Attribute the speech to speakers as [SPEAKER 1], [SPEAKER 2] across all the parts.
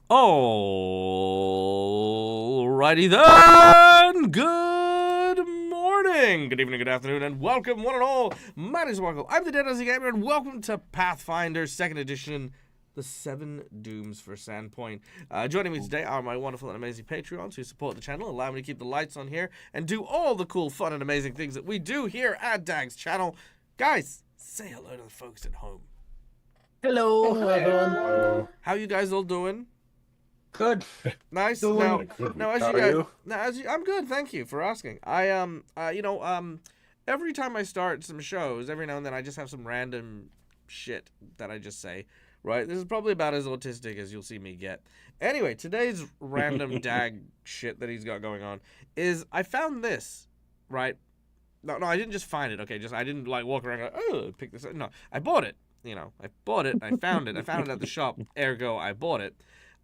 [SPEAKER 1] Alrighty then, good morning, good evening, good afternoon, and welcome one and all. My name is Michael, I'm the Dead Aussie Gamer, and welcome to Pathfinder 2nd Edition, the 7 Dooms for Sandpoint. Joining me today are my wonderful and amazing Patreons who support the channel, allow me to keep the lights on here, and do all the cool, fun, and amazing things that we do here at Dag's channel. Guys, say hello to the folks at home.
[SPEAKER 2] Hello, everyone.
[SPEAKER 1] How you guys all doing?
[SPEAKER 2] Good.
[SPEAKER 1] Nice.
[SPEAKER 2] Doing
[SPEAKER 1] Now, as
[SPEAKER 2] How
[SPEAKER 1] you
[SPEAKER 2] are
[SPEAKER 1] guys,
[SPEAKER 2] you?
[SPEAKER 1] I'm good. Thank you for asking. Every time I start some shows, every now and then I just have some random shit that I just say. Right? This is probably about as autistic as you'll see me get. Anyway, today's random dag shit that he's got going on is I found this. Right? No, I didn't just find it. Okay, I didn't like walk around and go, oh, pick this up. No, I bought it. You know, I bought it. I found it. I found it at the shop. Ergo, I bought it.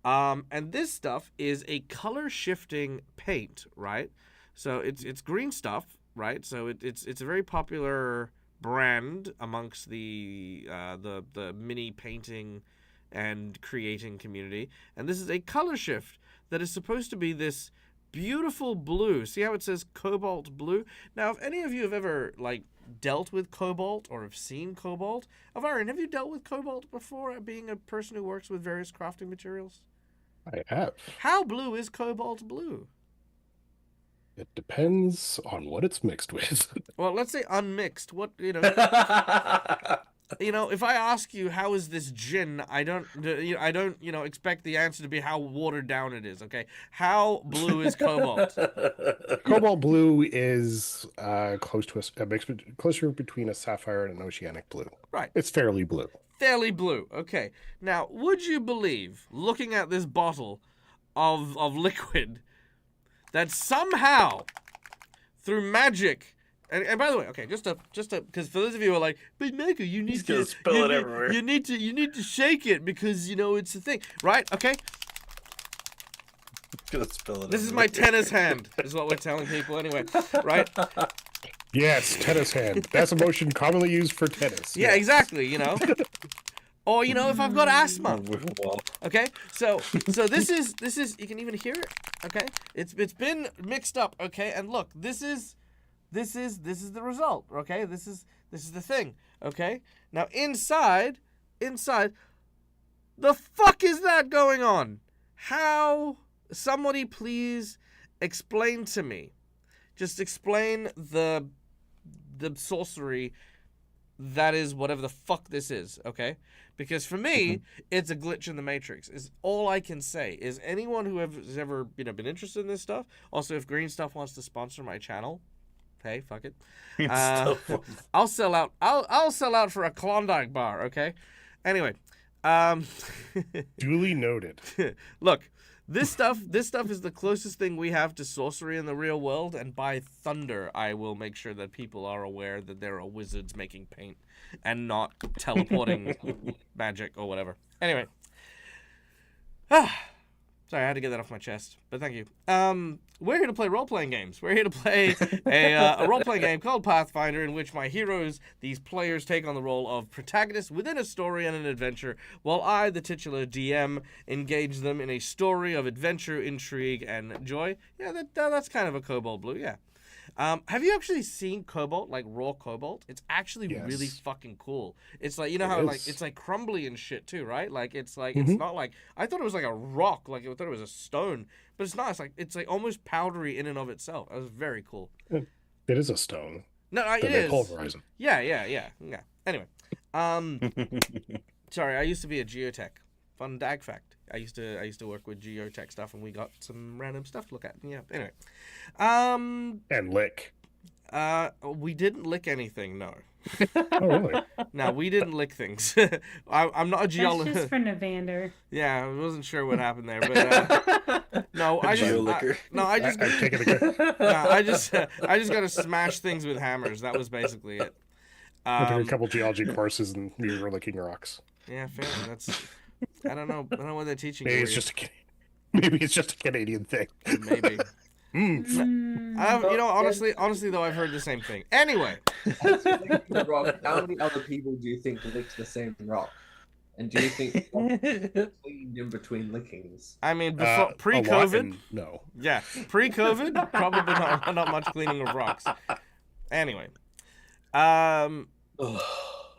[SPEAKER 1] And this stuff is a color shifting paint, right? So it's green stuff, right? So it's a very popular brand amongst the mini painting and creating community. And this is a color shift that is supposed to be this beautiful blue. See how it says cobalt blue? Now, if any of you have ever like dealt with cobalt or have seen cobalt, Avarian, have you dealt with cobalt before, being a person who works with various crafting materials?
[SPEAKER 3] I have.
[SPEAKER 1] How blue is cobalt blue?
[SPEAKER 3] It depends on what it's mixed with.
[SPEAKER 1] Well, let's say unmixed. What, if I ask you how is this gin, I don't expect the answer to be how watered down it is. Okay, how blue is cobalt?
[SPEAKER 3] Cobalt blue is close to a mix, closer between a sapphire and an oceanic blue.
[SPEAKER 1] Right.
[SPEAKER 3] It's fairly blue.
[SPEAKER 1] Fairly blue. Okay. Now, would you believe, looking at this bottle of liquid, that somehow, through magic, and by the way, okay, just to, because for those of you who are like, but Michael, you need to
[SPEAKER 2] spill it everywhere.
[SPEAKER 1] You need to shake it because it's a thing, right? Okay.
[SPEAKER 2] Gonna spill it.
[SPEAKER 1] This is my tennis hand, is what we're telling people anyway, right?
[SPEAKER 3] Yes, tennis hand. That's a motion commonly used for tennis.
[SPEAKER 1] Yeah,
[SPEAKER 3] yes.
[SPEAKER 1] exactly. Or if I've got asthma. Okay, so this is you can even hear it. Okay, it's been mixed up. Okay, and look, this is the result. Okay, this is the thing. Okay, now inside, the fuck is that going on? How? Somebody please explain to me. Just explain the sorcery that is whatever the fuck this is, okay? Because for me, it's a glitch in the Matrix. Is all I can say. Is anyone who has ever been interested in this stuff? Also, if Green Stuff wants to sponsor my channel, hey, fuck it. I'll sell out. I'll sell out for a Klondike bar, okay? Anyway,
[SPEAKER 3] Duly noted.
[SPEAKER 1] look. This stuff is the closest thing we have to sorcery in the real world, and by thunder, I will make sure that people are aware that there are wizards making paint and not teleporting magic or whatever. Anyway. Sorry, I had to get that off my chest, but thank you. We're here to play role-playing games. We're here to play a role-playing game called Pathfinder, in which my heroes, these players, take on the role of protagonists within a story and an adventure, while I, the titular DM, engage them in a story of adventure, intrigue, and joy. Yeah, that's kind of a cobalt blue, yeah. Have you actually seen cobalt, like raw cobalt? It's actually really fucking cool. It's like, how it's like crumbly and shit too, right? Like it's like it's not like, I thought it was like a rock, like I thought it was a stone, but it's not. It's like almost powdery in and of itself. It was very cool.
[SPEAKER 3] It is a stone.
[SPEAKER 1] No, it is.
[SPEAKER 3] Pulverize it.
[SPEAKER 1] Yeah. Anyway, sorry, I used to be a geotech. Fun dag fact. I used to work with geotech stuff, and we got some random stuff to look at. Yeah. Anyway,
[SPEAKER 3] And lick.
[SPEAKER 1] we didn't lick anything. No.
[SPEAKER 3] Oh really?
[SPEAKER 1] No, we didn't lick things. I'm not a geologist.
[SPEAKER 4] That's just for Navander.
[SPEAKER 1] Yeah, I wasn't sure what happened there, but no, I just gotta smash things with hammers. That was basically it.
[SPEAKER 3] I took a couple geology courses, and we were licking rocks.
[SPEAKER 1] Yeah, fair. That's. I don't know what they're teaching.
[SPEAKER 3] Maybe it's just a Canadian thing.
[SPEAKER 1] Maybe. Honestly though, I've heard the same thing. Anyway.
[SPEAKER 5] How many other people do you think licks the same rock?
[SPEAKER 2] And do you think cleaned in between lickings?
[SPEAKER 1] I mean, before
[SPEAKER 3] A lot,
[SPEAKER 1] pre-COVID,
[SPEAKER 3] and no.
[SPEAKER 1] yeah, pre-COVID, probably not much cleaning of rocks. Anyway, um,
[SPEAKER 2] Ugh.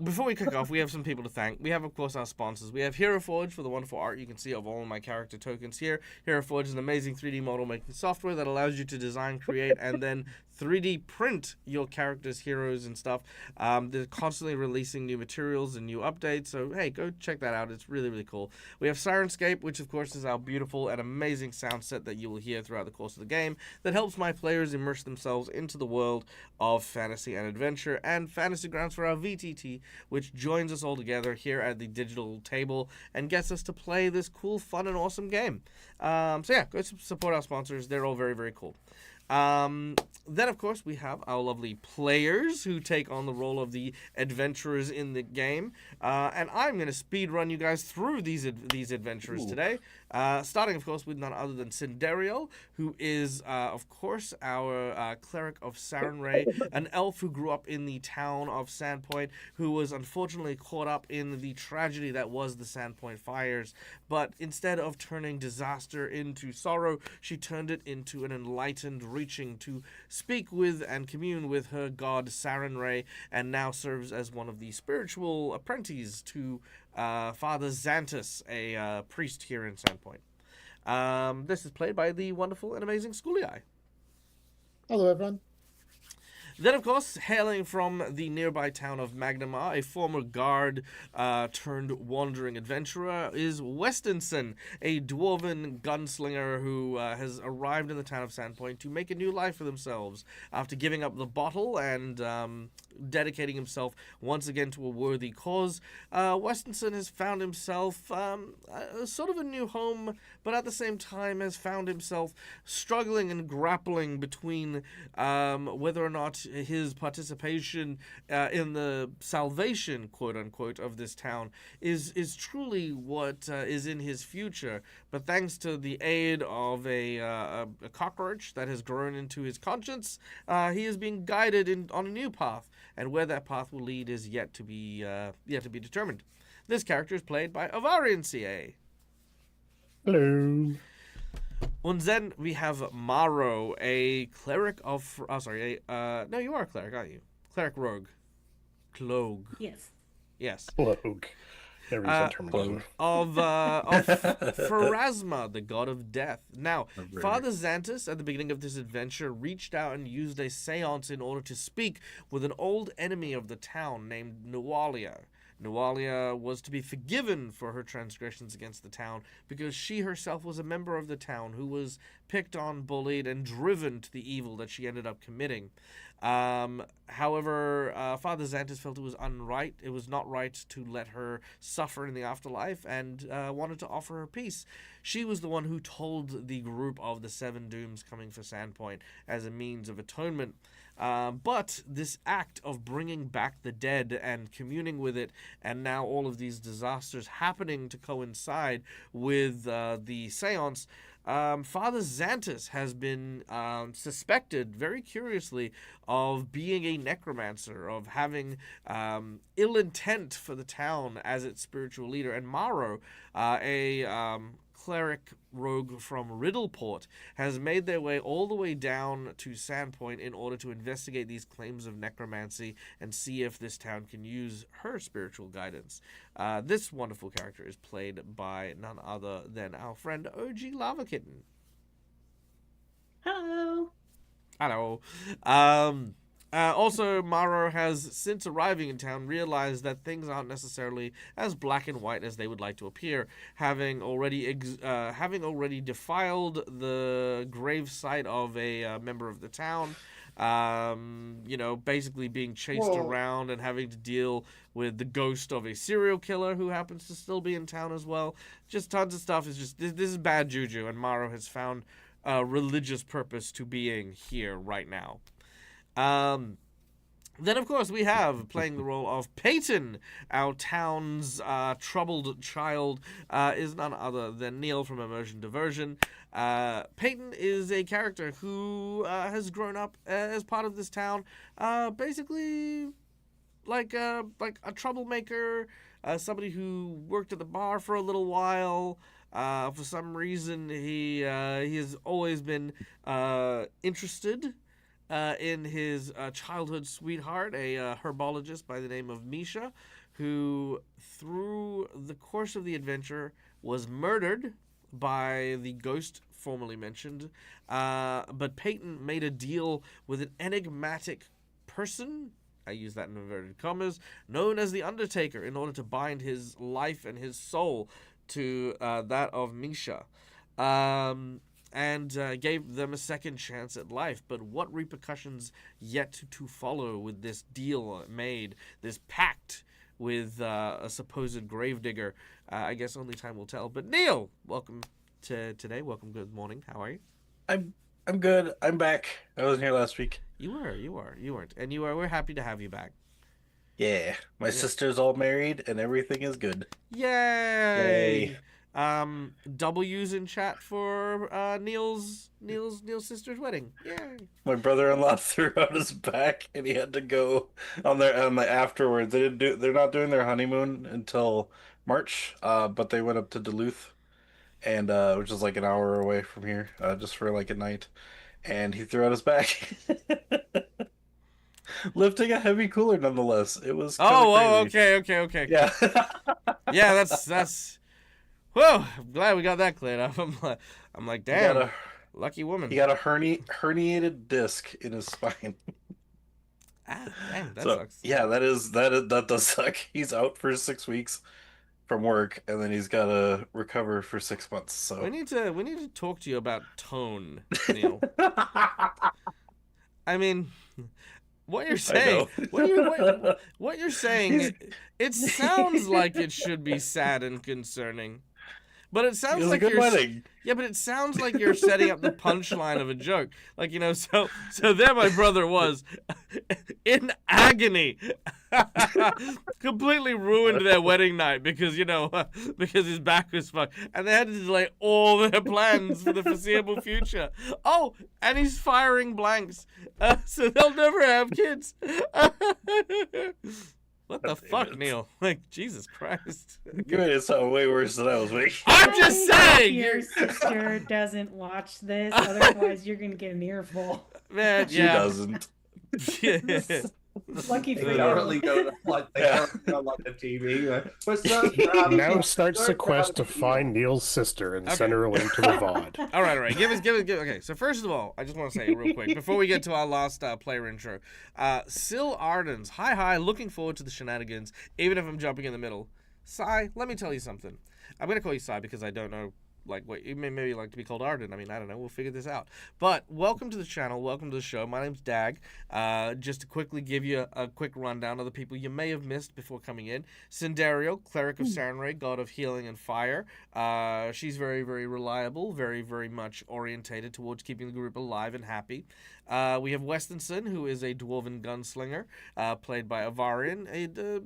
[SPEAKER 1] before we kick off, we have some people to thank. We have, of course, our sponsors. We have Hero Forge for the wonderful art you can see of all of my character tokens here. Hero Forge is an amazing 3D model making software that allows you to design, create, and then 3D print your characters, heroes, and stuff. They're constantly releasing new materials and new updates, so hey, go check that out. It's really, really cool. We have Sirenscape, which of course is our beautiful and amazing sound set that you will hear throughout the course of the game that helps my players immerse themselves into the world of fantasy and adventure, and Fantasy Grounds for our VTT, which joins us all together here at the digital table and gets us to play this cool, fun, and awesome game. So yeah, go support our sponsors. They're all very, very cool. Then, of course, we have our lovely players who take on the role of the adventurers in the game. And I'm going to speed run you guys through these adventurers today. Starting, of course, with none other than Cinderiel, who is, of course, our cleric of Sarenrae, an elf who grew up in the town of Sandpoint, who was unfortunately caught up in the tragedy that was the Sandpoint fires. But instead of turning disaster into sorrow, she turned it into an enlightened reaching to speak with and commune with her god Sarenrae, and now serves as one of the spiritual apprentices to Father Xantus, a priest here in Sandpoint. This is played by the wonderful and amazing Schoolii.
[SPEAKER 4] Hello, everyone.
[SPEAKER 1] Then, of course, hailing from the nearby town of Magnamar, a former guard turned wandering adventurer, is Westinson, a dwarven gunslinger who has arrived in the town of Sandpoint to make a new life for themselves after giving up the bottle and dedicating himself once again to a worthy cause. Westinson has found himself sort of a new home, but at the same time has found himself struggling and grappling between whether or not his participation in the salvation, quote unquote, of this town is truly what is in his future. But thanks to the aid of a cockroach that has grown into his conscience, he is being guided on a new path, and where that path will lead is yet to be determined. This character is played by Avarian CA.
[SPEAKER 3] Hello.
[SPEAKER 1] And then we have Maro, a cleric of... no, you are a cleric, aren't you? Cleric rogue. Clogue.
[SPEAKER 5] Yes.
[SPEAKER 1] Yes.
[SPEAKER 3] Cloak. Never use that term again.
[SPEAKER 1] Of Pharasma, the god of death. Now, Father Xantus, at the beginning of this adventure, reached out and used a seance in order to speak with an old enemy of the town named Nualia. Nualia was to be forgiven for her transgressions against the town because she herself was a member of the town who was picked on, bullied, and driven to the evil that she ended up committing. However, Father Xantus felt it was unright. It was not right to let her suffer in the afterlife, and wanted to offer her peace. She was the one who told the group of the Seven Dooms coming for Sandpoint as a means of atonement. But this act of bringing back the dead and communing with it, and now all of these disasters happening to coincide with the seance, Father Xantus has been suspected, very curiously, of being a necromancer, of having ill intent for the town as its spiritual leader. And Maro, a cleric rogue from Riddleport, has made their way all the way down to Sandpoint in order to investigate these claims of necromancy and see if this town can use her spiritual guidance. This wonderful character is played by none other than our friend OG Lava Kitten.
[SPEAKER 5] Hello.
[SPEAKER 1] Hello. Also, Maro has, since arriving in town, realized that things aren't necessarily as black and white as they would like to appear, having already defiled the grave site of a member of the town. Basically being chased around and having to deal with the ghost of a serial killer who happens to still be in town as well. Just tons of stuff. This is bad juju, and Maro has found religious purpose to being here right now. Then, of course, we have, playing the role of Peyton, our town's troubled child, is none other than Neil from Immersion Diversion. Peyton is a character who has grown up as part of this town, basically like a troublemaker, somebody who worked at the bar for a little while. For some reason, he has always been interested in his childhood sweetheart, a herbologist by the name of Misha, who, through the course of the adventure, was murdered by the ghost formerly mentioned. But Peyton made a deal with an enigmatic person, I use that in inverted commas, known as the Undertaker, in order to bind his life and his soul to that of Misha. And gave them a second chance at life. But what repercussions yet to follow with this deal made, this pact with a supposed gravedigger? I guess only time will tell. But Neil, welcome to today. Welcome. Good morning. How are you?
[SPEAKER 5] I'm good. I'm back. I wasn't here last week.
[SPEAKER 1] You weren't, and we're happy to have you back.
[SPEAKER 5] Yeah, my sister's all married and everything is good.
[SPEAKER 1] Yay! W's in chat for Neil's sister's wedding. Yay!
[SPEAKER 5] My brother-in-law threw out his back and he had to go on the afterwards. They're not doing their honeymoon until March, but they went up to Duluth, and which is like an hour away from here, just for like a night. And he threw out his back. Lifting a heavy cooler nonetheless. It was crazy.
[SPEAKER 1] Okay.
[SPEAKER 5] Yeah.
[SPEAKER 1] Yeah, that's. Whoa! I'm glad we got that cleared up. I'm like, damn, lucky woman.
[SPEAKER 5] He got a herniated disc in his spine.
[SPEAKER 1] Damn, that sucks.
[SPEAKER 5] Yeah, that does suck. He's out for 6 weeks from work, and then he's got to recover for 6 months. So
[SPEAKER 1] we need to talk to you about tone, Neil. I mean, what you're saying, what you're saying, it sounds like it should be sad and concerning, but it sounds like you're
[SPEAKER 5] wedding.
[SPEAKER 1] Yeah, but it sounds like you're setting up the punchline of a joke. Like, so there my brother was in agony. Completely ruined their wedding night because his back was fucked. And they had to delay all their plans for the foreseeable future. Oh, and he's firing blanks. So they'll never have kids. What the fuck, Neil? Like, Jesus Christ.
[SPEAKER 5] You made it sound way worse than I was making.
[SPEAKER 1] I'm just saying!
[SPEAKER 6] Your sister doesn't watch this, otherwise you're gonna get an earful.
[SPEAKER 1] Man,
[SPEAKER 5] She doesn't.
[SPEAKER 1] Yeah.
[SPEAKER 6] Lucky for
[SPEAKER 2] They
[SPEAKER 6] you.
[SPEAKER 2] currently go to the TV.
[SPEAKER 3] Now starts the quest to find Neil's sister and send her a link to the VOD.
[SPEAKER 1] All right. Give it. Okay, so first of all, I just want to say real quick, before we get to our last player intro, Sil Ardens, hi, looking forward to the shenanigans, even if I'm jumping in the middle. Sai, let me tell you something. I'm going to call you Sai because I don't know, like, what you maybe like to be called Arden. I mean, I don't know. We'll figure this out. But welcome to the channel. Welcome to the show. My name's Dag. Just to quickly give you a quick rundown of the people you may have missed before coming in. Cinderio, Cleric of Sanray, God of Healing and Fire. She's very, very reliable, very, very much orientated towards keeping the group alive and happy. We have Westonson, who is a Dwarven Gunslinger, played by Avarian. The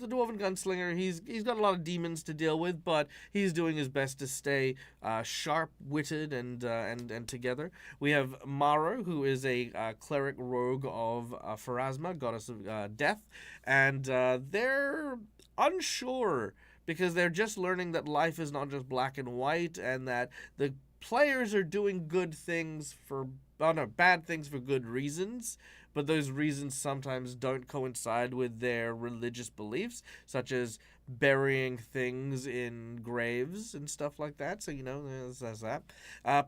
[SPEAKER 1] Dwarven Gunslinger, he's got a lot of demons to deal with, but he's doing his best to stay sharp-witted and together. We have Maro, who is a cleric rogue of Pharasma, goddess of death, and they're unsure because they're just learning that life is not just black and white, and that the players are doing bad things for good reasons, but those reasons sometimes don't coincide with their religious beliefs, such as burying things in graves and stuff like that. So, there's that.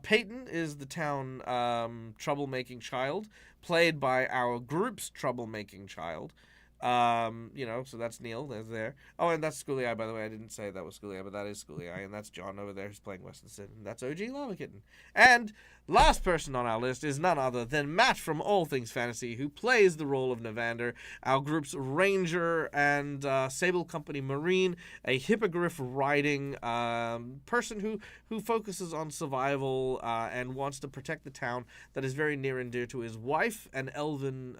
[SPEAKER 1] Peyton is the town troublemaking child, played by our group's troublemaking child. So that's Neil. There's there. Oh, and that's Schoolie Eye, by the way. I didn't say that was Schoolie Eye, but that is Schoolie Eye, and that's John over there who's playing Weston. That's OG Lava Kitten. And last person on our list is none other than Matt from All Things Fantasy, who plays the role of Navander, our group's ranger and Sable Company Marine, a hippogriff riding person who focuses on survival and wants to protect the town that is very near and dear to his wife, an elven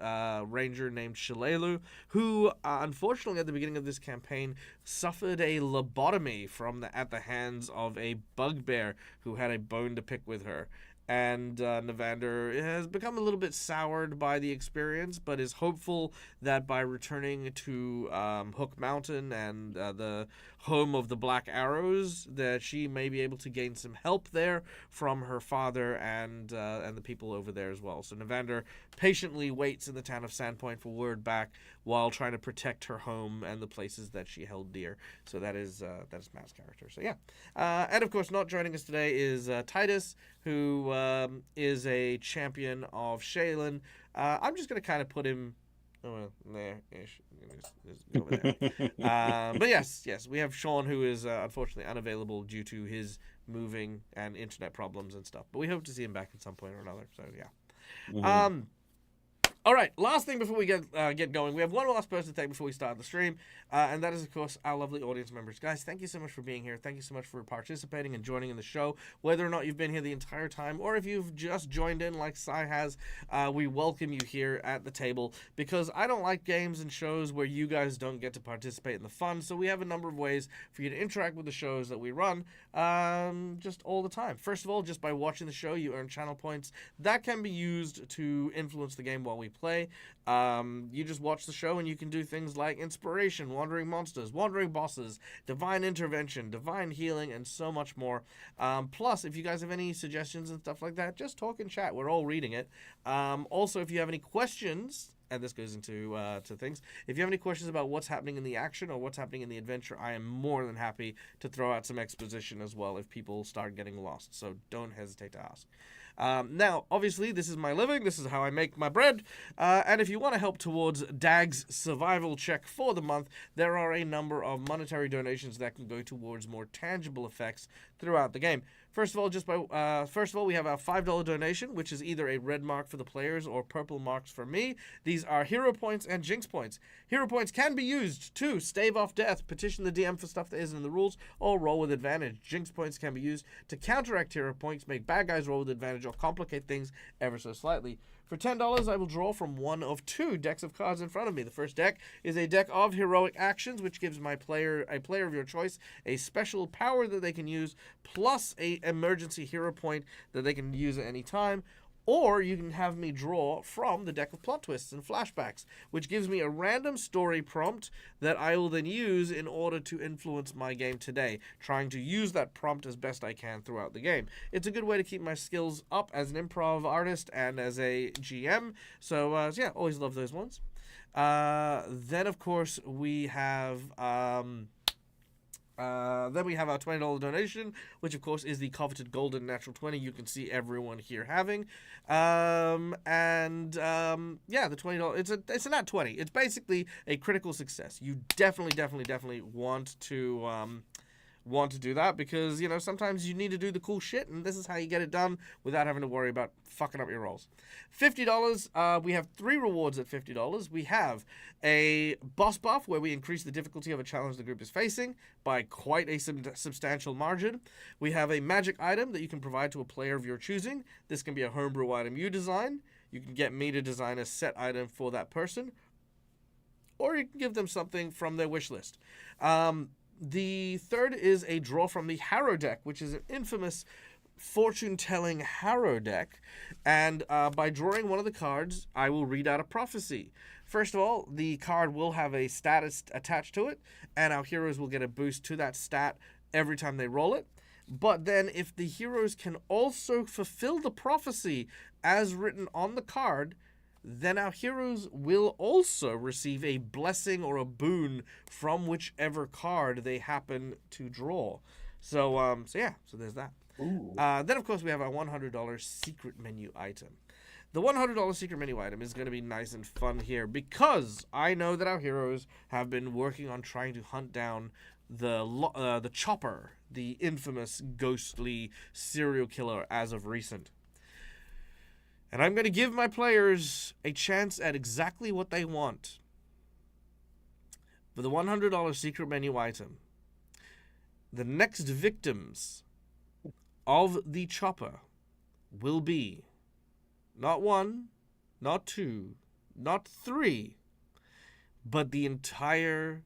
[SPEAKER 1] ranger named Shalelu, who unfortunately at the beginning of this campaign suffered a lobotomy at the hands of a bugbear who had a bone to pick with her. and Navander has become a little bit soured by the experience, but is hopeful that by returning to Hook Mountain and the home of the Black Arrows, that she may be able to gain some help there from her father and the people over there as well. So Navander patiently waits in the town of Sandpoint for word back while trying to protect her home and the places that she held dear. So that is Matt's character. So yeah, and of course not joining us today is Titus, who is a champion of Shaylin. I'm just gonna kind of put him. Oh, well, there ish. Just over there. But yes, we have Sean, who is unfortunately unavailable due to his moving and internet problems and stuff. But we hope to see him back at some point or another. So yeah. All right, last thing before we get going, we have one last person to thank before we start the stream, and that is, of course, our lovely audience members. Guys, thank you so much for being here. Thank you so much for participating and joining in the show. Whether or not you've been here the entire time, or if you've just joined in like Sai has, we welcome you here at the table, because I don't like games and shows where you guys don't get to participate in the fun, so we have a number of ways for you to interact with the shows that we run just all the time. First of all, just by watching the show, you earn channel points. That can be used to influence the game while we play. You just watch the show and you can do things like inspiration, wandering monsters, wandering bosses, divine intervention, divine healing, and so much more. Plus, if you guys have any suggestions and stuff like that, just talk in chat. We're all reading it. Also, if you have any questions, and this goes into to things, if you have any questions about what's happening in the action or what's happening in the adventure, I am more than happy to throw out some exposition as well if people start getting lost. So don't hesitate to ask. Now, obviously, this is my living. This is how I make my bread. And if you want to help towards Dag's survival check for the month, there are a number of monetary donations that can go towards more tangible effects throughout the game. First of all, we have a $5 donation, which is either a red mark for the players or purple marks for me. These are hero points and jinx points. Hero points can be used to stave off death, petition the DM for stuff that isn't in the rules, or roll with advantage. Jinx points can be used to counteract hero points, make bad guys roll with advantage, or complicate things ever so slightly. For $10, I will draw from one of two decks of cards in front of me. The first deck is a deck of heroic actions, which gives a player of your choice a special power that they can use, plus a emergency hero point that they can use at any time. Or you can have me draw from the deck of plot twists and flashbacks, which gives me a random story prompt that I will then use in order to influence my game today, trying to use that prompt as best I can throughout the game. It's a good way to keep my skills up as an improv artist and as a GM, so yeah, always love those ones. Then, of course, we have... then we have our $20 donation, which of course is the coveted golden natural 20 you can see everyone here having. Yeah, the $20, it's a nat 20. It's basically a critical success. You definitely want to do that because, you know, sometimes you need to do the cool shit, and this is how you get it done without having to worry about fucking up your rolls. $50, we have 3 rewards at $50. We have a boss buff where we increase the difficulty of a challenge the group is facing by quite a substantial margin. We have a magic item that you can provide to a player of your choosing. This can be a homebrew item you design. You can get me to design a set item for that person, or you can give them something from their wish list. The third is a draw from the Harrow deck, which is an infamous fortune-telling Harrow deck. And by drawing one of the cards, I will read out a prophecy. First of all, the card will have a status attached to it, and our heroes will get a boost to that stat every time they roll it. But then if the heroes can also fulfill the prophecy as written on the card, then our heroes will also receive a blessing or a boon from whichever card they happen to draw. So there's that. Then, of course, we have our $100 secret menu item. The $100 secret menu item is going to be nice and fun here because I know that our heroes have been working on trying to hunt down the Chopper, the infamous ghostly serial killer as of recent. And I'm going to give my players a chance at exactly what they want. For the $100 secret menu item, the next victims of the Chopper will be not 1, not 2, not 3, but the entire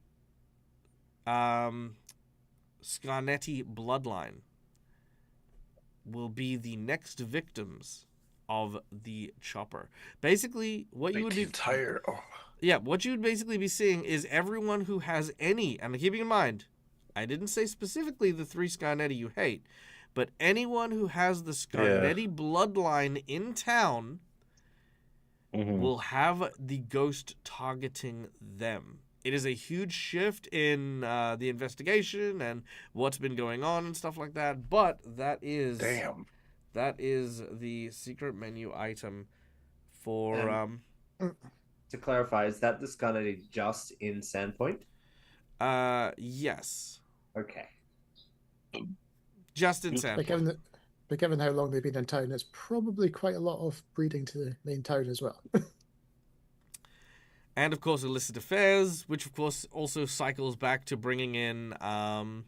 [SPEAKER 1] Scarnetti bloodline. will be the next victims of the chopper. Basically, what you
[SPEAKER 5] Like
[SPEAKER 1] would
[SPEAKER 5] the
[SPEAKER 1] be
[SPEAKER 5] entire. Oh.
[SPEAKER 1] yeah, what you would basically be seeing is everyone who has any, and keeping in mind, I didn't say specifically the 3 Scarnetti you hate, but anyone who has the Scarnetti bloodline in town will have the ghost targeting them. It is a huge shift in the investigation and what's been going on and stuff like that, but that is the secret menu item for
[SPEAKER 2] To clarify, is that the Scarnetti just in Sandpoint?
[SPEAKER 1] yes.
[SPEAKER 2] Okay.
[SPEAKER 1] Just in
[SPEAKER 3] But
[SPEAKER 1] Sandpoint.
[SPEAKER 4] But given how long they've been in town, there's probably quite a lot of breeding to the main town as well.
[SPEAKER 1] And of course, illicit affairs, which of course also cycles back to bringing in our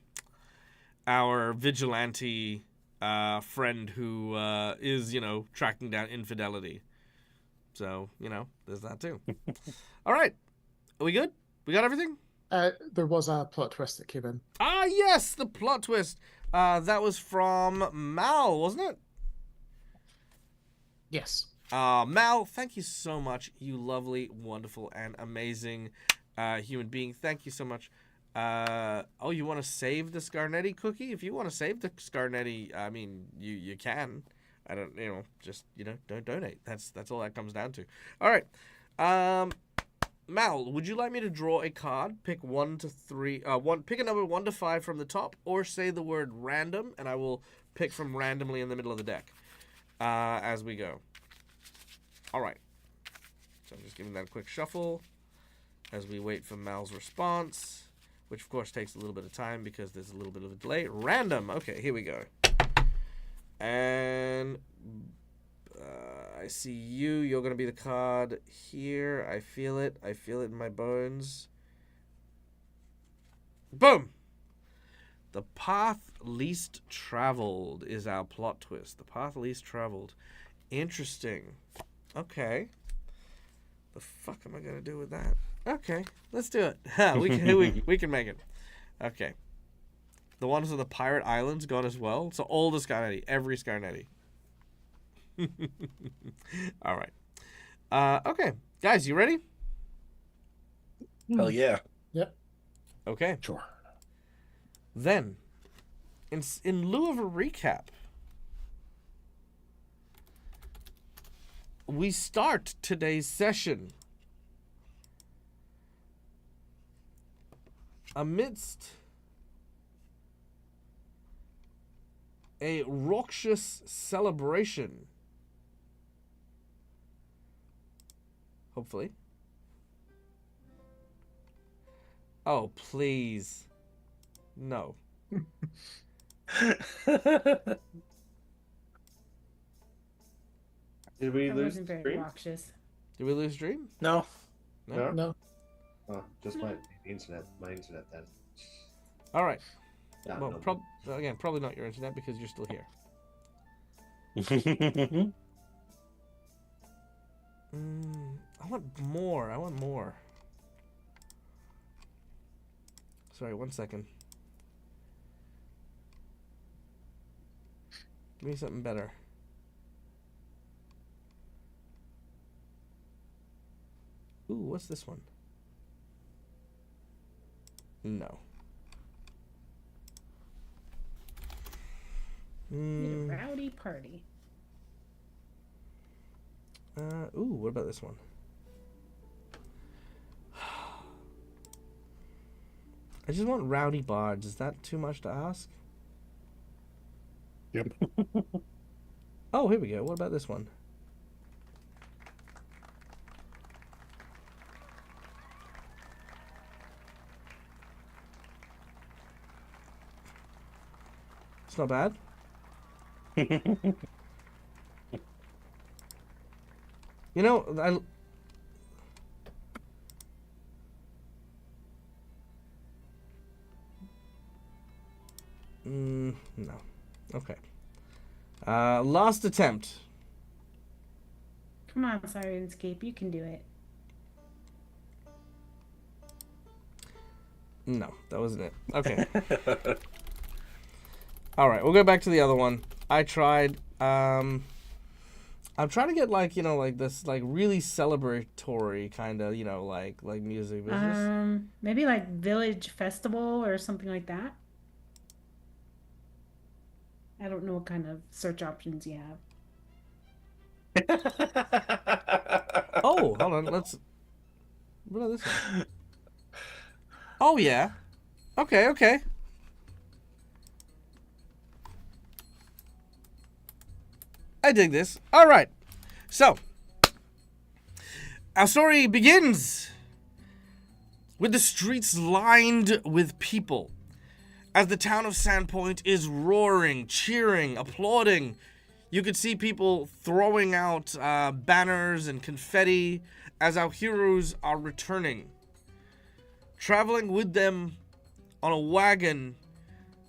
[SPEAKER 1] vigilante friend who is, tracking down infidelity. So, there's that too. All right. Are we good? We got everything?
[SPEAKER 4] There was a plot twist that came in.
[SPEAKER 1] Ah, yes, the plot twist. That was from Mal, wasn't it?
[SPEAKER 4] Yes.
[SPEAKER 1] Mal, thank you so much, you lovely, wonderful, and amazing human being. Thank you so much. You want to save the Scarnetti cookie? If you want to save the Scarnetti, I mean, you can. I don't, don't donate. That's all that comes down to. All right. Mal, would you like me to draw a card? Pick 1 to 3. Pick a number 1 to 5 from the top, or say the word random, and I will pick from randomly in the middle of the deck as we go. All right. So I'm just giving that a quick shuffle as we wait for Mal's response, which of course takes a little bit of time because there's a little bit of a delay. Random. Okay, here we go. And I see you. You're going to be the card here. I feel it. I feel it in my bones. Boom! The path least traveled is our plot twist. The path least traveled. Interesting. Okay. The fuck am I going to do with that? Okay, let's do it. we can make it. Okay. The ones on the Pirate Islands gone as well. So all the Scarnetti. Every Scarnetti. All right. Okay. Guys, you ready?
[SPEAKER 5] Hell yeah.
[SPEAKER 4] Yep.
[SPEAKER 1] Okay.
[SPEAKER 3] Sure.
[SPEAKER 1] Then, in lieu of a recap, we start today's session amidst a raucous celebration. Hopefully. Oh, please. No.
[SPEAKER 2] Did we
[SPEAKER 6] That
[SPEAKER 2] lose
[SPEAKER 6] wasn't very
[SPEAKER 2] stream?
[SPEAKER 6] noxious.
[SPEAKER 1] Did we lose stream?
[SPEAKER 5] No.
[SPEAKER 2] No?
[SPEAKER 4] No.
[SPEAKER 2] Oh, just my internet. My internet then.
[SPEAKER 1] All right.
[SPEAKER 2] Yeah,
[SPEAKER 1] Well,
[SPEAKER 2] no,
[SPEAKER 1] again, probably not your internet because you're still here. I want more. I want more. Sorry, 1 second. Give me something better. Ooh, what's this one? No.
[SPEAKER 6] Need a rowdy party.
[SPEAKER 1] Ooh, what about this one? I just want rowdy bards. Is that too much to ask?
[SPEAKER 3] Yep.
[SPEAKER 1] Oh, here we go. What about this one? It's not bad. You know, no. Okay. Last attempt.
[SPEAKER 6] Come on, Sirenscape, you can do it.
[SPEAKER 1] No, that wasn't it. Okay. All right, we'll go back to the other one. I tried. I'm trying to get like this like really celebratory kind of like music business.
[SPEAKER 6] Maybe like Village Festival or something like that. I don't know what kind of search options you have.
[SPEAKER 1] Oh, hold on. Let's. What about this one? Oh yeah. Okay. Okay. I dig this. All right. So, our story begins with the streets lined with people as the town of Sandpoint is roaring, cheering, applauding. You could see people throwing out banners and confetti as our heroes are returning. Traveling with them on a wagon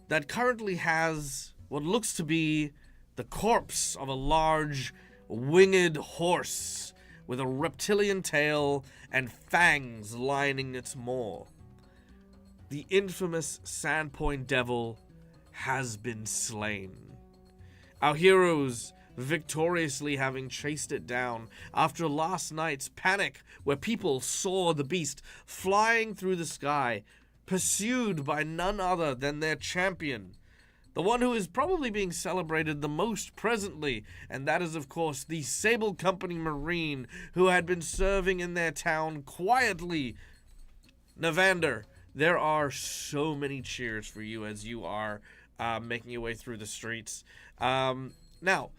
[SPEAKER 1] that currently has what looks to be the corpse of a large winged horse with a reptilian tail and fangs lining its maw. The infamous Sandpoint Devil has been slain. Our heroes victoriously having chased it down after last night's panic where people saw the beast flying through the sky, pursued by none other than their champion, the one who is probably being celebrated the most presently, and that is, of course, the Sable Company Marine who had been serving in their town quietly. Navander, there are so many cheers for you as you are making your way through the streets. Now,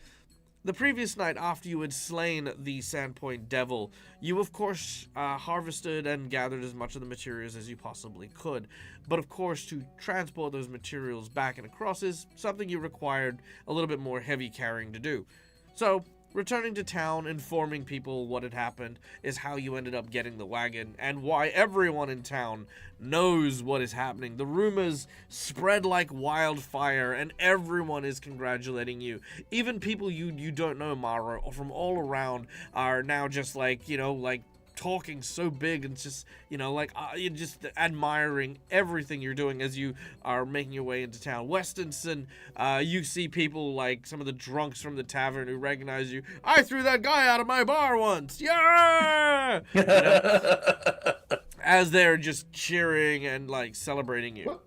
[SPEAKER 1] the previous night after you had slain the Sandpoint Devil, you of course harvested and gathered as much of the materials as you possibly could. But of course, to transport those materials back and across is something you required a little bit more heavy carrying to do. So, returning to town, informing people what had happened is how you ended up getting the wagon and why everyone in town knows what is happening. The rumors spread like wildfire and everyone is congratulating you. Even people you don't know, Mara, or from all around are now just like, like talking so big and just, you're just admiring everything you're doing as you are making your way into town. Westonson, you see people like some of the drunks from the tavern who recognize you. I threw that guy out of my bar once. Yeah! As they're just cheering and like celebrating you.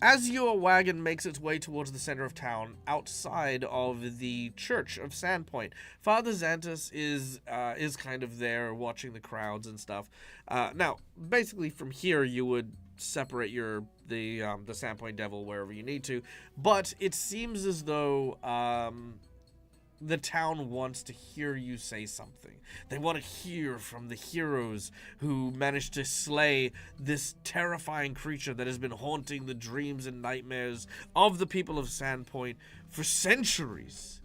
[SPEAKER 1] As your wagon makes its way towards the center of town, outside of the church of Sandpoint, Father Xantus is kind of there watching the crowds and stuff. Now, basically from here you would separate the Sandpoint Devil wherever you need to, but it seems as though the town wants to hear you say something. They want to hear from the heroes who managed to slay this terrifying creature that has been haunting the dreams and nightmares of the people of Sandpoint for centuries.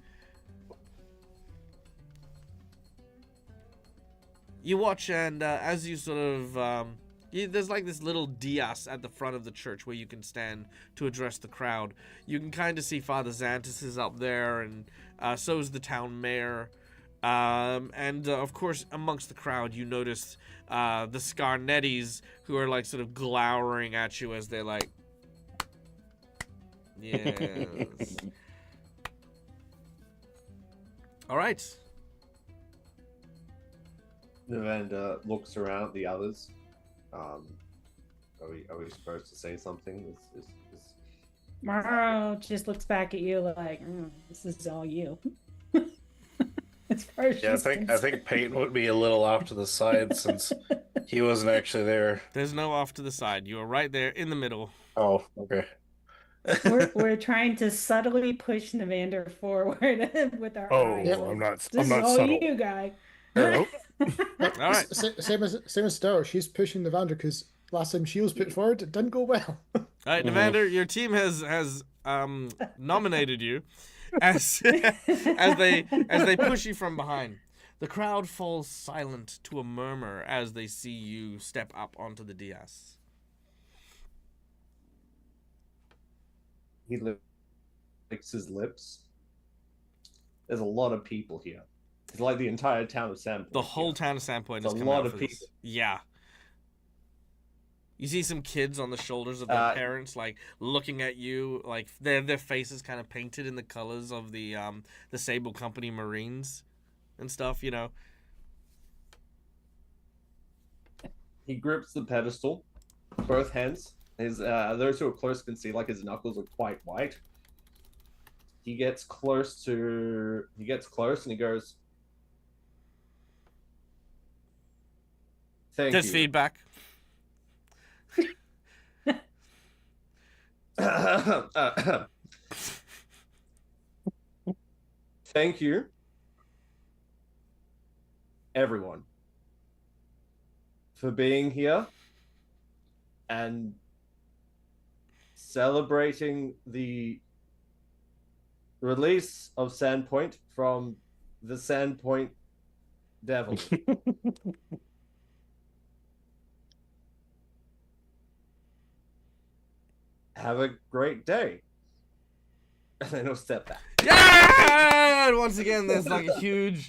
[SPEAKER 1] You watch, and as you sort of there's like this little dais at the front of the church where you can stand to address the crowd. You can kind of see Father Xantus is up there, and so is the town mayor. And of course, amongst the crowd, you notice the Scarnettis, who are like sort of glowering at you as they're like, yes. All right.
[SPEAKER 2] Navander looks around at the others. Are we supposed to say something?
[SPEAKER 6] Morrow just looks back at you like, this is all you. As far as
[SPEAKER 5] Yeah, I think Peyton would be a little off to the side since he wasn't actually there.
[SPEAKER 1] There's no off to the side. You are right there in the middle.
[SPEAKER 5] Oh, okay.
[SPEAKER 6] we're trying to subtly push Navander forward with our eyes.
[SPEAKER 3] Oh,
[SPEAKER 6] Like,
[SPEAKER 3] I'm not.
[SPEAKER 6] This
[SPEAKER 3] I'm
[SPEAKER 6] is
[SPEAKER 3] not
[SPEAKER 6] all
[SPEAKER 3] subtle.
[SPEAKER 6] you, guy.
[SPEAKER 3] Hello?
[SPEAKER 1] All right.
[SPEAKER 4] Same as Star. She's pushing the Vander because last time she was put forward, it didn't go well.
[SPEAKER 1] All right, Navander, your team has nominated you as they push you from behind. The crowd falls silent to a murmur as they see you step up onto the dais.
[SPEAKER 2] He licks his lips. There's a lot of people here. It's like the entire town of Sandpoint.
[SPEAKER 1] The whole town of Sandpoint
[SPEAKER 2] It's
[SPEAKER 1] is
[SPEAKER 2] a
[SPEAKER 1] coming
[SPEAKER 2] lot
[SPEAKER 1] out
[SPEAKER 2] of
[SPEAKER 1] for this.
[SPEAKER 2] people.
[SPEAKER 1] Yeah. You see some kids on the shoulders of their parents, like looking at you, like their faces kind of painted in the colors of the Sable Company Marines and stuff. You know.
[SPEAKER 2] He grips the pedestal, both hands. His those who are close can see like his knuckles are quite white. He gets close and he goes, "Thank
[SPEAKER 1] There's
[SPEAKER 2] you."
[SPEAKER 1] feedback.
[SPEAKER 2] Thank you, everyone, for being here and celebrating the release of Sandpoint from the Sandpoint Devil. Have a great day. And then he'll step back.
[SPEAKER 1] Yeah! And once again, there's like a huge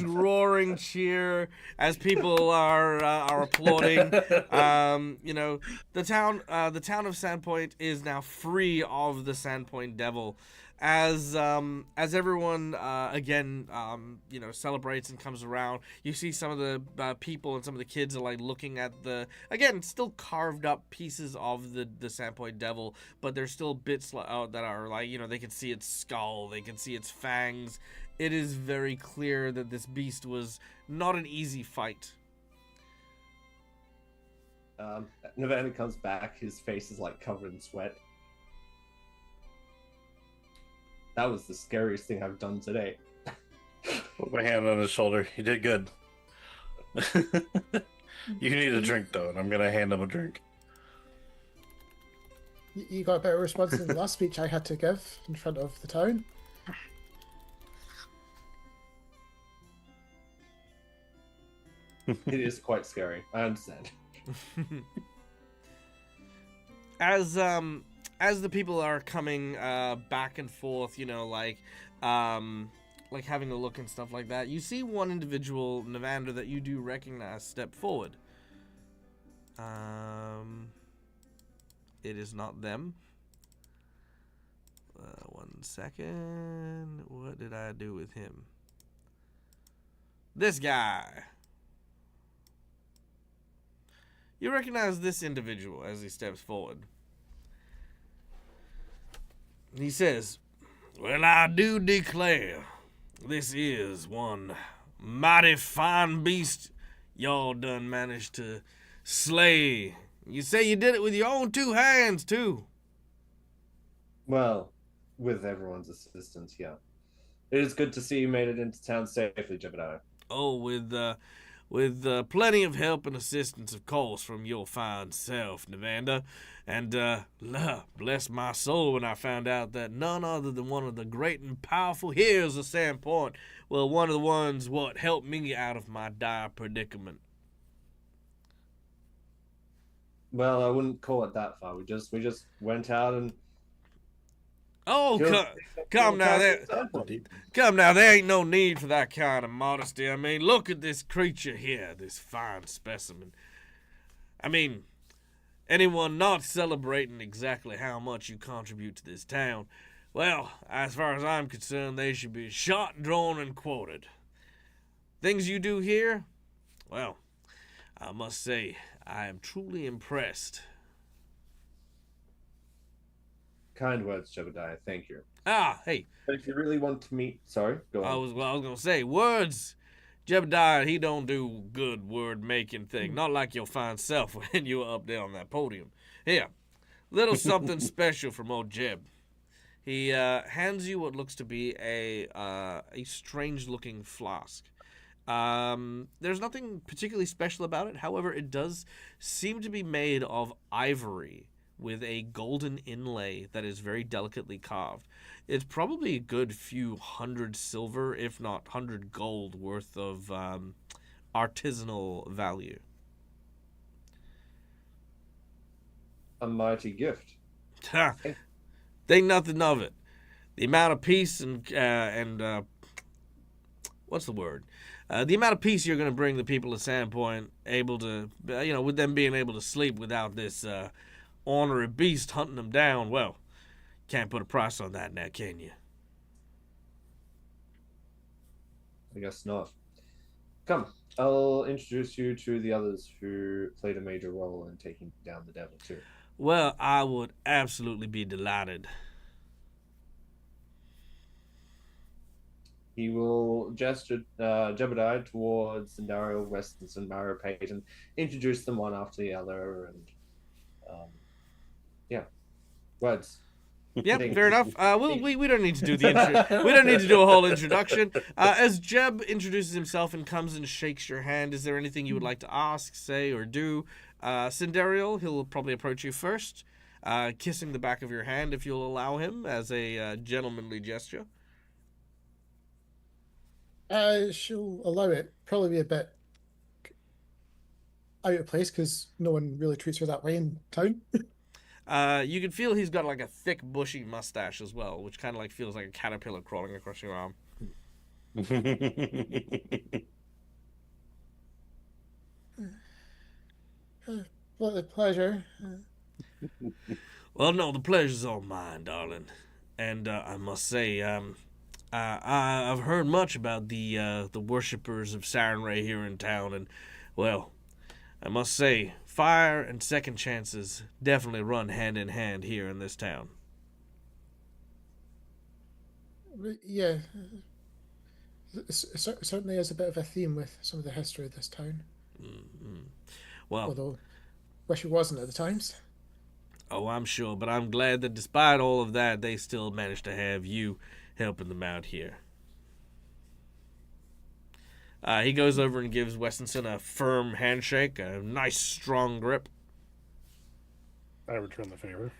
[SPEAKER 1] roaring cheer as people are applauding. You know, the town of Sandpoint is now free of the Sandpoint Devil. As everyone again you know, celebrates and comes around, you see some of the people and some of the kids are like looking at the, again, still carved up pieces of the Sandpoint Devil, but there's still bits that are like, you know, they can see its skull, they can see its fangs. It is very clear that this beast was not an easy fight.
[SPEAKER 2] Nevada comes back, his face is like covered in sweat. That was the scariest thing I've done today.
[SPEAKER 5] Put my hand on his shoulder. You did good. You need a drink, though, and I'm going to hand him a drink.
[SPEAKER 4] You got a better response than the last speech I had to give in front of the town.
[SPEAKER 2] It is quite scary. I understand.
[SPEAKER 1] As the people are coming back and forth, you know, like having a look and stuff like that, you see one individual, Navander, that you do recognize step forward. It is not them. 1 second. What did I do with him? This guy. You recognize this individual as he steps forward. He says, "Well, I do declare, this is one mighty fine beast y'all done managed to slay. You say you did it with your own 2 hands, too."
[SPEAKER 2] Well, with everyone's assistance, yeah. It is good to see you made it into town safely, Jebediah.
[SPEAKER 1] Oh, with plenty of help and assistance, of course, from your fine self, Navander. And, bless my soul when I found out that none other than one of the great and powerful heroes of Sandpoint, well, one of the ones what helped me out of my dire predicament.
[SPEAKER 2] Well, I wouldn't call it that far. We just went out and...
[SPEAKER 1] Oh, come now, there ain't no need for that kind of modesty. I mean, look at this creature here, this fine specimen. I mean, anyone not celebrating exactly how much you contribute to this town, well, as far as I'm concerned, they should be shot, drawn, and quoted. Things you do here, well, I must say, I am truly impressed.
[SPEAKER 2] Kind words, Jebediah. Thank you.
[SPEAKER 1] Ah, hey.
[SPEAKER 2] But if you really want to meet... Sorry, go on.
[SPEAKER 1] I was gonna say, words. Jebediah, he don't do good word-making thing. Not like your fine self when you were up there on that podium. Here, little something special from old Jeb. He hands you what looks to be a strange-looking flask. There's nothing particularly special about it. However, it does seem to be made of ivory with a golden inlay that is very delicately carved. It's probably a good few 100 silver, if not 100 gold worth of artisanal value.
[SPEAKER 2] A mighty gift.
[SPEAKER 1] Think nothing of it. The amount of peace and what's the word? The amount of peace you're going to bring the people of Sandpoint, able to, with them being able to sleep without this ornery beast hunting them down, well, can't put a price on that now, can you?
[SPEAKER 2] I guess not. Come, I'll introduce you to the others who played a major role in taking down the devil too.
[SPEAKER 1] Well, I would absolutely be delighted.
[SPEAKER 2] He will gesture Jebediah towards Sandariel, Westons, and Mara Payton, introduce them one after the other, and words.
[SPEAKER 1] Yep, fair enough. We don't need to do the intro. We don't need to do a whole introduction. As Jeb introduces himself and comes and shakes your hand, is there anything you would like to ask, say, or do? Sindariel, he'll probably approach you first, kissing the back of your hand if you'll allow him as a gentlemanly gesture.
[SPEAKER 4] She'll allow it. Probably be a bit out of place because no one really treats her that way in town.
[SPEAKER 1] You can feel he's got like a thick, bushy mustache as well, which kind of like feels like a caterpillar crawling across your arm.
[SPEAKER 4] What a pleasure.
[SPEAKER 1] Well, no, the pleasure's all mine, darling. And I must say, I've heard much about the worshippers of Siren Ray here in town, and, well, I must say, fire and second chances definitely run hand in hand here in this town.
[SPEAKER 4] Yeah. Certainly is a bit of a theme with some of the history of this town.
[SPEAKER 1] Mm-hmm. Well,
[SPEAKER 4] although, wish it wasn't at the times.
[SPEAKER 1] Oh, I'm sure, but I'm glad that despite all of that, they still managed to have you helping them out here. He goes over and gives Westonson a firm handshake, a nice strong grip.
[SPEAKER 3] I return the favor.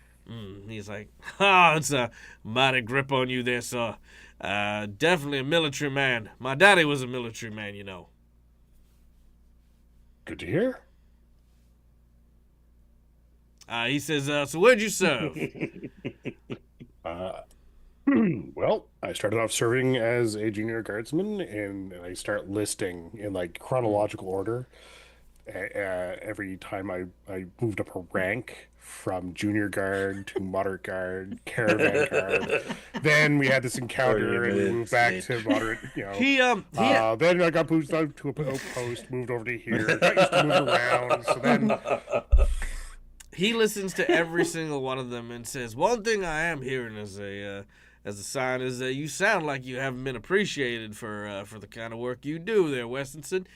[SPEAKER 1] He's like, it's a mighty grip on you there, sir. Definitely a military man. My daddy was a military man, you know.
[SPEAKER 3] Good to hear.
[SPEAKER 1] He says, so where'd you serve?
[SPEAKER 3] Well, I started off serving as a junior guardsman, and I start listing in like chronological order. Every time I moved up a rank from junior guard to moderate guard, caravan guard. Then we had this encounter and we moved back to moderate, then I got moved out to a post, moved over to here, got used to moving around. So then
[SPEAKER 1] he listens to every single one of them and says, one thing I am hearing as a sign is that you sound like you haven't been appreciated for the kind of work you do there, Westonson.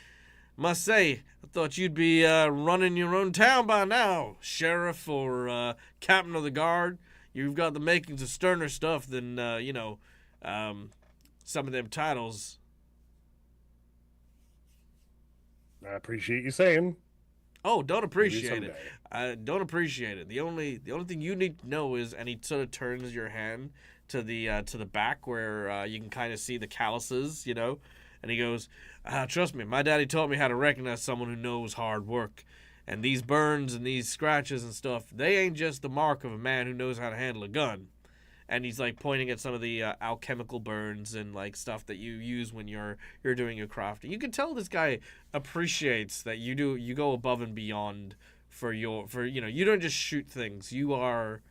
[SPEAKER 1] Must say, I thought you'd be running your own town by now, sheriff or captain of the guard. You've got the makings of sterner stuff than some of them titles.
[SPEAKER 3] I appreciate you saying.
[SPEAKER 1] Oh, don't appreciate it. Don't appreciate it. The only thing you need to know is, and he sort of turns your hand to the back where you can kind of see the calluses, and he goes, trust me, my daddy taught me how to recognize someone who knows hard work. And these burns and these scratches and stuff, they ain't just the mark of a man who knows how to handle a gun. And he's like pointing at some of the alchemical burns and like stuff that you use when you're doing your crafting. You can tell this guy appreciates that you go above and beyond for you don't just shoot things. You are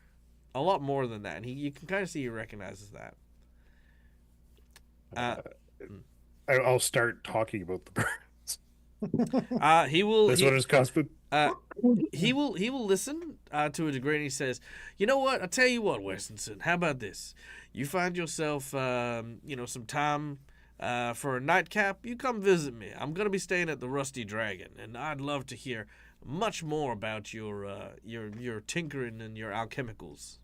[SPEAKER 1] a lot more than that. And you can kind of see he recognizes that.
[SPEAKER 3] I'll start talking about the burns.
[SPEAKER 1] He will.
[SPEAKER 3] That's what it's costing.
[SPEAKER 1] He will listen to a degree, and he says, "You know what? I'll tell you what, Westonson. How about this? You find yourself, some time for a nightcap. You come visit me. I'm gonna be staying at the Rusty Dragon, and I'd love to hear much more about your tinkering and your alchemicals."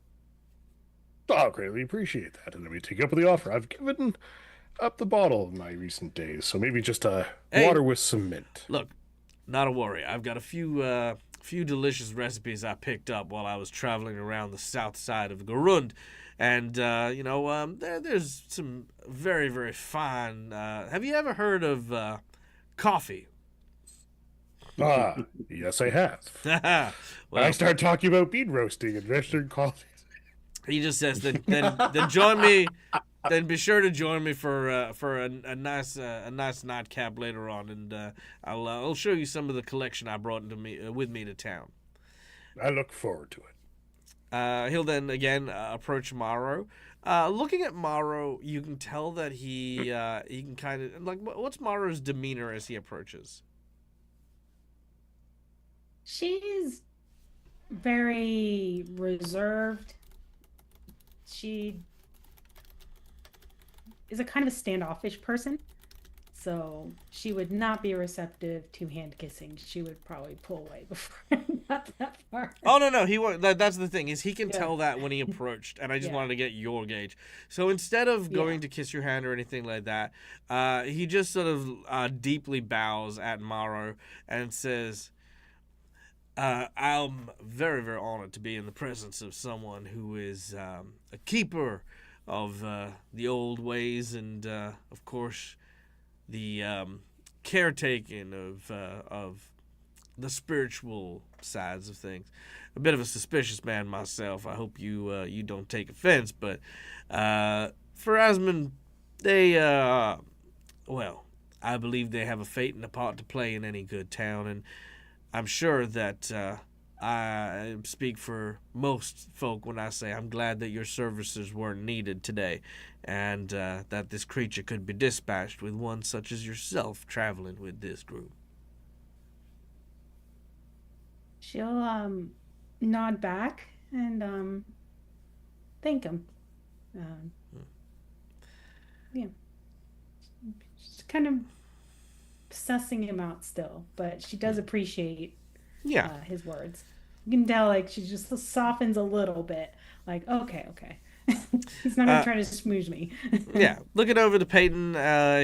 [SPEAKER 3] I'll greatly appreciate that, and let me take up the offer. I've given up the bottle in my recent days, so maybe just water with some mint.
[SPEAKER 1] Look, not a worry. I've got a few delicious recipes I picked up while I was traveling around the south side of Garund, and there's some very, very fine. Have you ever heard of coffee?
[SPEAKER 3] Yes, I have.
[SPEAKER 1] Well,
[SPEAKER 3] I start talking about bean roasting and Western coffee.
[SPEAKER 1] He just says, then join me then be sure to join me for a nice nightcap later on, and I'll show you some of the collection I brought with me to town.
[SPEAKER 3] I look forward to it.
[SPEAKER 1] He'll then again approach Morrow. Looking at Morrow, you can tell that he can kind of like, what's Morrow's demeanor as he approaches?
[SPEAKER 6] She's very reserved. She is a kind of a standoffish person. So she would not be receptive to hand kissing. She would probably pull away before not that far.
[SPEAKER 1] Oh no, he won't. That's the thing, is he can
[SPEAKER 6] Yeah.
[SPEAKER 1] tell that when he approached, and I just
[SPEAKER 6] Yeah.
[SPEAKER 1] wanted to get your gauge. So instead of going
[SPEAKER 6] Yeah.
[SPEAKER 1] to kiss your hand or anything like that, he just sort of deeply bows at Morrow and says, "I'm very, very honored to be in the presence of someone who is a keeper of the old ways, and of course, the caretaking of the spiritual sides of things. A bit of a suspicious man myself. I hope you don't take offense, but for Asmund, they well, I believe they have a fate and a part to play in any good town, and I'm sure that I speak for most folk when I say I'm glad that your services weren't needed today, and that this creature could be dispatched with one such as yourself traveling with this group."
[SPEAKER 6] She'll nod back and thank him. Yeah. She's kind of sussing him out still, but she does appreciate
[SPEAKER 1] Yeah.
[SPEAKER 6] his words. You can tell, like, she just softens a little bit. Like, okay. He's not gonna try to smooze me.
[SPEAKER 1] Yeah. Looking over to Peyton,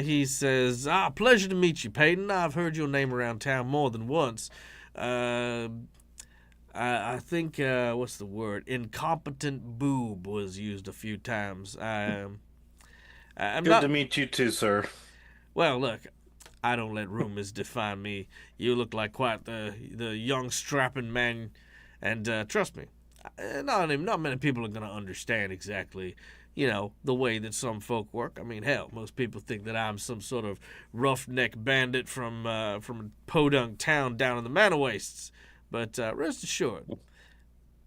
[SPEAKER 1] he says, "Pleasure to meet you, Peyton. I've heard your name around town more than once. I think, what's the word? Incompetent boob was used a few times. I'm
[SPEAKER 5] Good
[SPEAKER 1] not...
[SPEAKER 5] to meet you too, sir.
[SPEAKER 1] Well, look, I don't let rumors define me. You look like quite the young, strapping man, and trust me, not many people are going to understand exactly, the way that some folk work. I mean, hell, most people think that I'm some sort of roughneck bandit from a podunk town down in the Manor Wastes. But rest assured,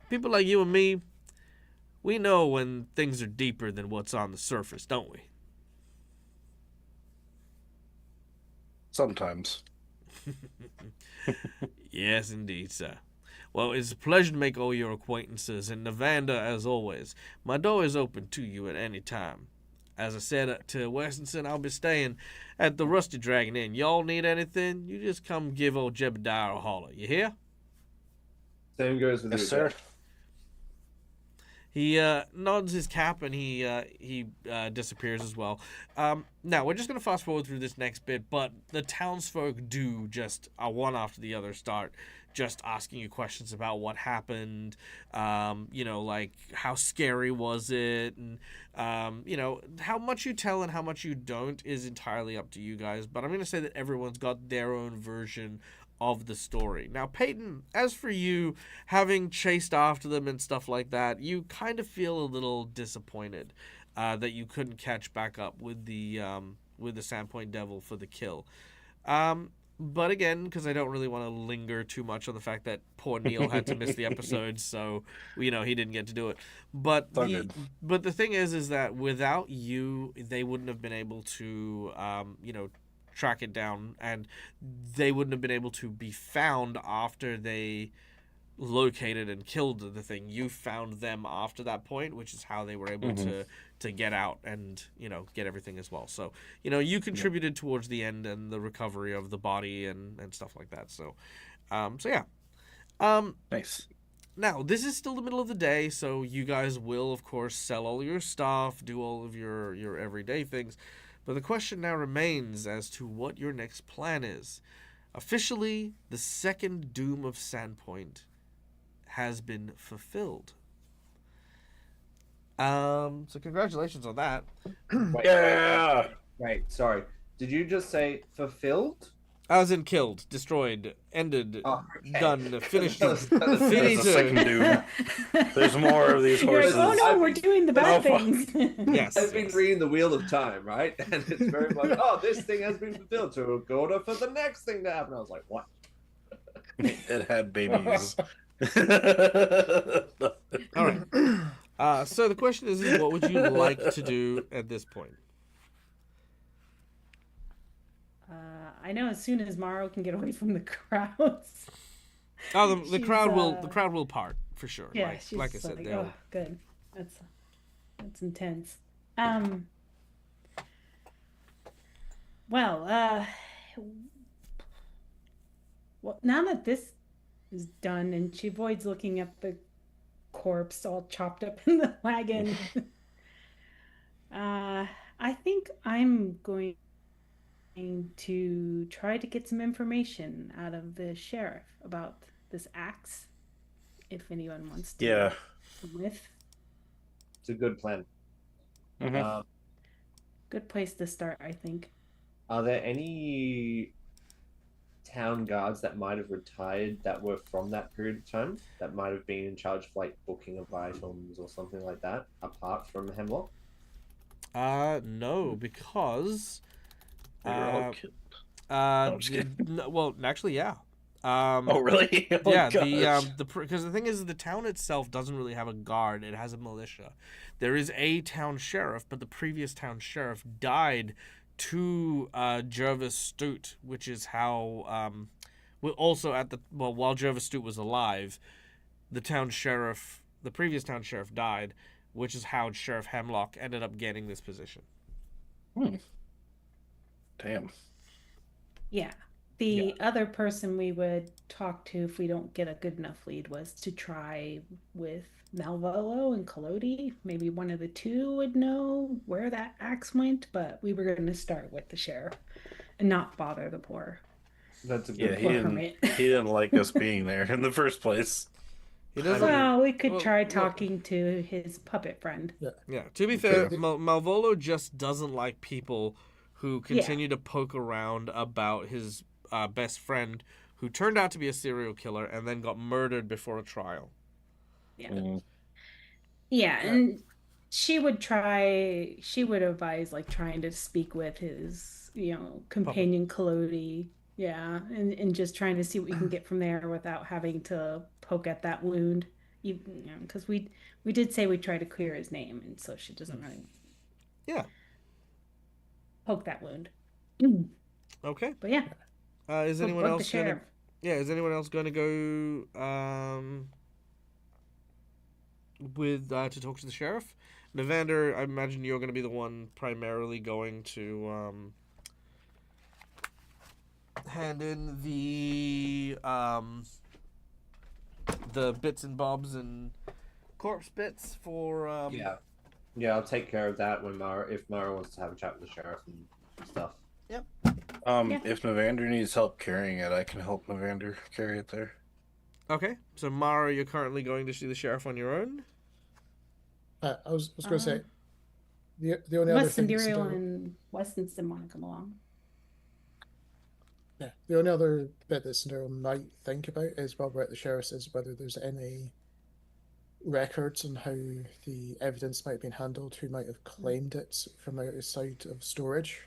[SPEAKER 1] people like you and me, we know when things are deeper than what's on the surface, don't we?"
[SPEAKER 5] Sometimes.
[SPEAKER 1] Yes, indeed, sir. Well, it's a pleasure to make all your acquaintances, and Navanda, as always, my door is open to you at any time. As I said to Westonson, I'll be staying at the Rusty Dragon Inn. Y'all need anything, you just come give old Jebediah a holler. You hear?
[SPEAKER 2] Same goes with
[SPEAKER 5] Yes,
[SPEAKER 2] you,
[SPEAKER 5] sir.
[SPEAKER 2] Jack.
[SPEAKER 1] He nods his cap and he disappears as well. Now, we're just going to fast forward through this next bit, but the townsfolk do just, one after the other, start just asking you questions about what happened, like how scary was it, and, how much you tell and how much you don't is entirely up to you guys, but I'm going to say that everyone's got their own version of the story. Now, Peyton, as for you, having chased after them and stuff like that, you kind of feel a little disappointed that you couldn't catch back up with the Sandpoint Devil for the kill. But again, because I don't really want to linger too much on the fact that poor Neil had to miss the episode, so he didn't get to do it. But the thing is that without you, they wouldn't have been able to track it down, and they wouldn't have been able to be found after they located and killed the thing. You found them after that point, which is how they were able to get out and get everything as well. So you contributed towards the end and the recovery of the body and stuff like that. So yeah.
[SPEAKER 5] Nice.
[SPEAKER 1] Now, this is still the middle of the day, so you guys will, of course, sell all your stuff, do all of your everyday things. But the question now remains as to what your next plan is. Officially, the second doom of Sandpoint has been fulfilled. So congratulations on that.
[SPEAKER 2] Wait,
[SPEAKER 5] Yeah.
[SPEAKER 2] Sorry. Did you just say fulfilled
[SPEAKER 1] As in killed, destroyed, ended,
[SPEAKER 2] Oh, okay.
[SPEAKER 1] done, finished.
[SPEAKER 5] There's a
[SPEAKER 1] Finito.
[SPEAKER 5] second dude. There's more of these
[SPEAKER 6] You're like,
[SPEAKER 5] horses.
[SPEAKER 6] oh no, we're doing the bad things.
[SPEAKER 1] Yes.
[SPEAKER 2] I've been
[SPEAKER 1] yes.
[SPEAKER 2] reading the Wheel of Time, right? And it's very much, oh, this thing has been fulfilled, so go order for the next thing to happen. I was like, what?
[SPEAKER 5] It had babies.
[SPEAKER 1] All right. So the question is, what would you like to do at this point?
[SPEAKER 6] I know as soon as Morrow can get away from the crowds.
[SPEAKER 1] Oh, the
[SPEAKER 6] She's,
[SPEAKER 1] crowd will part for sure.
[SPEAKER 6] Yeah,
[SPEAKER 1] like,
[SPEAKER 6] she's
[SPEAKER 1] like I said,
[SPEAKER 6] like,
[SPEAKER 1] they'll.
[SPEAKER 6] oh, good. That's intense. Well, well, now that this is done, and she avoids looking at the corpse all chopped up in the wagon, I think I'm going to try to get some information out of the sheriff about this axe, if anyone wants to.
[SPEAKER 5] Yeah.
[SPEAKER 6] With.
[SPEAKER 2] It's a good plan.
[SPEAKER 5] Mhm.
[SPEAKER 6] Good place to start, I think.
[SPEAKER 2] Are there any town guards that might have retired that were from that period of time that might have been in charge of like booking of items or something like that, apart from Hemlock?
[SPEAKER 1] No, because.
[SPEAKER 5] They were all killed. I'm just kidding.
[SPEAKER 1] Well, actually, yeah.
[SPEAKER 5] Oh, really? Oh,
[SPEAKER 1] yeah,
[SPEAKER 5] gosh.
[SPEAKER 1] because the thing is, the town itself doesn't really have a guard; it has a militia. There is a town sheriff, but the previous town sheriff died to Jervis Stute, which is how. Also while Jervis Stute was alive, the previous town sheriff died, which is how Sheriff Hemlock ended up getting this position.
[SPEAKER 5] Damn.
[SPEAKER 6] Yeah. The other person we would talk to if we don't get a good enough lead was to try with Malvolo and Collodi. Maybe one of the two would know where that axe went, but we were going to start with the sheriff and not bother the poor.
[SPEAKER 2] That's a
[SPEAKER 5] Yeah,
[SPEAKER 2] good
[SPEAKER 5] he
[SPEAKER 2] plan.
[SPEAKER 5] he didn't like us being there in the first place.
[SPEAKER 1] He doesn't.
[SPEAKER 6] Well, we could try
[SPEAKER 1] well,
[SPEAKER 6] talking to his puppet friend.
[SPEAKER 1] Yeah. To be fair, Malvolo just doesn't like people who continue to poke around about his best friend, who turned out to be a serial killer and then got murdered before a trial.
[SPEAKER 6] Yeah. Yeah, and she would advise like trying to speak with his, companion Collodi. Yeah, and just trying to see what we can get from there without having to poke at that wound. Because we did say we try to clear his name, and so she doesn't really poke that wound.
[SPEAKER 1] Okay.
[SPEAKER 6] But yeah.
[SPEAKER 1] Is anyone else going to?
[SPEAKER 6] Sheriff.
[SPEAKER 1] Yeah. Is anyone else going to go with to talk to the sheriff? Navander, I imagine you're going to be the one primarily going to hand in the bits and bobs and corpse bits for
[SPEAKER 2] Yeah, I'll take care of that if Mara wants to have a chat with the sheriff and stuff.
[SPEAKER 1] Yep.
[SPEAKER 5] If Navander needs help carrying it, I can help Navander carry it there.
[SPEAKER 1] Okay, so Mara, you're currently going to see the sheriff on your own?
[SPEAKER 4] I was going to say, the only other thing...
[SPEAKER 6] Westendirial and Westonson want to come along.
[SPEAKER 4] Yeah, the only other bit that Cinderella might think about is while we're at the sheriff's is whether there's any records on how the evidence might have been handled, who might have claimed it from outside of storage.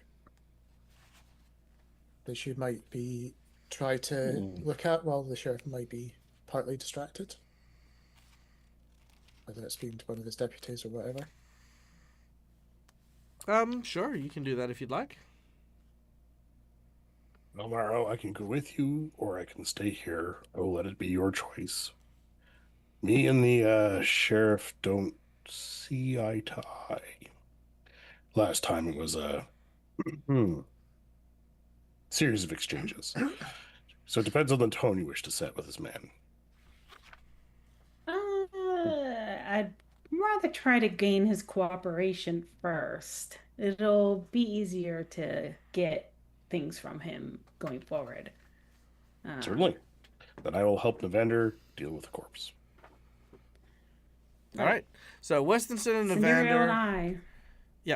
[SPEAKER 4] That she might try to look at while the sheriff might be partly distracted. Whether it's speaking to one of his deputies or whatever.
[SPEAKER 1] Sure, you can do that if you'd like.
[SPEAKER 3] Well, Morrow, I can go with you, or I can stay here. I will let it be your choice. Me and the sheriff don't see eye to eye. Last time it was a series of exchanges. So it depends on the tone you wish to set with this man.
[SPEAKER 6] I'd rather try to gain his cooperation first. It'll be easier to get things from him going forward.
[SPEAKER 3] Certainly. Then I will help Navander deal with the corpse.
[SPEAKER 1] All right. So Westonson and
[SPEAKER 6] Cinderella and
[SPEAKER 1] Navander.
[SPEAKER 6] I.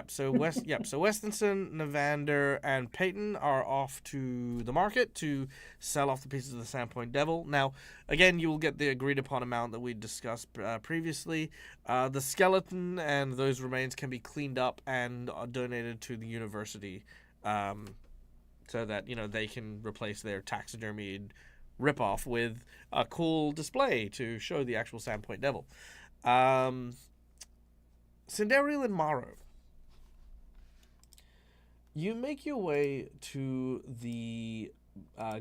[SPEAKER 1] So Westinson, Navander, and Peyton are off to the market to sell off the pieces of the Sandpoint Devil. Now, again, you will get the agreed upon amount that we discussed previously. The skeleton and those remains can be cleaned up and donated to the university, so that they can replace their taxidermied ripoff with a cool display to show the actual Sandpoint Devil. Sindariel and Morrow. You make your way to the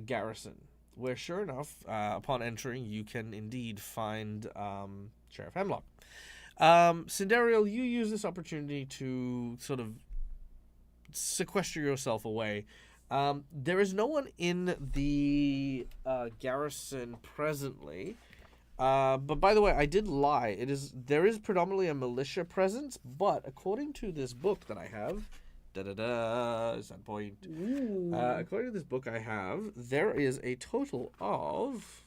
[SPEAKER 1] garrison, where sure enough, upon entering, you can indeed find Sheriff Hemlock. Sindariel, you use this opportunity to sort of sequester yourself away. There is no one in the garrison presently. But by the way, I did lie. There is predominantly a militia presence, but according to this book that I have, Sandpoint. According to this book I have, there is a total of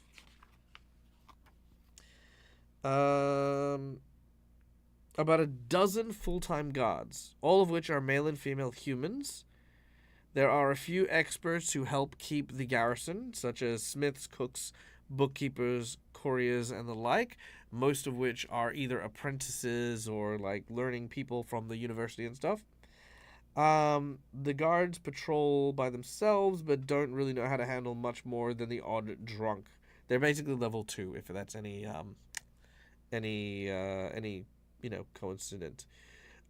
[SPEAKER 1] about a dozen full-time guards, all of which are male and female humans. There are a few experts who help keep the garrison, such as smiths, cooks, bookkeepers, couriers, and the like, most of which are either apprentices or like learning people from the university and stuff. The guards patrol by themselves, but don't really know how to handle much more than the odd drunk. They're basically level 2, if that's any coincidence.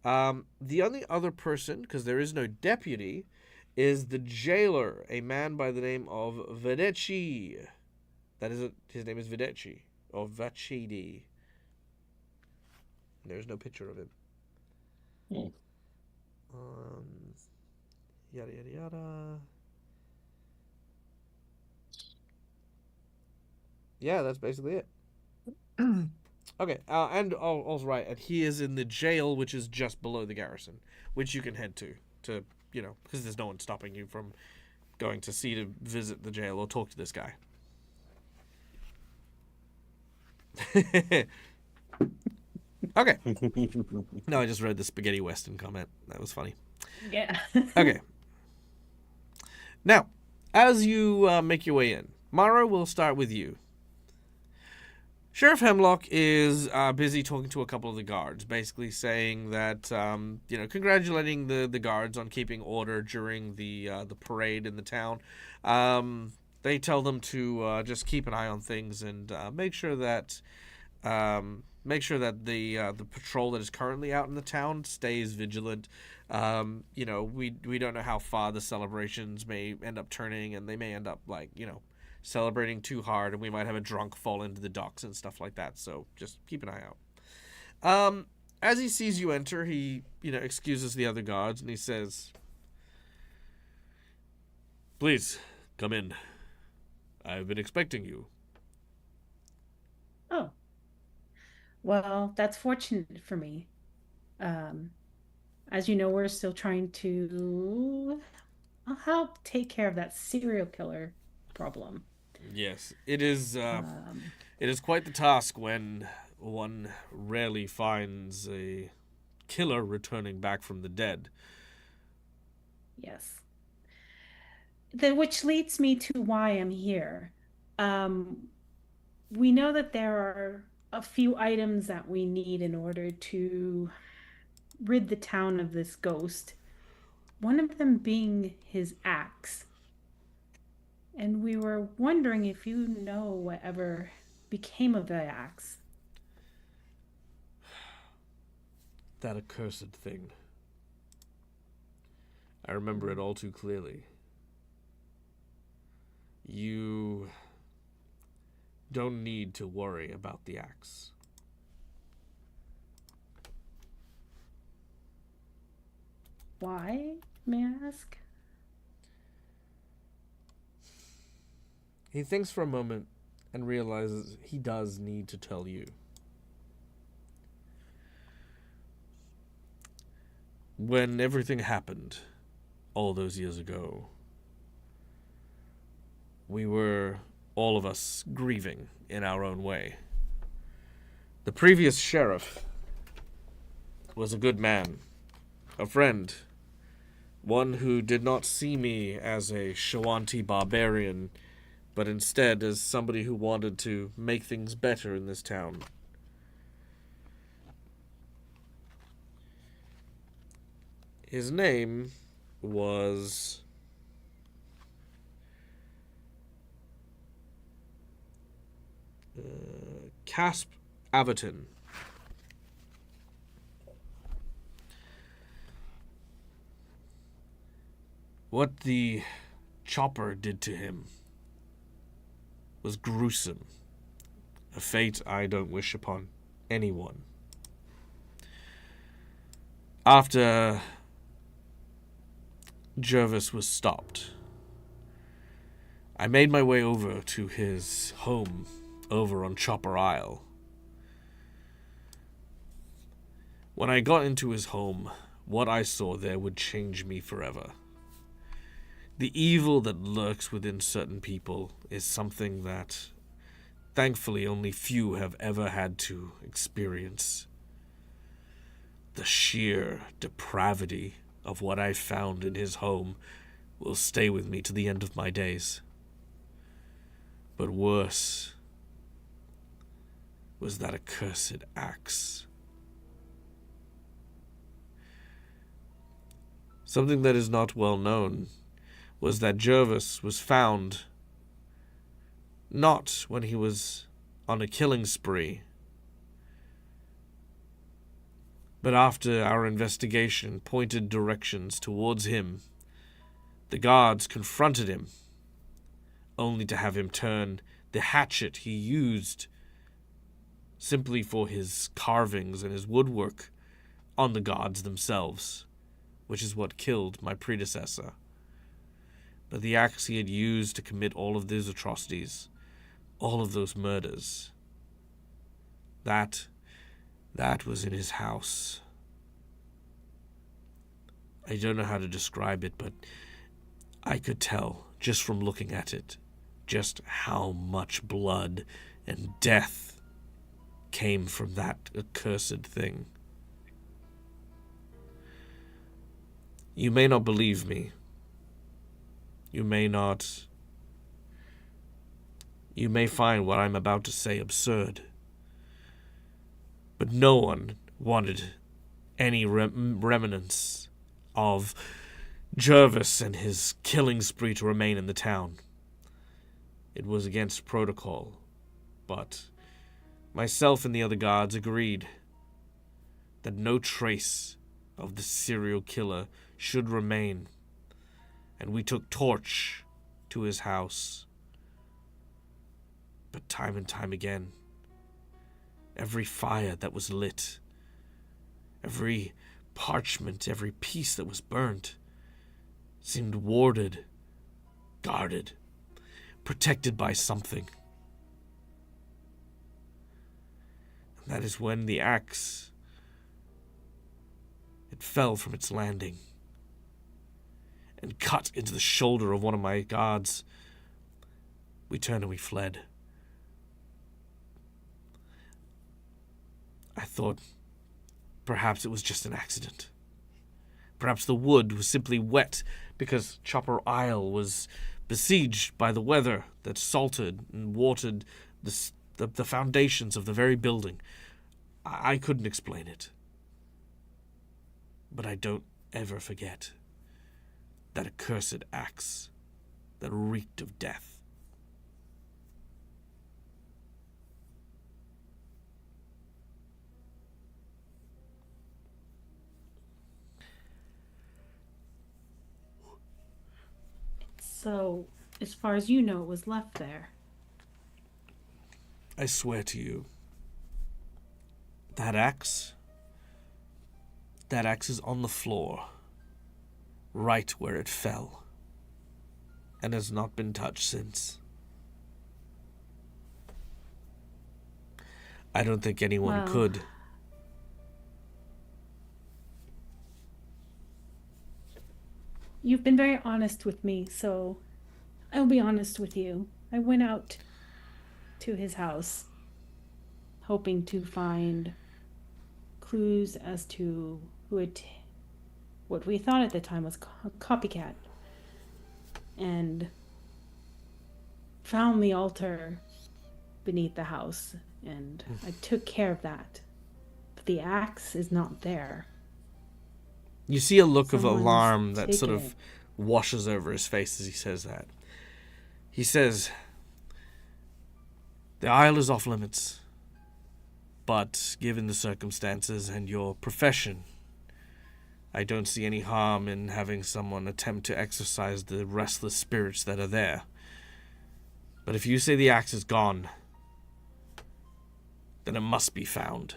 [SPEAKER 1] The only other person, because there is no deputy, is the jailer, a man by the name of Vedeci. His name is Vedeci, or Vachidi. There's no picture of him. Yada yada yada. Yeah, that's basically it. Okay, and also right, and he is in the jail, which is just below the garrison, which you can head to because there's no one stopping you from going to visit the jail or talk to this guy. Okay. No, I just read the spaghetti western comment. That was funny.
[SPEAKER 6] Yeah.
[SPEAKER 1] Okay. Now, as you make your way in, Mara, we'll start with you. Sheriff Hemlock is busy talking to a couple of the guards, basically saying that, congratulating the guards on keeping order during the parade in the town. They tell them to just keep an eye on things and make sure that the patrol that is currently out in the town stays vigilant. We don't know how far the celebrations may end up turning, and they may end up celebrating too hard, and we might have a drunk fall into the docks and stuff like that. So just keep an eye out. As he sees you enter, he excuses the other guards and he says, "Please come in. I've been expecting you."
[SPEAKER 6] Oh. Well, that's fortunate for me. As you know, we're still trying to help take care of that serial killer problem.
[SPEAKER 1] Yes, it is. It is quite the task when one rarely finds a killer returning back from the dead.
[SPEAKER 6] Yes. Which leads me to why I'm here. We know that there are a few items that we need in order to rid the town of this ghost. One of them being his axe. And we were wondering if you know whatever became of the axe.
[SPEAKER 1] That accursed thing. I remember it all too clearly. You don't need to worry about the axe.
[SPEAKER 6] Why, may I ask?
[SPEAKER 1] He thinks for a moment and realizes he does need to tell you. When everything happened all those years ago, we were, all of us, grieving in our own way. The previous sheriff was a good man, A friend. One who did not see me as a Shawanti barbarian, but instead as somebody who wanted to make things better in this town. His name was Casp Averton. What the chopper did to him was gruesome, a fate I don't wish upon anyone. After Jervis was stopped, I made my way over to his home over on Chopper Isle. When I got into his home, what I saw there would change me forever. The evil that lurks within certain people is something that, thankfully, only few have ever had to experience. The sheer depravity of what I found in his home will stay with me to the end of my days. But worse was that accursed axe. Something that is not well known was that Jervis was found not when he was on a killing spree, but after our investigation pointed directions towards him. The guards confronted him, only to have him turn the hatchet he used simply for his carvings and his woodwork on the gods themselves, which is what killed my predecessor. But the axe he had used to commit all of those atrocities, all of those murders, that was in his house. I don't know how to describe it, but I could tell, just from looking at it, just how much blood and death came from that accursed thing. You may not believe me. You may find what I'm about to say absurd. But no one wanted any remnants of Jervis and his killing spree to remain in the town. It was against protocol, but myself and the other guards agreed that no trace of the serial killer should remain, and we took torch to his house. But time and time again, every fire that was lit, every parchment, every piece that was burnt, seemed warded, guarded, protected by something. And that is when the axe, it fell from its landing and cut into the shoulder of one of my guards. We turned and we fled. I thought perhaps it was just an accident. Perhaps the wood was simply wet because Chopper Isle was besieged by the weather that salted and watered the foundations of the very building. I couldn't explain it. But I don't ever forget that accursed axe that reeked of death.
[SPEAKER 6] So, as far as you know, it was left there.
[SPEAKER 1] I swear to you, that axe is on the floor, right where it fell, and has not been touched since. I don't think anyone could.
[SPEAKER 6] You've been very honest with me, so I'll be honest with you. I went out to his house, hoping to find clues as to who had what we thought at the time was a copycat, and found the altar beneath the house, and I took care of that. But the axe is not there.
[SPEAKER 1] You see a look of
[SPEAKER 6] Someone's
[SPEAKER 1] alarm that sort
[SPEAKER 6] taken
[SPEAKER 1] of
[SPEAKER 6] it.
[SPEAKER 1] washes over his face as he says that. He says, "The Isle is off limits, but given the circumstances and your profession, I don't see any harm in having someone attempt to exorcise the restless spirits that are there. But if you say the axe is gone, then it must be found.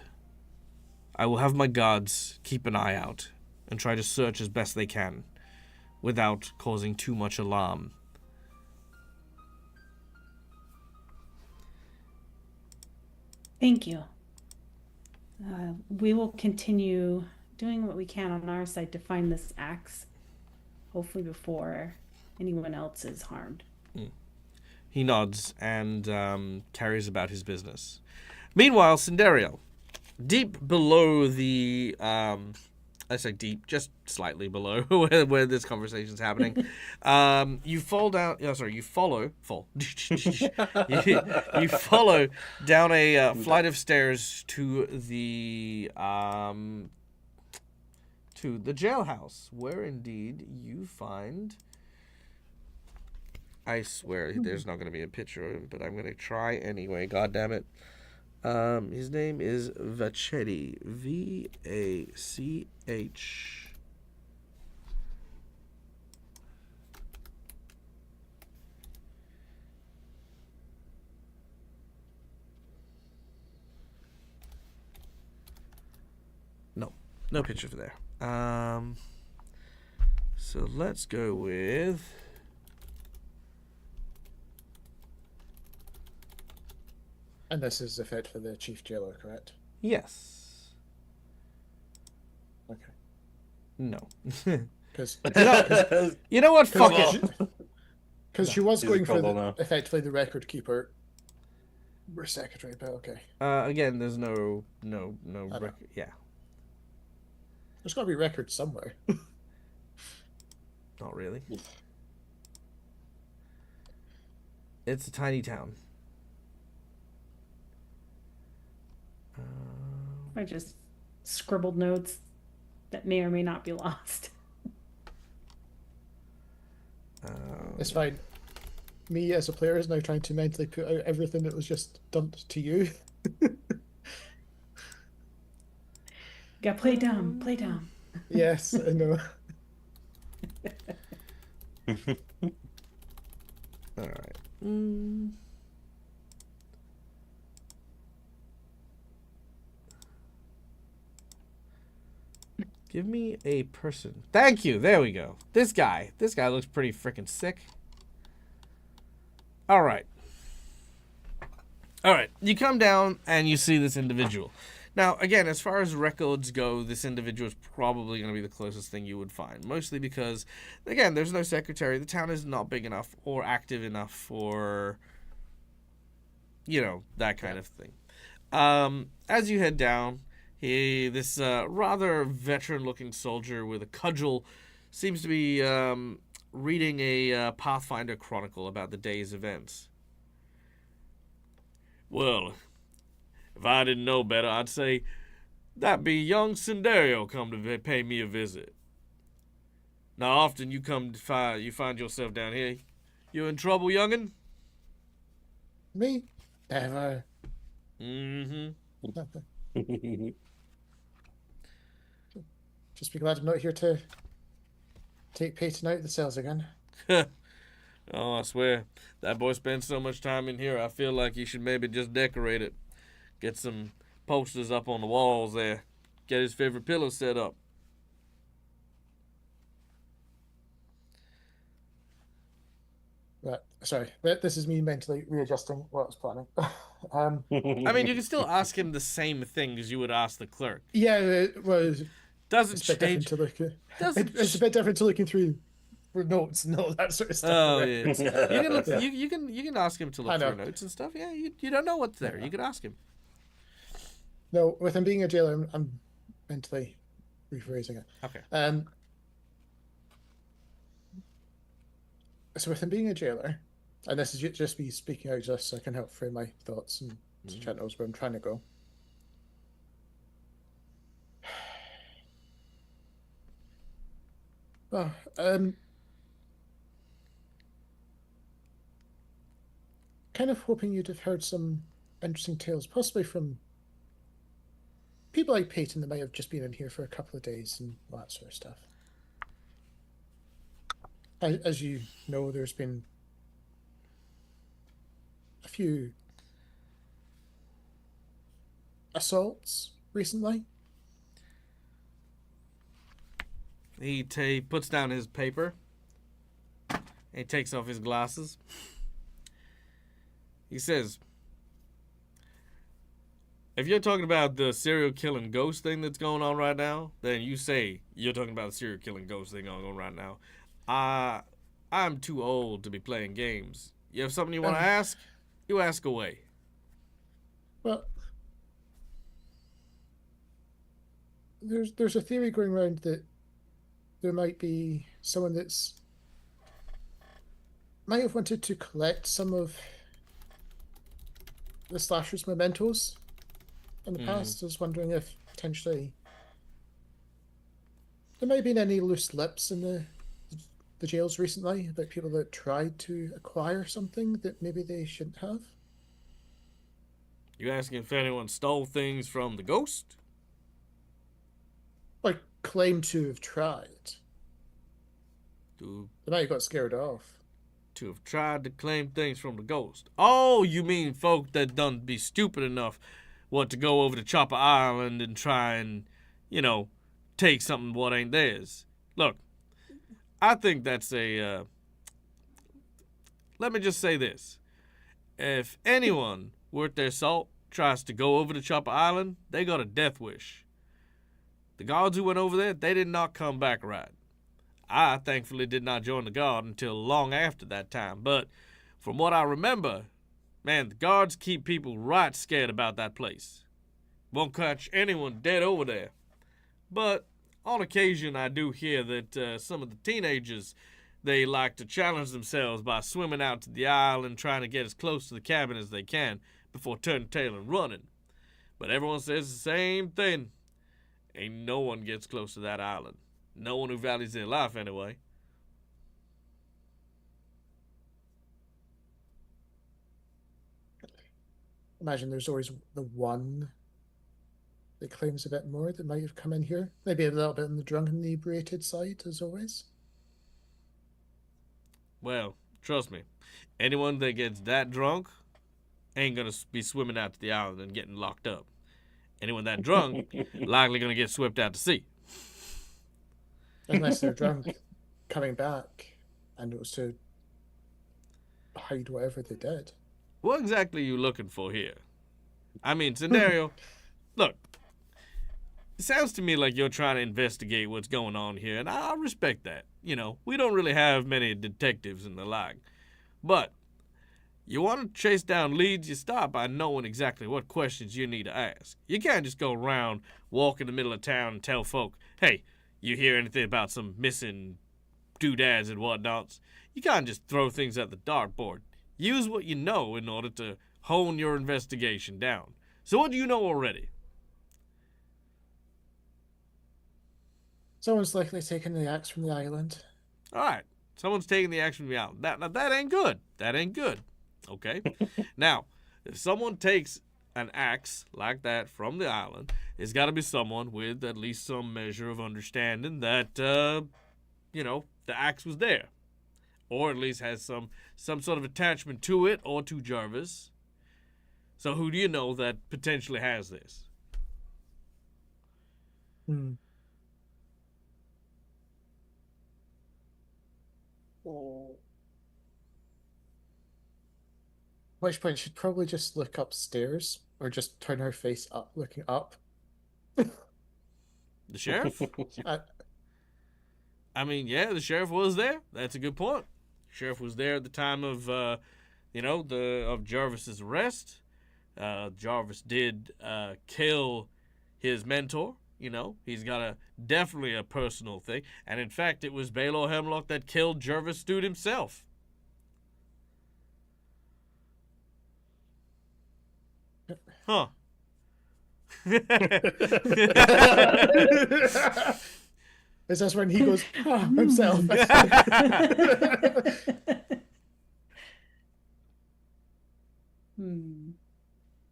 [SPEAKER 1] I will have my guards keep an eye out and try to search as best they can without causing too much alarm."
[SPEAKER 6] Thank you. We will continue doing what we can on our side to find this axe, hopefully before anyone else is harmed.
[SPEAKER 1] He nods and carries about his business. Meanwhile, Cinderio, deep below the, I say deep, just slightly below where this conversation's happening, you fall down. Oh, sorry, you follow you follow down a flight of stairs to the jailhouse, where indeed you find. I swear there's not going to be a picture of him, but I'm going to try anyway. God damn it. His name is Vachetti. V-A-C-H. No picture for there. So let's go with.
[SPEAKER 4] And this is the fit for the chief jailer, correct?
[SPEAKER 1] Yes.
[SPEAKER 4] Okay.
[SPEAKER 1] No.
[SPEAKER 4] Because
[SPEAKER 1] You know what? Fuck
[SPEAKER 5] Well,
[SPEAKER 1] it.
[SPEAKER 4] she was
[SPEAKER 5] He's
[SPEAKER 4] going
[SPEAKER 5] a
[SPEAKER 4] for
[SPEAKER 5] kobold now.
[SPEAKER 4] effectively the record keeper. We're secretary, but okay.
[SPEAKER 1] Again, there's no
[SPEAKER 4] know.
[SPEAKER 1] record. Yeah,
[SPEAKER 4] There's got to be records somewhere.
[SPEAKER 1] not really. It's a tiny town.
[SPEAKER 6] I just scribbled notes that may or may not be lost.
[SPEAKER 4] It's fine. Me as a player is now trying to mentally put out everything that was just dumped to you.
[SPEAKER 6] Gotta play dumb, play dumb.
[SPEAKER 4] Yes, I know.
[SPEAKER 1] All right. Give me a person. Thank you. There we go. This guy. This guy looks pretty freaking sick. All right. All right. You come down and you see this individual. Now, again, as far as records go, this individual is probably going to be the closest thing you would find. Mostly because, again, there's no secretary. The town is not big enough or active enough for, that kind of thing. As you head down, this rather veteran-looking soldier with a cudgel seems to be reading a Pathfinder chronicle about the day's events. "Well, if I didn't know better, I'd say that be young Cinderio come to pay me a visit. Now, often you find yourself down here. You in trouble, young'un?"
[SPEAKER 4] Me? Never.
[SPEAKER 1] Mm-hmm.
[SPEAKER 4] Just be glad I'm not here to take Peyton out the cells again.
[SPEAKER 1] Oh, I swear, that boy spends so much time in here, I feel like he should maybe just decorate it. Get some posters up on the walls there. Get his favorite pillow set up.
[SPEAKER 4] Right, sorry. This is me mentally readjusting what I was planning.
[SPEAKER 1] I mean, you can still ask him the same thing as you would ask the clerk.
[SPEAKER 4] Yeah, it was.
[SPEAKER 1] Doesn't
[SPEAKER 4] It's a bit different
[SPEAKER 1] change.
[SPEAKER 4] to look at.
[SPEAKER 1] Doesn't
[SPEAKER 4] It's a bit different to looking through for notes and all that sort of stuff.
[SPEAKER 1] Oh
[SPEAKER 4] right?
[SPEAKER 1] yeah. You can look.
[SPEAKER 4] Yeah.
[SPEAKER 1] You can ask him to
[SPEAKER 4] I
[SPEAKER 1] look
[SPEAKER 4] know.
[SPEAKER 1] through notes and stuff. Yeah, you don't know what's there. You can ask him.
[SPEAKER 4] No, with him being a jailer, I'm mentally rephrasing it.
[SPEAKER 1] Okay.
[SPEAKER 4] So with him being a jailer, and this is just me speaking out just so I can help frame my thoughts and so Chet knows where I'm trying to go. Oh, kind of hoping you'd have heard some interesting tales, possibly from people like Peyton that might have just been in here for a couple of days and all that sort of stuff. As you know, there's been a few assaults recently.
[SPEAKER 1] He puts down his paper. He takes off his glasses. He says, if you're talking about the serial killing ghost thing that's going on right now, then you say you're talking about the serial killing ghost thing going on right now. I'm too old to be playing games. You have something you want to ask? You ask away.
[SPEAKER 4] Well, there's a theory going around that there might be someone might have wanted to collect some of the slasher's mementos in the past. I was wondering if potentially there might have been any loose lips in the jails recently about people that tried to acquire something that maybe they shouldn't have.
[SPEAKER 1] You asking if anyone stole things from the ghost?
[SPEAKER 4] Like, claim to have tried. They might have got scared off.
[SPEAKER 1] To have tried to claim things from the ghost. Oh, you mean folk that done be stupid enough to go over to Chopper Island and try and, take something what ain't theirs. Look, I think that's let me just say this. If anyone worth their salt tries to go over to Chopper Island, they got a death wish. The guards who went over there, they did not come back right. I thankfully did not join the guard until long after that time, but from what I remember, man, the guards keep people right scared about that place. Won't catch anyone dead over there. But on occasion, I do hear that some of the teenagers, they like to challenge themselves by swimming out to the island, trying to get as close to the cabin as they can before turning tail and running. But everyone says the same thing. Ain't no one gets close to that island. No one who values their life, anyway.
[SPEAKER 4] Imagine there's always the one that claims a bit more that might have come in here. Maybe a little bit on the drunk and inebriated side, as always.
[SPEAKER 1] Well, trust me, anyone that gets that drunk ain't gonna be swimming out to the island and getting locked up. Anyone that drunk likely gonna get swept out to sea.
[SPEAKER 4] Unless they're drunk, coming back, and it was to hide whatever they did.
[SPEAKER 1] What exactly are you looking for here? I mean, scenario, look, it sounds to me like you're trying to investigate what's going on here, and I respect that. We don't really have many detectives and the like. But you want to chase down leads, you start by knowing exactly what questions you need to ask. You can't just go around, walk in the middle of town and tell folk, hey, you hear anything about some missing doodads and whatnots? You can't just throw things at the dartboard. Use what you know in order to hone your investigation down. So what do you know already?
[SPEAKER 4] Someone's likely taking the axe from the island.
[SPEAKER 1] All right. Someone's taking the axe from the island. That ain't good. That ain't good. Okay? Now, if someone takes an axe like that from the island, it's got to be someone with at least some measure of understanding that, the axe was there. Or at least has some sort of attachment to it or to Jarvis. So who do you know that potentially has this?
[SPEAKER 4] At which point she'd probably just look upstairs or just turn her face up, looking up.
[SPEAKER 1] The sheriff? I mean, yeah, the sheriff was there. That's a good point. Sheriff was there at the time of, of Jarvis's arrest. Jarvis did kill his mentor. He's got definitely a personal thing. And in fact, it was Baylor Hemlock that killed Jarvis Dude himself. Huh.
[SPEAKER 4] Is this when he goes, himself?
[SPEAKER 6] Hmm.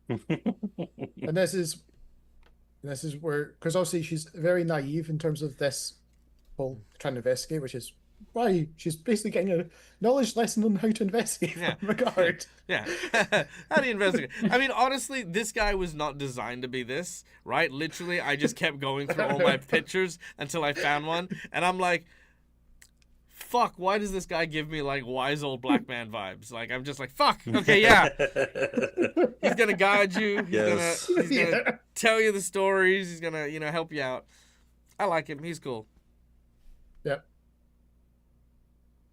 [SPEAKER 4] And this is where, because obviously she's very naive in terms of this whole trying to investigate, which is why she's basically getting a knowledge lesson on how to investigate
[SPEAKER 1] Yeah.
[SPEAKER 4] from a guard.
[SPEAKER 1] Yeah. How do you investigate? I mean, honestly, this guy was not designed to be this, right? Literally, I just kept going through all my pictures until I found one, and I'm like, fuck, why does this guy give me, like, wise old black man vibes? Like, I'm just like, fuck, okay, yeah. He's gonna guide you.
[SPEAKER 5] Yes.
[SPEAKER 1] He's gonna
[SPEAKER 4] Yeah.
[SPEAKER 1] tell you the stories. He's gonna, help you out. I like him. He's cool.
[SPEAKER 4] Yep.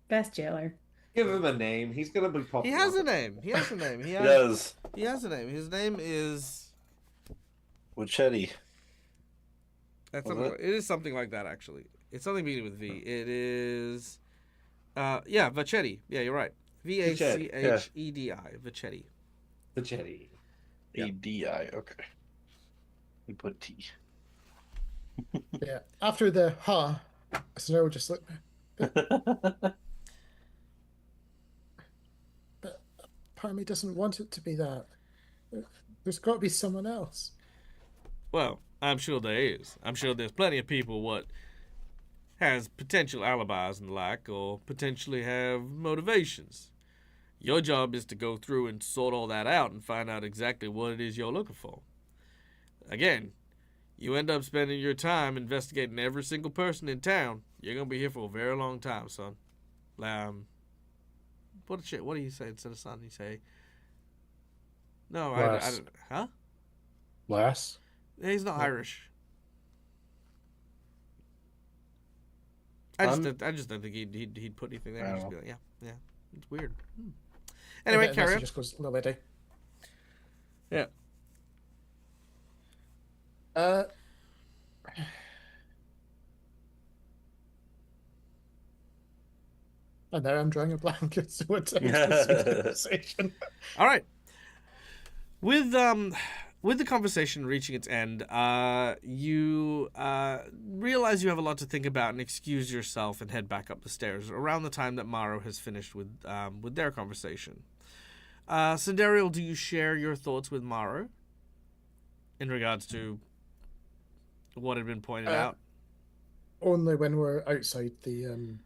[SPEAKER 6] Best jailer.
[SPEAKER 2] Give him a name. He's gonna be
[SPEAKER 1] He
[SPEAKER 2] popular.
[SPEAKER 1] has a name. He has a name.
[SPEAKER 5] He does.
[SPEAKER 1] He has a name. His name is.
[SPEAKER 5] Wachetti.
[SPEAKER 1] That's
[SPEAKER 5] Was
[SPEAKER 1] something, it is something like that, actually. It's something beginning with V. It is. Yeah, Vachetti. Yeah, you're right. Vachedi. Vachetti.
[SPEAKER 2] Pachetti.
[SPEAKER 1] Yeah.
[SPEAKER 5] ADI. Okay. We put T.
[SPEAKER 4] Yeah. After the Snow just like, but part of me doesn't want it to be that. There's got to be someone else.
[SPEAKER 1] Well, I'm sure there is. I'm sure there's plenty of people what has potential alibis and the like, or potentially have motivations. Your job is to go through and sort all that out and find out exactly what it is you're looking for. Again, you end up spending your time investigating every single person in town. You're gonna be here for a very long time, son. What do you say instead of son? You say no. I
[SPEAKER 3] Lass.
[SPEAKER 1] huh?
[SPEAKER 3] Lass?
[SPEAKER 1] He's not Irish. I just don't think he'd put anything there. He'd just be like, yeah. It's weird. Anyway,
[SPEAKER 4] And
[SPEAKER 1] carry
[SPEAKER 4] he
[SPEAKER 1] on.
[SPEAKER 4] just goes, little lady.
[SPEAKER 1] Yeah.
[SPEAKER 4] And now I'm drawing a blank. So it's a conversation.
[SPEAKER 1] All right. With the conversation reaching its end, you realize you have a lot to think about and excuse yourself and head back up the stairs around the time that Maro has finished with their conversation. Sindariel, do you share your thoughts with Maro in regards to what had been pointed out?
[SPEAKER 4] Only when we're outside the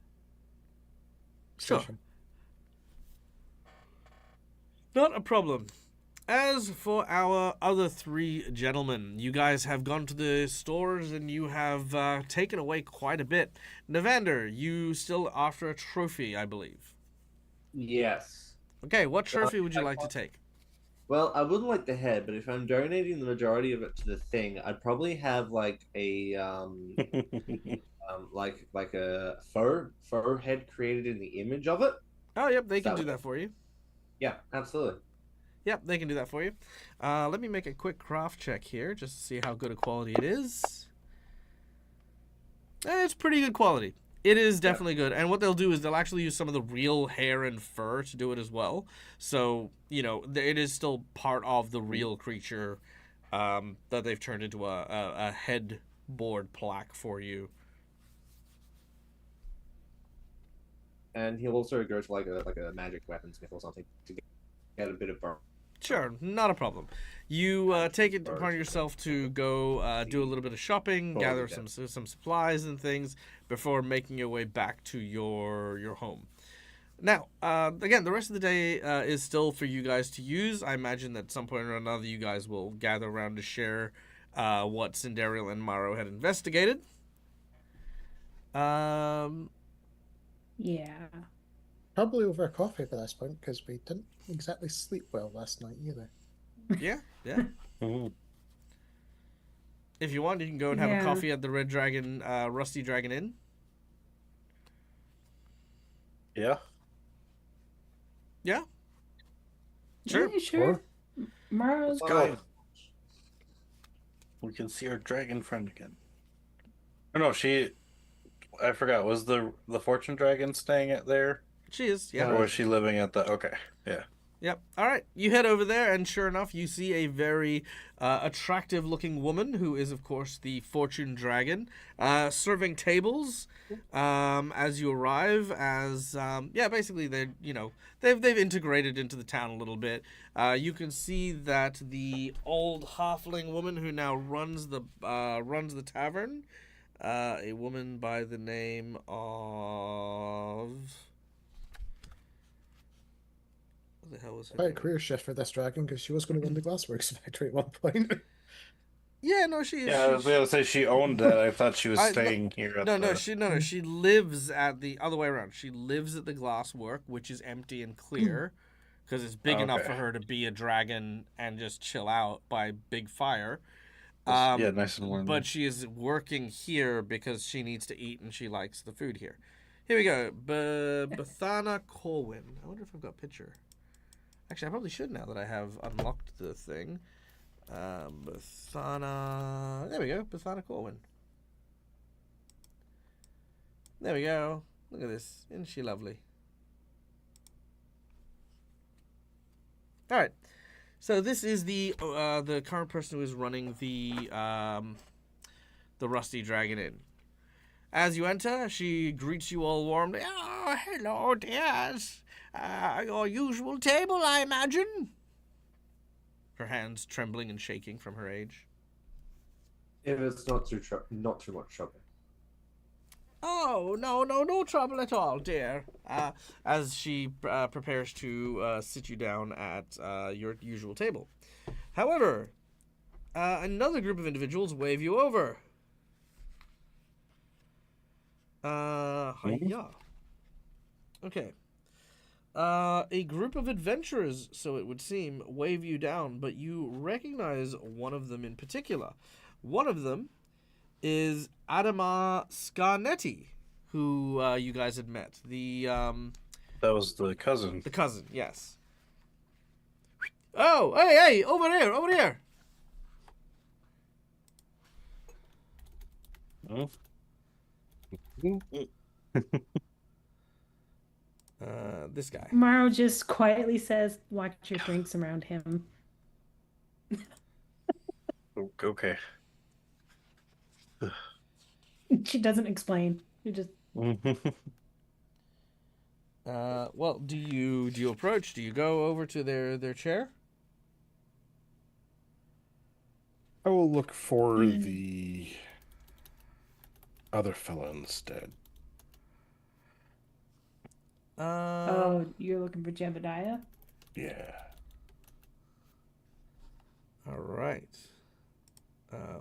[SPEAKER 1] Sure.
[SPEAKER 4] station.
[SPEAKER 1] Not a problem. As for our other three gentlemen, you guys have gone to the stores and you have taken away quite a bit. Navander, you still after a trophy, I believe.
[SPEAKER 2] Yes.
[SPEAKER 1] Okay, what trophy would you like to take?
[SPEAKER 2] Well, I wouldn't like the head, but if I'm donating the majority of it to the thing, I'd probably have like a like a fur head created in the image of it.
[SPEAKER 1] Oh, yep, they can do that for you.
[SPEAKER 2] Yeah, absolutely.
[SPEAKER 1] Yep, they can do that for you. Let me make a quick craft check here just to see how good a quality it is. It's pretty good quality. It is definitely good. And what they'll do is they'll actually use some of the real hair and fur to do it as well. So, it is still part of the real creature that they've turned into a headboard plaque for you.
[SPEAKER 2] And he'll also go to like a magic weaponsmith or something to get a bit of burn.
[SPEAKER 1] Sure, not a problem. You take it upon yourself to go do a little bit of shopping, gather some supplies and things before making your way back to your home. Now, again, the rest of the day is still for you guys to use. I imagine that at some point or another you guys will gather around to share what Sindariel and Maro had investigated.
[SPEAKER 6] Yeah.
[SPEAKER 4] Probably over a coffee by this point, because we didn't exactly sleep well last night either.
[SPEAKER 1] Yeah. If you want, you can go and have a coffee at the Red Dragon, Rusty Dragon Inn.
[SPEAKER 5] Yeah.
[SPEAKER 1] Yeah. Sure.
[SPEAKER 6] Yeah, sure. Maro's
[SPEAKER 5] Go. We can see our dragon friend again. Oh no, I forgot. Was the fortune dragon staying at there?
[SPEAKER 1] She is. Yeah.
[SPEAKER 5] Or was she living at the? Okay. Yeah.
[SPEAKER 1] Yep. All right. You head over there, and sure enough, you see a very attractive-looking woman who is, of course, the Fortune Dragon, serving tables as you arrive. Basically, they've integrated into the town a little bit. You can see that the old halfling woman who now runs the tavern, a woman by the name of. What the hell was her
[SPEAKER 4] Quite a
[SPEAKER 1] name?
[SPEAKER 4] career shift for this dragon, because she was going to run the glassworks factory at one point.
[SPEAKER 1] Yeah, no, she is.
[SPEAKER 5] Yeah, I was going to say she owned that. I thought she was staying here at
[SPEAKER 1] No,
[SPEAKER 5] the...
[SPEAKER 1] she lives at the other way around. She lives at the glasswork, which is empty and clear, because it's big enough for her to be a dragon and just chill out by big fire.
[SPEAKER 5] Yeah, nice and warm.
[SPEAKER 1] But she is working here because she needs to eat and she likes the food here. Here we go. Bethana Colwyn. I wonder if I've got a picture. Actually, I probably should now that I have unlocked the thing. Bethana. There we go. Bethana Colwyn. There we go. Look at this. Isn't she lovely? All right. So this is the current person who is running the Rusty Dragon Inn. As you enter, she greets you all warmly. Oh, hello, dears. Your usual table, I imagine. Her hands trembling and shaking from her age.
[SPEAKER 2] If it's not too much trouble.
[SPEAKER 1] Oh, no trouble at all, dear. As she prepares to sit you down at your usual table. However, another group of individuals wave you over. Hiya. Okay. A group of adventurers, so it would seem, wave you down, but you recognize one of them in particular. One of them is Adama Scarnetti, who you guys had met.
[SPEAKER 5] That was the cousin.
[SPEAKER 1] The cousin, yes. Oh, hey, over here.
[SPEAKER 5] Oh.
[SPEAKER 1] This guy.
[SPEAKER 6] Morrow just quietly says, watch your drinks around him.
[SPEAKER 5] Okay.
[SPEAKER 6] She doesn't explain. She just...
[SPEAKER 1] Well, do you approach? Do you go over to their chair?
[SPEAKER 3] I will look for the other fellow instead.
[SPEAKER 6] Oh, you're looking for Jebediah?
[SPEAKER 3] Yeah.
[SPEAKER 1] All right.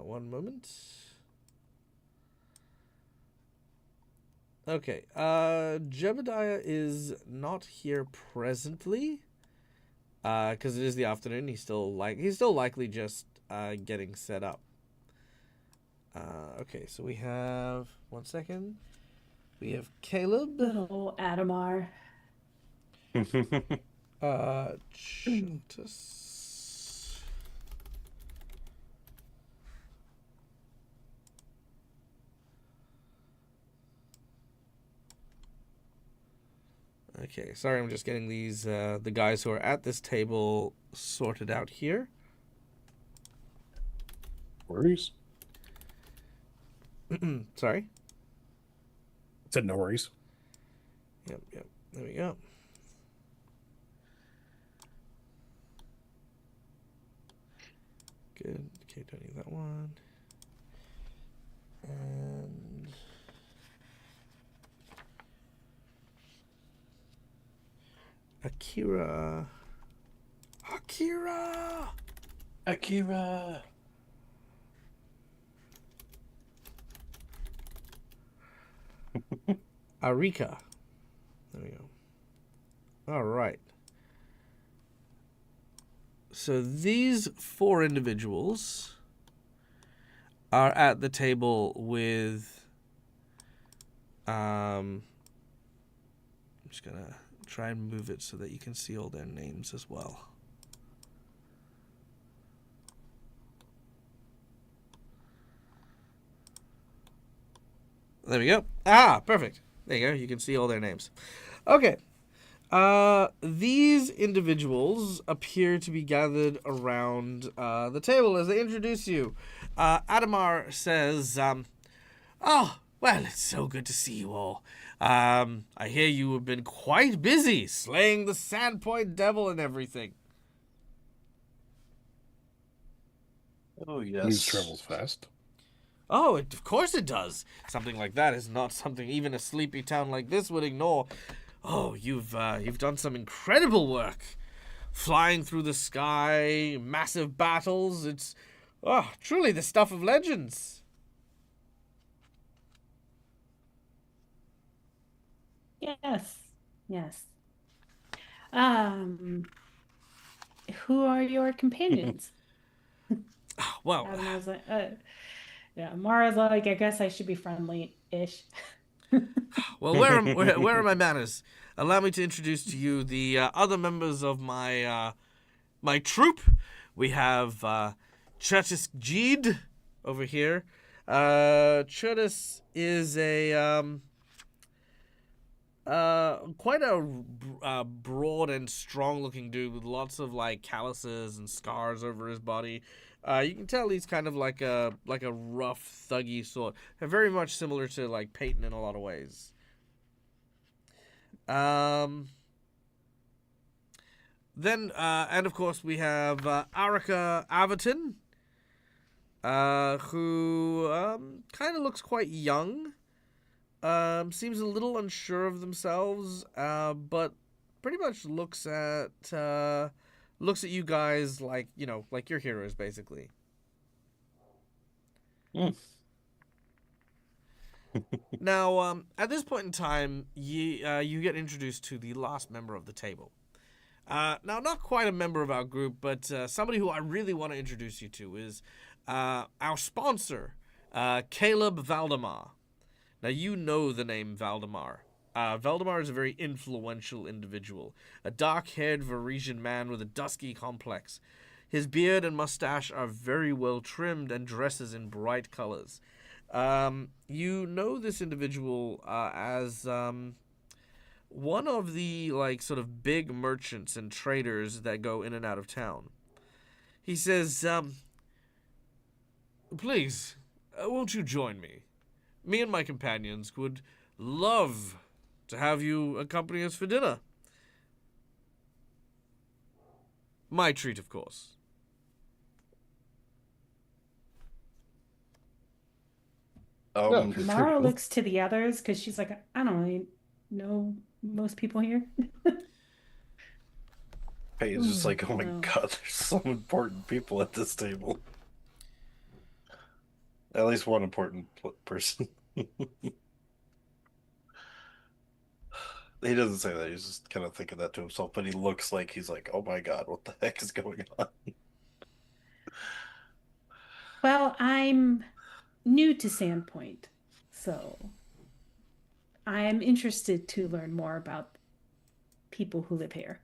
[SPEAKER 1] One moment. Okay. Jebediah is not here presently. Because it is the afternoon. He's still likely just getting set up. Okay, so we have 1 second. We have Caleb.
[SPEAKER 6] Little Adamar.
[SPEAKER 1] Chiltus. Okay, sorry, I'm just getting these the guys who are at this table sorted out here.
[SPEAKER 3] Worries?
[SPEAKER 1] Sorry.
[SPEAKER 3] Said no worries.
[SPEAKER 1] Yep. There we go. Good. Okay, don't need that one. And Akira. Arika. There we go. All right. So these 4 individuals are at the table with I'm just going to try and move it so that you can see all their names as well. There we go. Ah, perfect. There you go. You can see all their names. Okay. These individuals appear to be gathered around the table as they introduce you. Adamar says, "Oh, well, it's so good to see you all. I hear you have been quite busy slaying the Sandpoint devil and everything."
[SPEAKER 5] Oh
[SPEAKER 3] News
[SPEAKER 5] yes.
[SPEAKER 3] travels fast.
[SPEAKER 1] Oh, of course it does. Something like that is not something even a sleepy town like this would ignore. Oh, you've done some incredible work, flying through the sky, massive battles. It's truly the stuff of legends.
[SPEAKER 6] Yes. Yes. Um, who are your companions?
[SPEAKER 1] Well,
[SPEAKER 6] Adam was like, yeah. Mara's like, I guess I should be friendly-ish.
[SPEAKER 1] where are my manners? Allow me to introduce to you the other members of my my troop. We have Curtis Jeed over here. Curtis is a quite a broad and strong-looking dude with lots of like calluses and scars over his body. You can tell he's kind of like a rough, thuggy sort, very much similar to like Peyton in a lot of ways. Then and of course we have Arica Averton, who kind of looks quite young. Seems a little unsure of themselves, but pretty much looks at you guys like, you know, like your heroes, basically. Now, at this point in time, you get introduced to the last member of the table. Now, not quite a member of our group, but somebody who I really want to introduce you to is our sponsor, Caleb Valdemar. Now, you know the name Valdemar. Valdemar is a very influential individual, a dark-haired Varisian man with a dusky complex. His beard and mustache are very well trimmed and dresses in bright colors. You know this individual as one of the like sort of big merchants and traders that go in and out of town. He says, "Please, won't you join me? Me and my companions would love to have you accompany us for dinner. My treat, of course."
[SPEAKER 6] Mara looks to the others because she's like, I don't really know most people here.
[SPEAKER 5] Peyton's just like, oh my
[SPEAKER 6] no.
[SPEAKER 5] god, there's some important people at this table. At least one important person. He doesn't say that. He's just kind of thinking that to himself, but he looks like he's like, oh my god, what the heck is going on?
[SPEAKER 6] Well, I'm new to Sandpoint, so I'm interested to learn more about people who live here.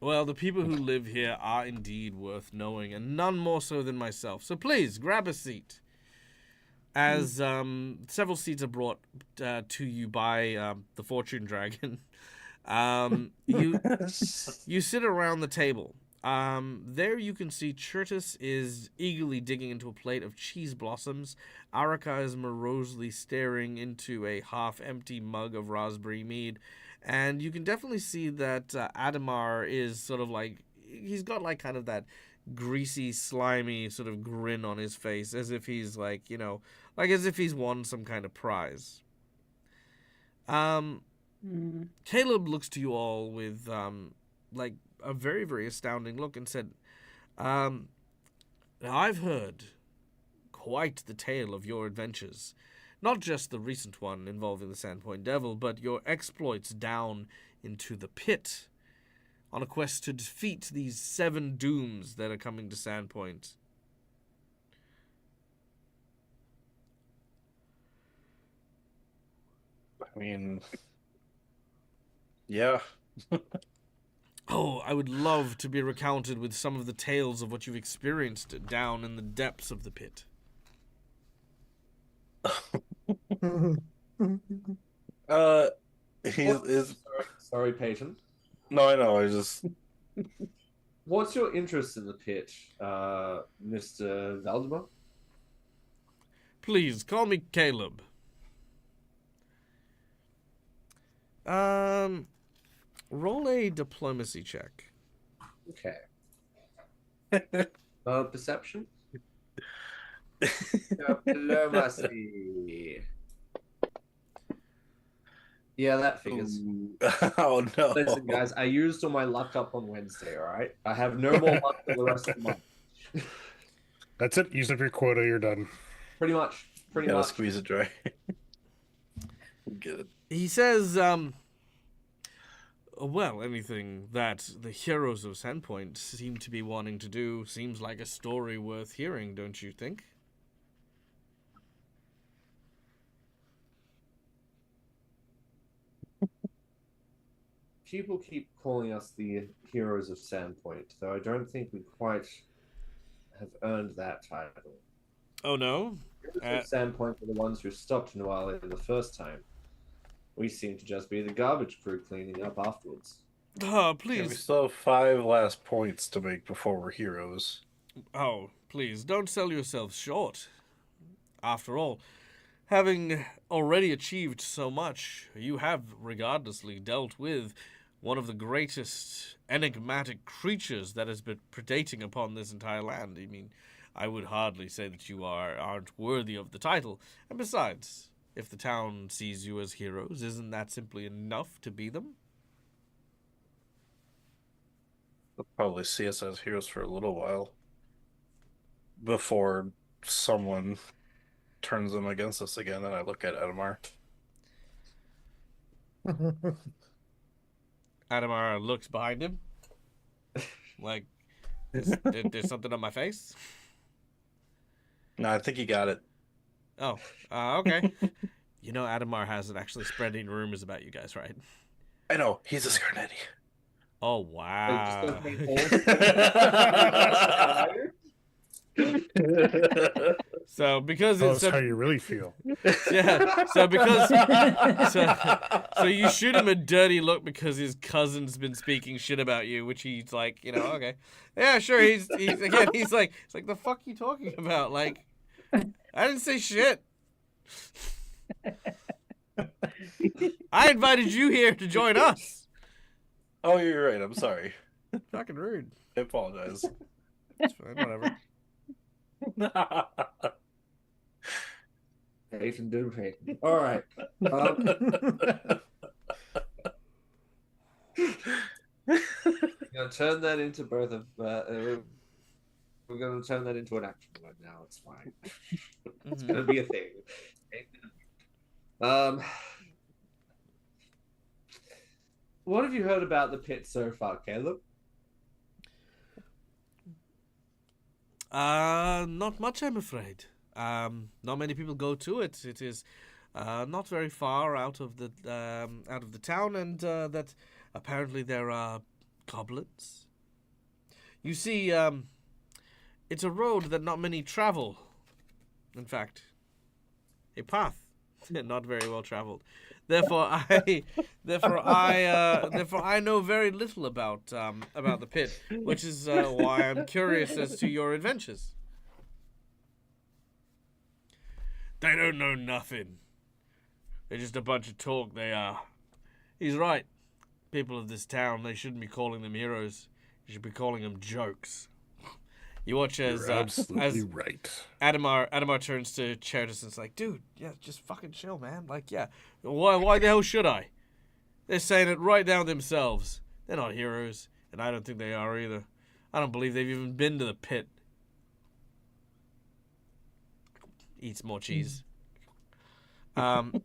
[SPEAKER 1] Well, the people who live here are indeed worth knowing, and none more so than myself. So please, grab a seat. As several seats are brought to you by the Fortune Dragon, you sit around the table. There you can see Curtis is eagerly digging into a plate of cheese blossoms. Arica is morosely staring into a half-empty mug of raspberry mead. And you can definitely see that Adamar is sort of like, he's got like kind of that greasy, slimy sort of grin on his face, as if he's like, you know, like as if he's won some kind of prize. Caleb looks to you all with like a very, very astounding look and said, "Now I've heard quite the tale of your adventures. Not just the recent one involving the Sandpoint Devil, but your exploits down into the pit on a quest to defeat these 7 dooms that are coming to Sandpoint."
[SPEAKER 5] I mean, yeah.
[SPEAKER 1] Oh, I would love to be recounted with some of the tales of what you've experienced down in the depths of the pit.
[SPEAKER 5] He's
[SPEAKER 2] Sorry, Peyton.
[SPEAKER 5] no, I know. I just
[SPEAKER 2] What's your interest in the pit, Mr. Valdemar?
[SPEAKER 1] Please call me Caleb. Roll a diplomacy check.
[SPEAKER 2] Okay. Perception? Diplomacy. Yeah, that figures.
[SPEAKER 5] Oh no!
[SPEAKER 2] Listen, guys, I used all my luck up on Wednesday, all right? I have no more luck for the rest of the month.
[SPEAKER 3] That's it. Use up your quota. You're done.
[SPEAKER 2] Pretty much. Pretty
[SPEAKER 5] Gotta
[SPEAKER 2] much.
[SPEAKER 5] squeeze it dry. Get it.
[SPEAKER 1] He says, well, anything that the heroes of Sandpoint seem to be wanting to do seems like a story worth hearing, don't you think?
[SPEAKER 2] People keep calling us the heroes of Sandpoint, though I don't think we quite have earned that title.
[SPEAKER 1] Oh, no?
[SPEAKER 2] Heroes of Sandpoint were the ones who stopped Noalia the first time. We seem to just be the garbage crew cleaning up afterwards.
[SPEAKER 1] Oh,
[SPEAKER 5] Yeah, we
[SPEAKER 1] please.
[SPEAKER 5] still have 5 last points to make before we're heroes.
[SPEAKER 1] Oh, please, don't sell yourselves short. After all, having already achieved so much, you have regardlessly dealt with one of the greatest enigmatic creatures that has been predating upon this entire land. I mean, I would hardly say that you aren't worthy of the title. And besides, if the town sees you as heroes, isn't that simply enough to be them?
[SPEAKER 5] They'll probably see us as heroes for a little while before someone turns them against us again. And I look at Adamar.
[SPEAKER 1] Adamar looks behind him. Like, there's something on my face?
[SPEAKER 5] No, I think he got it.
[SPEAKER 1] Oh, okay. You know, Adamar hasn't actually spread any rumors about you guys, right?
[SPEAKER 5] I know, he's a Scarnetti.
[SPEAKER 1] Oh, wow. So because
[SPEAKER 3] Tell
[SPEAKER 1] it's
[SPEAKER 3] us how you really feel.
[SPEAKER 1] yeah, so you shoot him a dirty look because his cousin's been speaking shit about you, which he's like, you know, okay, yeah, sure. He's like the fuck you talking about? Like, I didn't say shit. I invited you here to join us.
[SPEAKER 5] Oh, you're right. I'm sorry.
[SPEAKER 1] Fucking rude.
[SPEAKER 5] I apologize.
[SPEAKER 1] It's fine, whatever.
[SPEAKER 2] Peyton, do Peyton. All right. Gonna turn that into both of. We're gonna turn that into an action word now. It's fine. It's gonna be a thing. What have you heard about the pit so far, Caleb?
[SPEAKER 1] Not much, I'm afraid. Not many people go to it. It is not very far out of the town, and that apparently there are goblins. You see, it's a road that not many travel. In fact, a path not very well traveled. Therefore, I know very little about the pit, which is why I'm curious as to your adventures. They don't know nothing. They're just a bunch of talk. They are. He's right. People of this town, they shouldn't be calling them heroes. You should be calling them jokes. You watch as
[SPEAKER 3] You're absolutely right.
[SPEAKER 1] Adamar turns to Cheritus and is like, dude, yeah, just fucking chill, man. Like, yeah, why the hell should I? They're saying it right down themselves. They're not heroes, and I don't think they are either. I don't believe they've even been to the pit. Eats more cheese.
[SPEAKER 6] Maro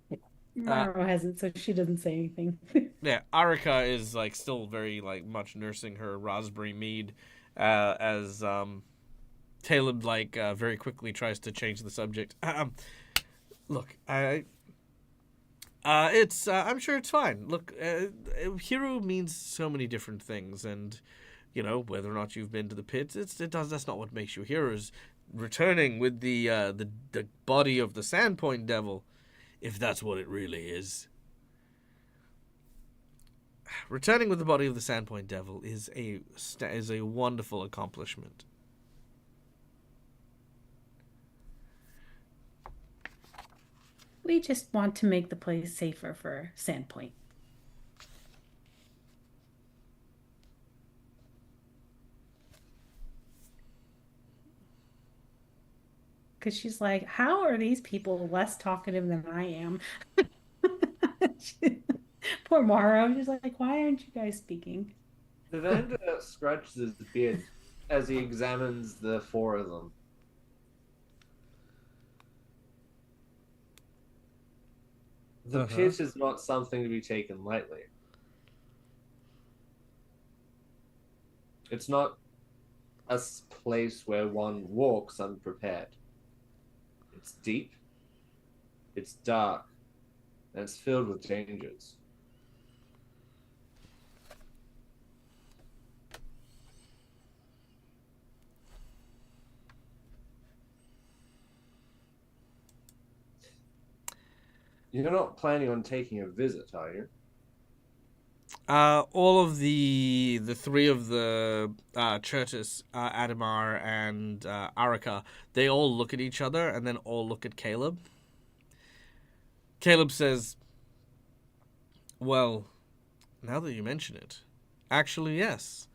[SPEAKER 6] hasn't, so she doesn't say anything.
[SPEAKER 1] Yeah, Arika is like still very like much nursing her raspberry mead, as Caleb like very quickly tries to change the subject. Look, it's I'm sure it's fine. Look, hero means so many different things, and you know whether or not you've been to the pits, that's not what makes you heroes. Returning with the body of the Sandpoint devil, if that's what it really is. returning with the body of the Sandpoint Devil is a wonderful accomplishment.
[SPEAKER 6] We just want to make the place safer for Sandpoint. Because she's like, how are these people less talkative than I am? Poor Morrow. She's like, why aren't you guys speaking?
[SPEAKER 2] The vendor scratches his beard as he examines the four of them. The pit is not something to be taken lightly. It's not a place where one walks unprepared. It's deep, it's dark, and it's filled with dangers. You're not planning on taking a visit, are you?
[SPEAKER 1] All of the three of the Chertis, Adamar, and Arika, they all look at each other and then all look at Caleb. Caleb says, well, now that you mention it, actually, yes.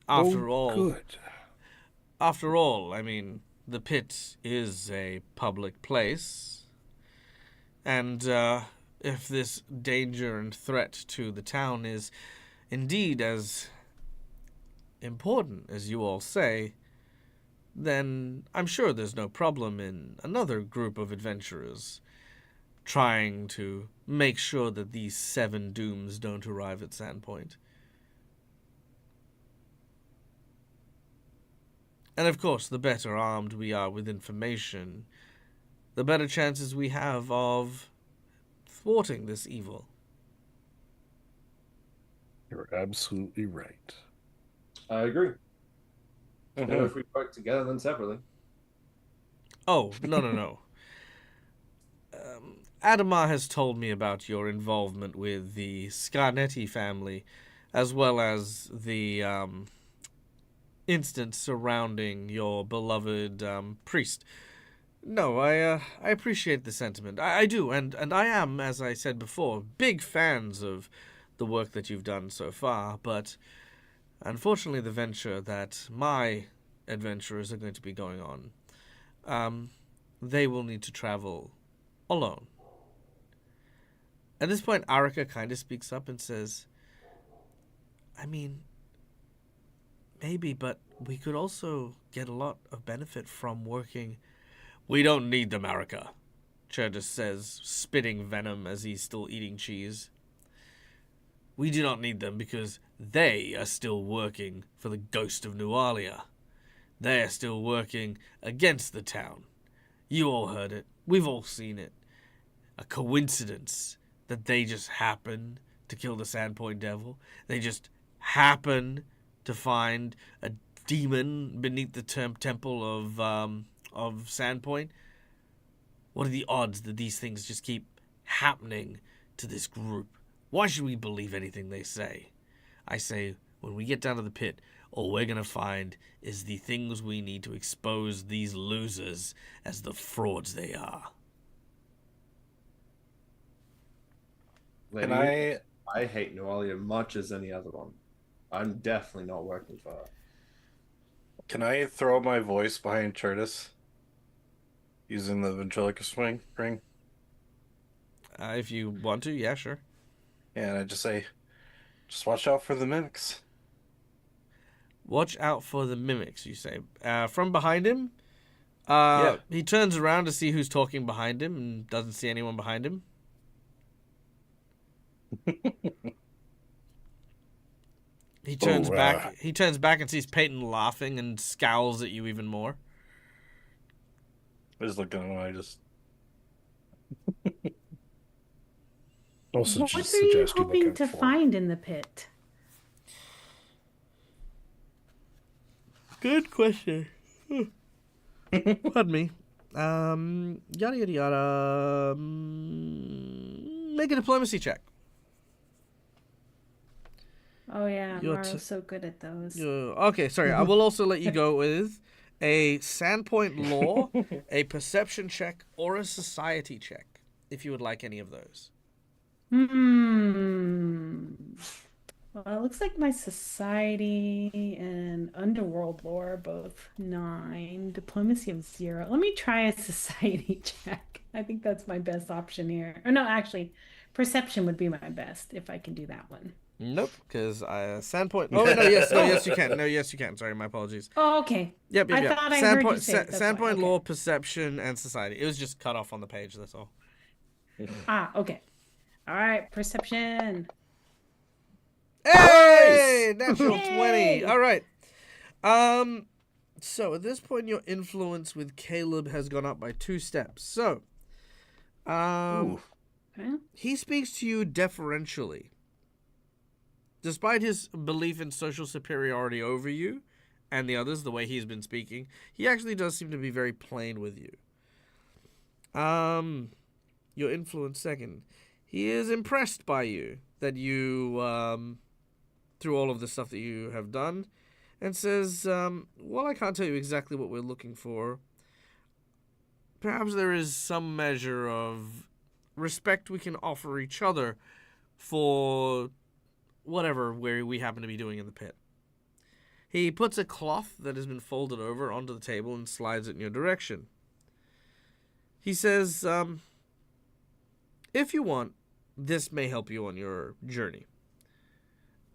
[SPEAKER 1] After all, I mean, the pit is a public place, and if this danger and threat to the town is indeed as important as you all say, then I'm sure there's no problem in another group of adventurers trying to make sure that these 7 dooms don't arrive at Sandpoint. And of course, the better armed we are with information, the better chances we have of thwarting this evil.
[SPEAKER 3] You're absolutely right.
[SPEAKER 2] I agree.
[SPEAKER 5] Mhm.
[SPEAKER 2] Better if we work together than separately.
[SPEAKER 1] Oh, no. Adamar has told me about your involvement with the Scarnetti family, as well as the instance surrounding your beloved priest. No, I appreciate the sentiment. I do, and I am, as I said before, big fans of the work that you've done so far, but unfortunately the venture that my adventurers are going to be going on, they will need to travel alone. At this point, Arika kind of speaks up and says, I mean, maybe, but we could also get a lot of benefit from working. We don't need them, Arika, Chertis says, spitting venom as he's still eating cheese. We do not need them because they are still working for the ghost of Nualia. They are still working against the town. You all heard it. We've all seen it. A coincidence that they just happen to kill the Sandpoint Devil. They just happen to find a demon beneath the temple of Sandpoint. What are the odds that these things just keep happening to this group? Why should we believe anything they say? I say, when we get down to the pit, all we're going to find is the things we need to expose these losers as the frauds they are.
[SPEAKER 5] Can
[SPEAKER 2] I hate Nualia much as any other one. I'm definitely not working for her.
[SPEAKER 5] Can I throw my voice behind Chertis using the ventriloquist ring?
[SPEAKER 1] If you want to, yeah, sure.
[SPEAKER 5] Yeah, and I just say, just watch out for the mimics.
[SPEAKER 1] Watch out for the mimics, you say. From behind him,
[SPEAKER 5] Yeah.
[SPEAKER 1] he turns around to see who's talking behind him and doesn't see anyone behind him. He turns back. He turns back and sees Peyton laughing and scowls at you even more.
[SPEAKER 5] I just look at him and I just...
[SPEAKER 3] Also,
[SPEAKER 6] What
[SPEAKER 3] just
[SPEAKER 6] are you
[SPEAKER 3] suggest you
[SPEAKER 6] hoping
[SPEAKER 3] look
[SPEAKER 6] to
[SPEAKER 3] out for.
[SPEAKER 6] find in the pit?
[SPEAKER 1] Good question. Pardon me. Yada yada yada. Make a diplomacy check.
[SPEAKER 6] Oh yeah,
[SPEAKER 1] Your
[SPEAKER 6] Maro's so good at those.
[SPEAKER 1] Okay, sorry. I will also let you go with a Sandpoint law, a perception check, or a society check, if you would like any of those.
[SPEAKER 6] Well, it looks like my society and underworld lore are both 9, diplomacy of 0. Let me try a society check. I think that's my best option here. Or no, actually, perception would be my best if I can do that one.
[SPEAKER 1] Nope, because Sandpoint. Oh no, yes, you can. No, yes, you can. Sorry, my apologies.
[SPEAKER 6] Oh, okay.
[SPEAKER 1] Yep.
[SPEAKER 6] I thought I heard you say it, that's why.
[SPEAKER 1] Sandpoint
[SPEAKER 6] Okay.
[SPEAKER 1] law, perception, and society. It was just cut off on the page. That's all.
[SPEAKER 6] Okay. All right, perception.
[SPEAKER 1] Hey, natural
[SPEAKER 6] Yay!
[SPEAKER 1] 20. All right. So at this point, your influence with Caleb has gone up by 2 steps. So,
[SPEAKER 5] Ooh.
[SPEAKER 6] Okay.
[SPEAKER 1] he speaks to you deferentially. Despite his belief in social superiority over you and the others, the way he's been speaking, he actually does seem to be very plain with you. Your influence second. He is impressed by you, that you, through all of the stuff that you have done, and says, well, I can't tell you exactly what we're looking for. Perhaps there is some measure of respect we can offer each other for whatever we happen to be doing in the pit. He puts a cloth that has been folded over onto the table and slides it in your direction. He says, if you want, this may help you on your journey.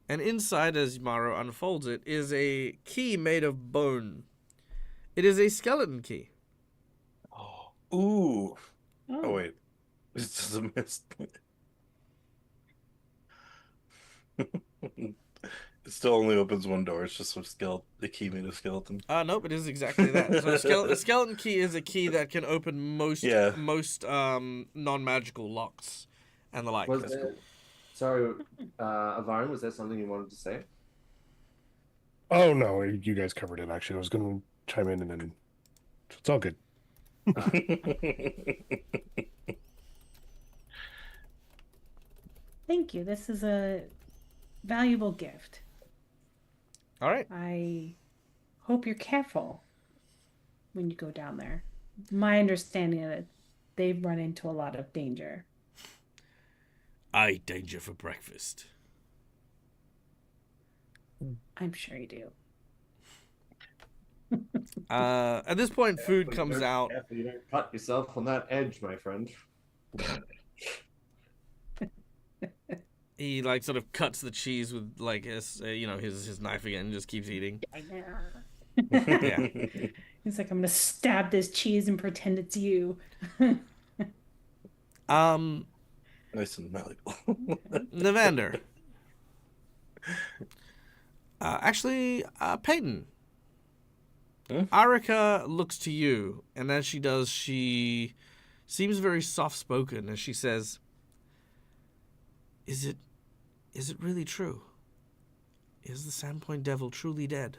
[SPEAKER 1] And inside, as Maro unfolds it, is a key made of bone. It is a skeleton key.
[SPEAKER 5] Ooh. Oh,
[SPEAKER 6] Oh,
[SPEAKER 5] wait. It's just a mist. It still only opens one door. It's just a key made of skeleton.
[SPEAKER 1] Nope, it is exactly that. So a skeleton key is a key that can open most non-magical locks and the like.
[SPEAKER 2] Was there... Sorry, Avarin, was there something you wanted to say?
[SPEAKER 3] Oh no, you guys covered it. Actually, I was going to chime in, and then it's all good.
[SPEAKER 6] thank you. This is a valuable gift.
[SPEAKER 1] All right.
[SPEAKER 6] I hope you're careful when you go down there. My understanding is that they've run into a lot of danger.
[SPEAKER 1] I eat danger for breakfast.
[SPEAKER 6] I'm sure you do.
[SPEAKER 1] At this point, food comes out.
[SPEAKER 2] Careful you don't cut yourself on that edge, my friend.
[SPEAKER 1] He like sort of cuts the cheese with like his his knife again and just keeps eating. Yeah.
[SPEAKER 6] He's like, I'm gonna stab this cheese and pretend it's you.
[SPEAKER 5] Nice and malleable.
[SPEAKER 1] Navander. Peyton.
[SPEAKER 5] Huh?
[SPEAKER 1] Arika looks to you, and as she does, she seems very soft-spoken as she says, Is it really true? Is the Sandpoint Devil truly dead?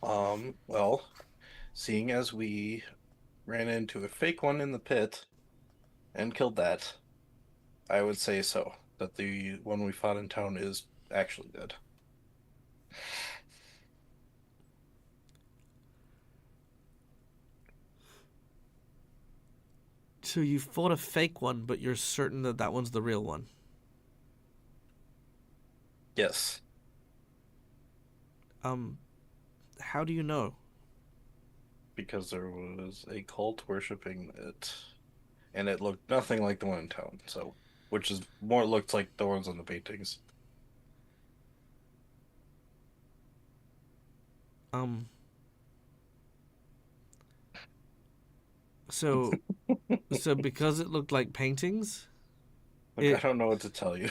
[SPEAKER 5] Well, seeing as we ran into a fake one in the pit and killed that, I would say so. That the one we fought in town is actually dead.
[SPEAKER 1] So you fought a fake one, but you're certain that that one's the real one?
[SPEAKER 5] Yes.
[SPEAKER 1] How do you know?
[SPEAKER 5] Because there was a cult worshipping it, and it looked nothing like the one in town. So, which is more looked like the ones on the paintings.
[SPEAKER 1] So because it looked like paintings?
[SPEAKER 5] Look, I don't know what to tell you.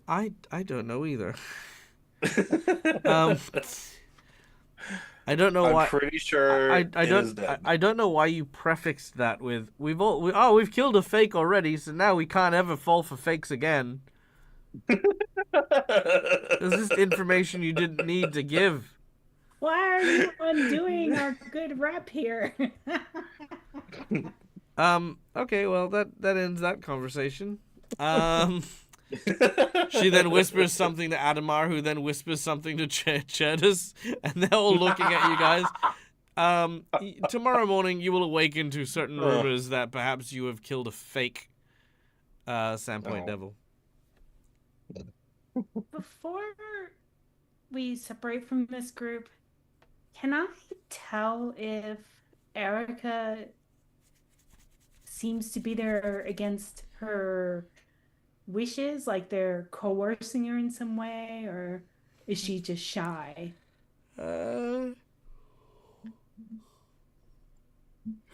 [SPEAKER 1] I don't know either. I don't know why.
[SPEAKER 5] I'm pretty sure
[SPEAKER 1] I
[SPEAKER 5] it
[SPEAKER 1] don't.
[SPEAKER 5] is dead.
[SPEAKER 1] I don't know why you prefixed that with we've killed a fake already, so now we can't ever fall for fakes again. This is information you didn't need to give.
[SPEAKER 6] Why are you undoing our good rep here?
[SPEAKER 1] Okay, well that ends that conversation. She then whispers something to Adamar, who then whispers something to Cherdis, and they're all looking at you guys. Tomorrow morning, you will awaken to certain rumors that perhaps you have killed a fake Sandpoint devil.
[SPEAKER 6] Before we separate from this group, can I tell if Erica seems to be there against her wishes? Like they're coercing her in some way, or is she just shy?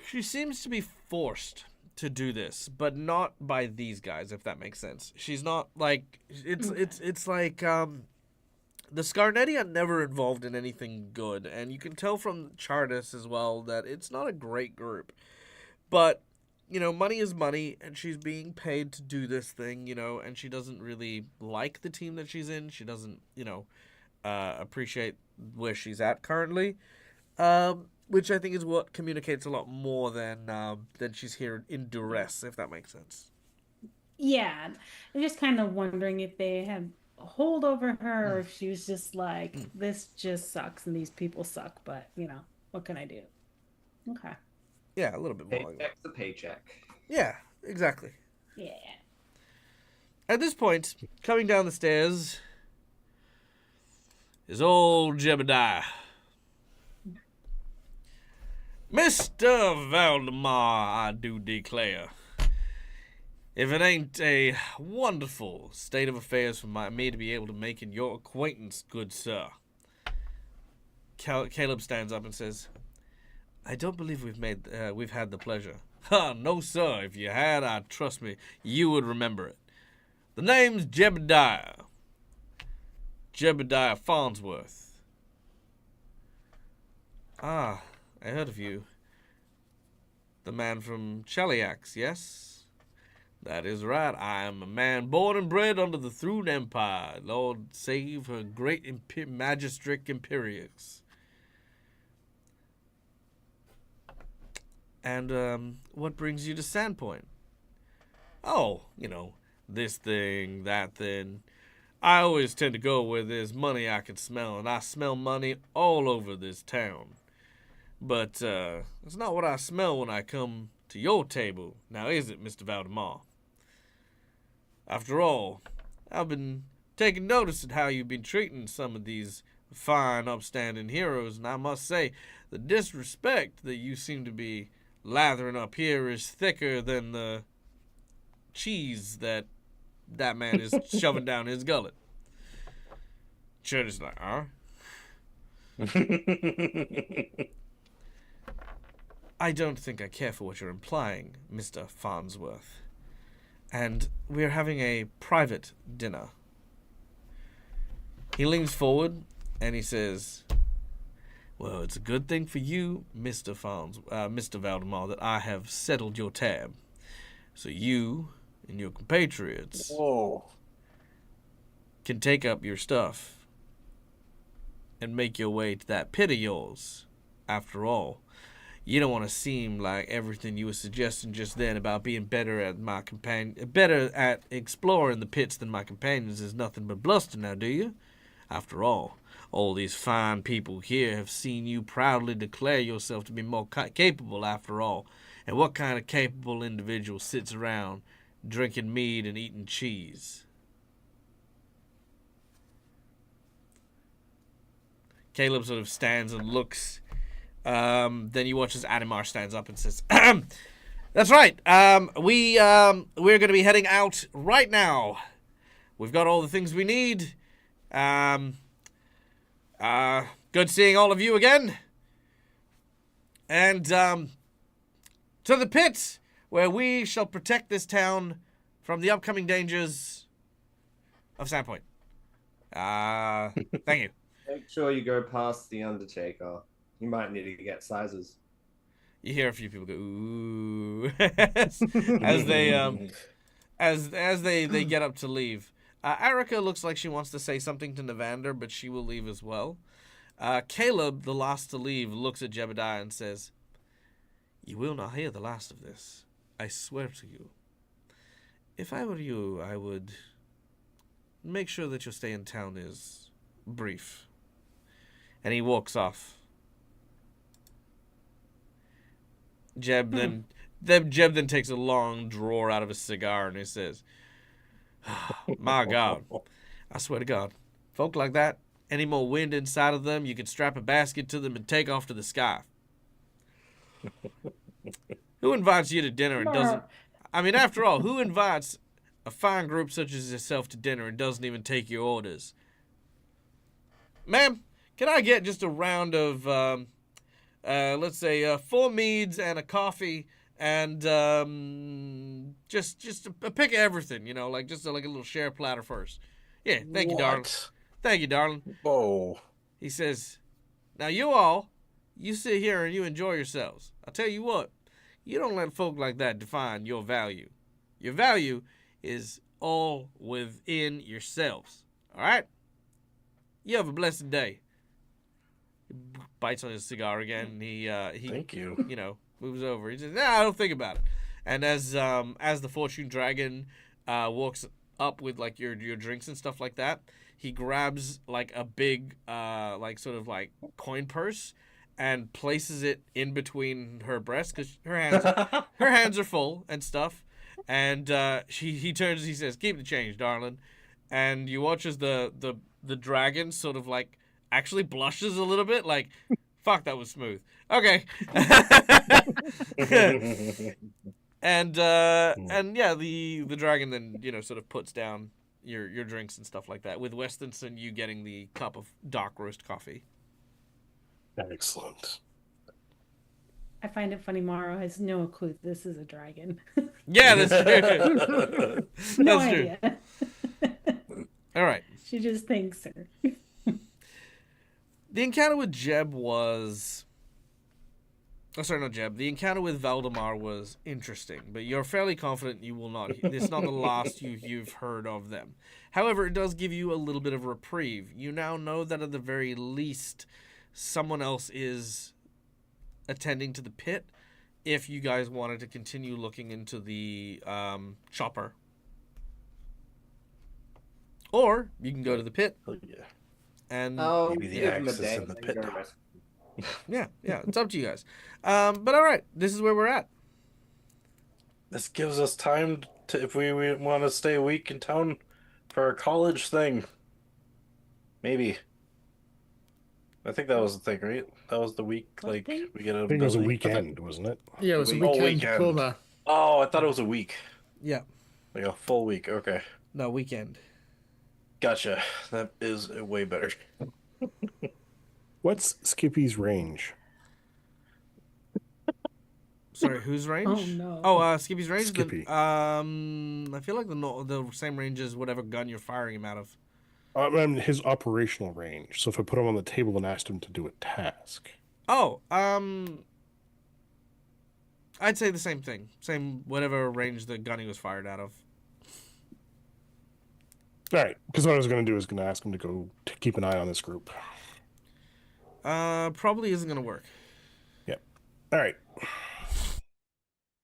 [SPEAKER 1] She seems to be forced to do this, but not by these guys, if that makes sense. She's not like it's like the Scarnetti are never involved in anything good, and you can tell from Chartis as well that it's not a great group. But money is money, and she's being paid to do this thing, and she doesn't really like the team that she's in. She doesn't, appreciate where she's at currently. Which I think is what communicates a lot more than she's here in duress, if that makes sense.
[SPEAKER 6] Yeah, I'm just kind of wondering if they had a hold over her, or if she was just like, this just sucks and these people suck, but, what can I do? Okay.
[SPEAKER 1] Yeah, a little bit more like that.
[SPEAKER 2] Paycheck's a paycheck.
[SPEAKER 1] Yeah, exactly.
[SPEAKER 6] Yeah.
[SPEAKER 1] At this point, coming down the stairs is old Jebediah. Mr. Valdemar, I do declare, if it ain't a wonderful state of affairs for me to be able to make in your acquaintance, good sir. Caleb stands up and says, I don't believe we've had the pleasure. Ha, no, sir. If you had, trust me, you would remember it. The name's Jebediah. Jebediah Farnsworth. Ah, I heard of you. The man from Cheliax, yes? That is right. I am a man born and bred under the Thrune Empire. Lord save her great magistric Imperius. And, what brings you to Sandpoint? Oh, this thing, that thing. I always tend to go where there's money I can smell, and I smell money all over this town. But, it's not what I smell when I come to your table, now is it, Mr. Valdemar? After all, I've been taking notice at how you've been treating some of these fine, upstanding heroes, and I must say, the disrespect that you seem to be lathering up here is thicker than the cheese that man is shoving down his gullet. Church is like, I don't think I care for what you're implying, Mr. Farnsworth. And we're having a private dinner. He leans forward and he says, well, it's a good thing for you, Mr. Valdemar, that I have settled your tab. So you and your compatriots can take up your stuff and make your way to that pit of yours. After all, you don't want to seem like everything you were suggesting just then about being better at exploring the pits than my companions is nothing but bluster now, do you? After all these fine people here have seen you proudly declare yourself to be more capable after all. And what kind of capable individual sits around drinking mead and eating cheese? Caleb sort of stands and looks. Then you watch as Adamar stands up and says, that's right. We're going to be heading out right now. We've got all the things we need. Good seeing all of you again. And, to the pit, where we shall protect this town from the upcoming dangers of Sandpoint. Thank you.
[SPEAKER 2] Make sure you go past the Undertaker. You might need to get sizes.
[SPEAKER 1] You hear a few people go, ooh, as they get up to leave. Erica looks like she wants to say something to Navander, but she will leave as well. Caleb, the last to leave, looks at Jebediah and says, you will not hear the last of this. I swear to you. If I were you, I would make sure that your stay in town is brief. And he walks off. Jeb then takes a long drawer out of his cigar and he says, "My God, I swear to God, folk like that, any more wind inside of them, you could strap a basket to them and take off to the sky. Who invites you to dinner and doesn't? I mean, after all, who invites a fine group such as yourself to dinner and doesn't even take your orders? Ma'am, can I get just a round of, let's say, 4 meads and a coffee and just a pick of everything, you know, like just like a little share platter first. Yeah, thank you, darling. Thank you, darling."
[SPEAKER 5] Whoa.
[SPEAKER 1] He says, "Now you sit here and you enjoy yourselves. I'll tell you what, you don't let folk like that define your value. Your value is all within yourselves. All right? You have a blessed day." He bites on his cigar again. And he
[SPEAKER 5] Thank you.
[SPEAKER 1] you know, moves over. He says, "Nah, I don't think about it." And as the fortune dragon walks up with like your drinks and stuff like that, he grabs like a big like sort of like coin purse and places it in between her breasts because her hands are full and stuff. And he turns. He says, "Keep the change, darling." And you watch as the dragon sort of like actually blushes a little bit, like, "Fuck, that was smooth." Okay. And yeah, the dragon then, you know, sort of puts down your drinks and stuff like that, with Westonson you getting the cup of dark roast coffee.
[SPEAKER 3] Excellent.
[SPEAKER 6] I find it funny Morrow has no clue this is a dragon.
[SPEAKER 1] Yeah, that's true.
[SPEAKER 6] No
[SPEAKER 1] That's true.
[SPEAKER 6] idea.
[SPEAKER 1] All right.
[SPEAKER 6] She just thinks her.
[SPEAKER 1] The encounter with Jeb was... Oh, sorry, not Jeb. The encounter with Valdemar was interesting, but you're fairly confident you will not... It's not the last you've heard of them. However, it does give you a little bit of reprieve. You now know that at the very least, someone else is attending to the pit if you guys wanted to continue looking into the chopper. Or you can go to the pit.
[SPEAKER 5] Oh, yeah.
[SPEAKER 1] And
[SPEAKER 5] maybe the axe is in the pit now.
[SPEAKER 1] yeah, it's up to you guys. But all right, this is where we're at.
[SPEAKER 5] This gives us time to, if we want to stay a week in town for a college thing. Maybe. I think that was the thing, right? That was the week, like, we get a...
[SPEAKER 3] I think it was a weekend, wasn't it?
[SPEAKER 4] Yeah, it was a
[SPEAKER 5] weekend
[SPEAKER 4] weekend diploma.
[SPEAKER 5] Oh, I thought it was a week.
[SPEAKER 1] Yeah.
[SPEAKER 5] Like a full week, okay.
[SPEAKER 1] No, weekend.
[SPEAKER 5] Gotcha. That is way better.
[SPEAKER 3] What's Skippy's range?
[SPEAKER 1] Sorry, whose range?
[SPEAKER 6] Oh, no.
[SPEAKER 1] Oh, Skippy's range?
[SPEAKER 3] Skippy.
[SPEAKER 1] I feel like the same range as whatever gun you're firing him out of.
[SPEAKER 3] I mean, his operational range. So if I put him on the table and asked him to do a task.
[SPEAKER 1] Oh, I'd say the same thing. Same, whatever range the gun he was fired out of.
[SPEAKER 3] All right, because what I was going to do is going to ask him to go to keep an eye on this group.
[SPEAKER 1] Probably isn't going to work.
[SPEAKER 3] Yep. All right. In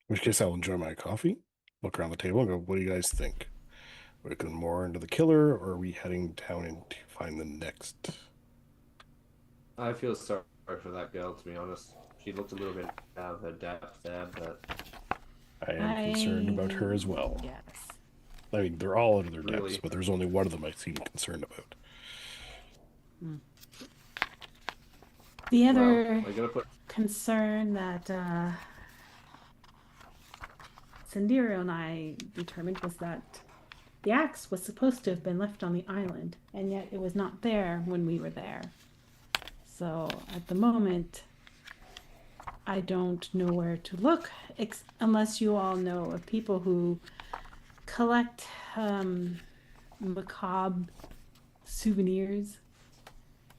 [SPEAKER 3] which case, I'll enjoy my coffee, look around the table, and go, what do you guys think? Are we going more into the killer, or are we heading down in to find the next?
[SPEAKER 2] I feel sorry for that girl, to be honest. She looked a little bit out of her depth there, but...
[SPEAKER 3] I am concerned about her as well.
[SPEAKER 6] Yes.
[SPEAKER 3] I mean, they're all out of their
[SPEAKER 2] Really?
[SPEAKER 3] depths, but there's only one of them I seem concerned about.
[SPEAKER 6] The other
[SPEAKER 2] Well, I gotta put...
[SPEAKER 6] concern that Sandiro and I determined was that the axe was supposed to have been left on the island, and yet it was not there when we were there. So at the moment, I don't know where to look, unless you all know of people who collect macabre souvenirs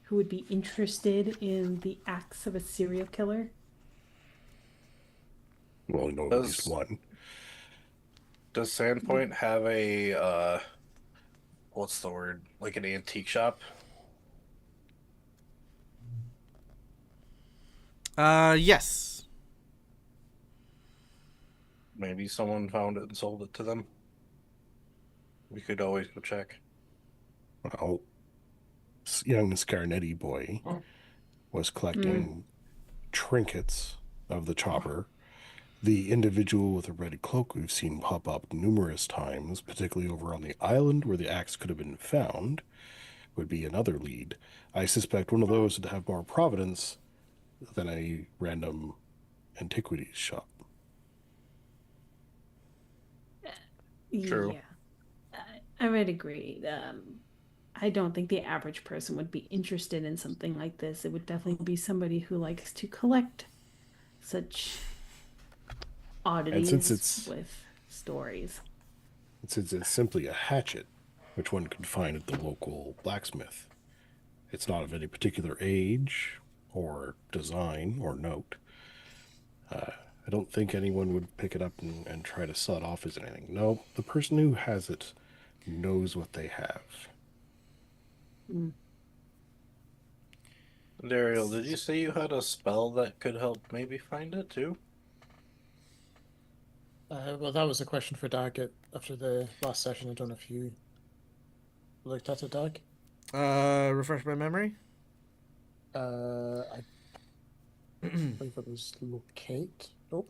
[SPEAKER 6] who would be interested in the axe of a serial killer.
[SPEAKER 3] Well, we know at least one.
[SPEAKER 5] Does Sandpoint have a, what's the word? Like an antique shop?
[SPEAKER 1] Yes.
[SPEAKER 5] Maybe someone found it and sold it to them. We could always go check.
[SPEAKER 3] Well, young Scarnetti boy was collecting trinkets of the chopper. The individual with a red cloak we've seen pop up numerous times, particularly over on the island where the axe could have been found, would be another lead. I suspect one of those would have more provenance than a random antiquities shop.
[SPEAKER 5] True.
[SPEAKER 6] Yeah, I would agree. I don't think the average person would be interested in something like this. It would definitely be somebody who likes to collect such oddities with stories.
[SPEAKER 3] And since it's simply a hatchet, which one could find at the local blacksmith, it's not of any particular age or design or note. I don't think anyone would pick it up and try to sell it off as anything. No, the person who has it knows what they have.
[SPEAKER 5] Daryl, did you say you had a spell that could help maybe find it too?
[SPEAKER 4] Well, that was a question for Dag after the last session. I don't know if you looked at it, Dag.
[SPEAKER 1] Refresh my memory.
[SPEAKER 4] I believe it was locate. Oh,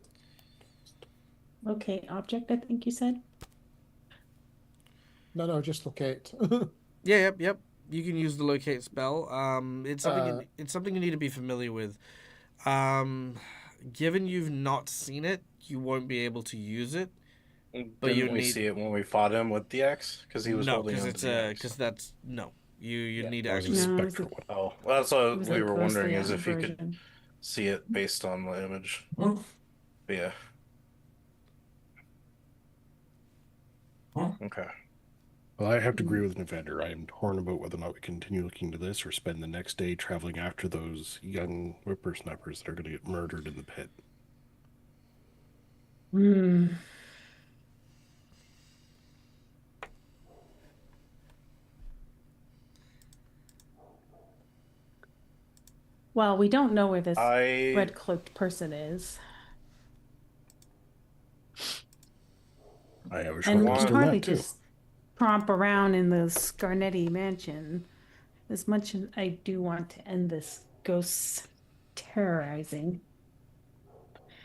[SPEAKER 6] Locate object, I think you said.
[SPEAKER 4] no, just locate.
[SPEAKER 1] Yeah, yep. You can use the locate spell. It's something you need to be familiar with. Given you've not seen it, you won't be able to use it.
[SPEAKER 5] But didn't we see it when we fought him with the axe? Because he was holding on to the axe.
[SPEAKER 1] Because that's no. You need to
[SPEAKER 3] It was
[SPEAKER 1] actually.
[SPEAKER 3] a spectral one.
[SPEAKER 5] Oh, well, that's what
[SPEAKER 6] was
[SPEAKER 5] we
[SPEAKER 6] like
[SPEAKER 5] were wondering is
[SPEAKER 6] ghostly
[SPEAKER 5] if you could
[SPEAKER 6] version.
[SPEAKER 5] see it based on the image. But yeah. Okay.
[SPEAKER 3] Well, I have to agree with Evander. I am torn about whether or not we continue looking into this or spend the next day traveling after those young whippersnappers that are going to get murdered in the pit.
[SPEAKER 6] Well, we don't know where this red-cloaked person is.
[SPEAKER 3] I have a
[SPEAKER 6] And
[SPEAKER 3] short
[SPEAKER 6] we
[SPEAKER 3] list
[SPEAKER 6] can
[SPEAKER 3] on
[SPEAKER 6] hardly
[SPEAKER 3] that, too.
[SPEAKER 6] just tromp around in the Scarnetti mansion. As much as I do want to end this ghosts terrorizing.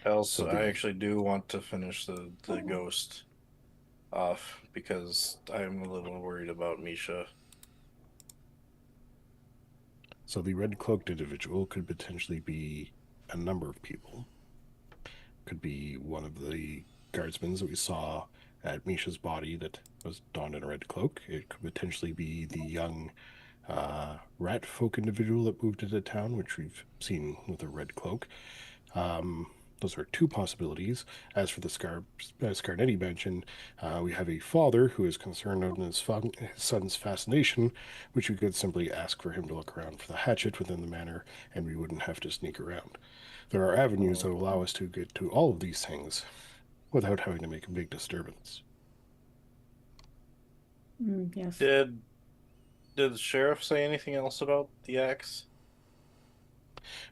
[SPEAKER 5] I actually do want to finish the ghost off because I'm a little worried about Misha.
[SPEAKER 3] So the red-cloaked individual could potentially be a number of people. Could be one of the guardsmen that we saw at Misha's body that was donned in a red cloak. It could potentially be the young rat folk individual that moved into town, which we've seen with a red cloak. Those are two possibilities. As for the Scarnetti mentioned, we have a father who is concerned on his son's fascination, which we could simply ask for him to look around for the hatchet within the manor, and we wouldn't have to sneak around. There are avenues that allow us to get to all of these things without having to make a big disturbance.
[SPEAKER 6] Yes.
[SPEAKER 5] Did the sheriff say anything else about the axe?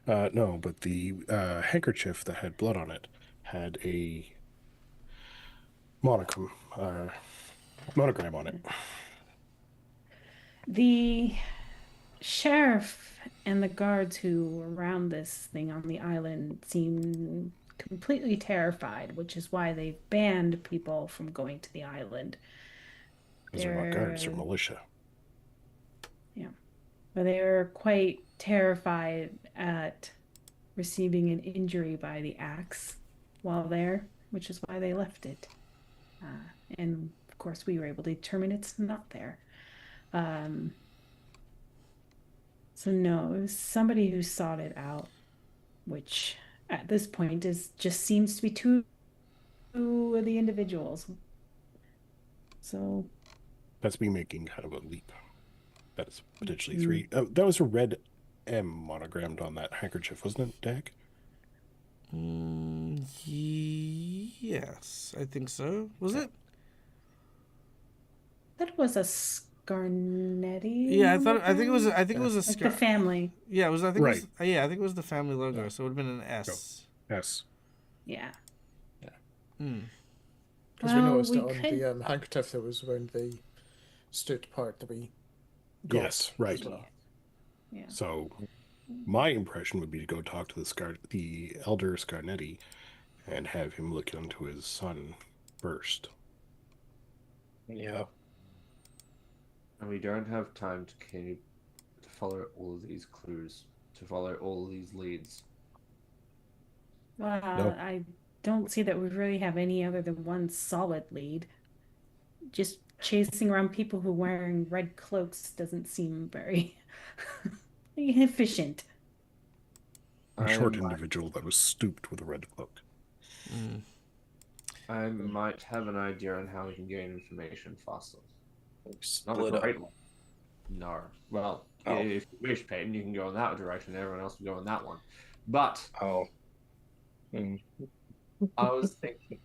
[SPEAKER 3] No, but the handkerchief that had blood on it had a monogram on it.
[SPEAKER 6] The sheriff and the guards who were around this thing on the island seem completely terrified, which is why they've banned people from going to the island.
[SPEAKER 3] Those are not guards, they're militia.
[SPEAKER 6] Yeah. But they were quite terrified at receiving an injury by the axe while there, which is why they left it. And of course, we were able to determine it's not there. So no, it was somebody who sought it out, which at this point just seems to be two of the individuals. So
[SPEAKER 3] that's me making kind of a leap. That is potentially three. That was a red M monogrammed on that handkerchief, wasn't it, Dag?
[SPEAKER 1] Yes, I think so. Was it?
[SPEAKER 6] That was a Scarnetti.
[SPEAKER 1] Yeah, I think it was a
[SPEAKER 6] like the family.
[SPEAKER 1] Yeah, it was. I think
[SPEAKER 3] right.
[SPEAKER 1] it was, I think it was the family logo. So it would have been an S.
[SPEAKER 3] No. S.
[SPEAKER 6] Yeah.
[SPEAKER 4] Because we noticed it on the handkerchief that was around the stoot part that we
[SPEAKER 3] Yes, right.
[SPEAKER 6] Yeah.
[SPEAKER 3] So my impression would be to go talk to the elder Scarnetti and have him look into his son first.
[SPEAKER 5] Yeah.
[SPEAKER 2] And we don't have time to follow all of these clues, to follow all of these leads.
[SPEAKER 6] Well,
[SPEAKER 3] No.
[SPEAKER 6] I don't see that we really have any other than one solid lead. Just chasing around people who are wearing red cloaks doesn't seem very efficient.
[SPEAKER 3] A short
[SPEAKER 2] I
[SPEAKER 3] individual that was stooped with a red cloak.
[SPEAKER 2] might have an idea on how we can gain information faster. Not a
[SPEAKER 5] Split up.
[SPEAKER 2] great one. No. Well,
[SPEAKER 5] Oh.
[SPEAKER 2] if you wish, Peyton, you can go in that direction. Everyone else can go in that one. But
[SPEAKER 5] Oh.
[SPEAKER 2] I was thinking,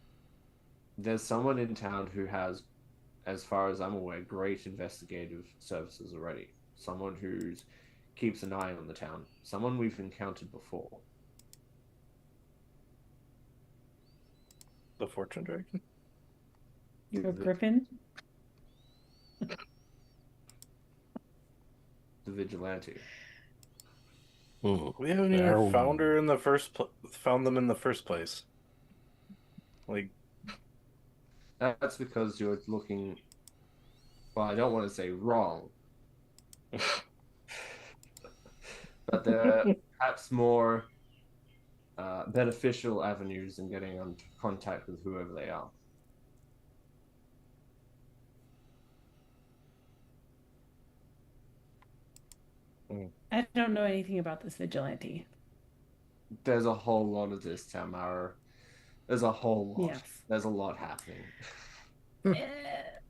[SPEAKER 2] there's someone in town who has, as far as I'm aware, great investigative services already. Someone who keeps an eye on the town. Someone we've encountered before.
[SPEAKER 5] The Fortune Dragon?
[SPEAKER 6] You're a griffin?
[SPEAKER 2] The vigilante.
[SPEAKER 5] We haven't even found her in the found them in the first place. Like,
[SPEAKER 2] That's because you're looking. Well, I don't want to say wrong, but there are perhaps more beneficial avenues in getting into contact with whoever they are.
[SPEAKER 6] I don't know anything about this vigilante.
[SPEAKER 2] There's a whole lot of this, Tamara. There's a whole lot.
[SPEAKER 6] Yes.
[SPEAKER 2] There's a lot happening.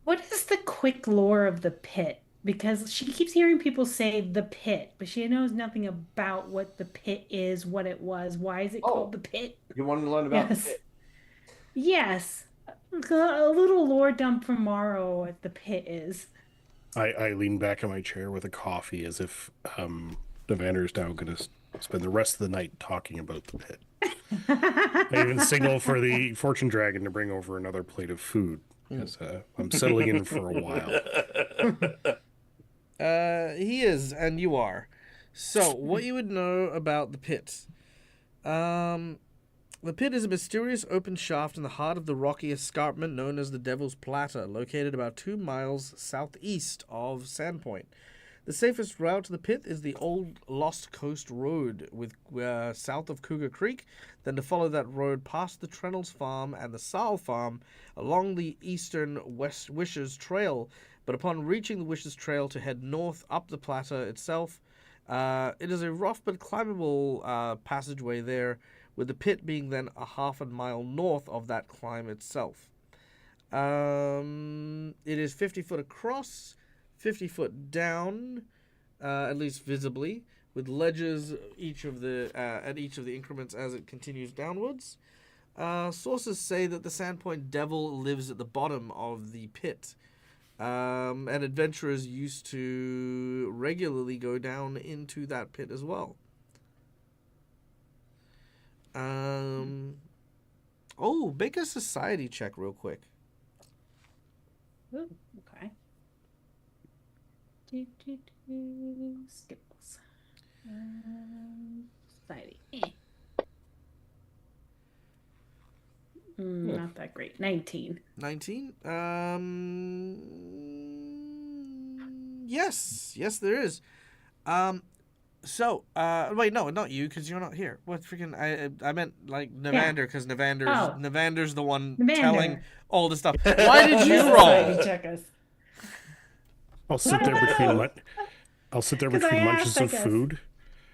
[SPEAKER 6] What is the quick lore of the pit? Because she keeps hearing people say the pit, but she knows nothing about what the pit is, what it was, why is it called the pit?
[SPEAKER 2] You want to learn about the
[SPEAKER 6] Yes.
[SPEAKER 2] pit?
[SPEAKER 6] Yes. A little lore dump from Morrow what the pit is.
[SPEAKER 3] I lean back in my chair with a coffee as if Evander's now going to spend the rest of the night talking about the pit. I even signal for the Fortune Dragon to bring over another plate of food because I'm settling in for a while.
[SPEAKER 1] He is, and you are. So, what you would know about the pit. The pit is a mysterious open shaft in the heart of the rocky escarpment known as the Devil's Platter, located about 2 miles southeast of Sandpoint. The safest route to the pit is the old Lost Coast Road, with south of Cougar Creek, then to follow that road past the Trennell's Farm and the Sal Farm along the eastern West Wishes Trail, but upon reaching the Wishes Trail to head north up the plateau itself. It is a rough but climbable passageway there, with the pit being then a half a mile north of that climb itself. It is 50 foot across, 50 foot down, at least visibly, with ledges at each of the increments as it continues downwards. Sources say that the Sandpoint Devil lives at the bottom of the pit, and adventurers used to regularly go down into that pit as well. Make a society check real quick.
[SPEAKER 6] Ooh, okay. Skittles. Society. Not that great. 19.
[SPEAKER 1] 19? Yes, there is. Wait, no, not you, because you're not here. What freaking? I meant like Nevander, because Nevander's the one telling all the stuff. Why did you roll?
[SPEAKER 6] Check us.
[SPEAKER 3] I'll sit there between munches of food.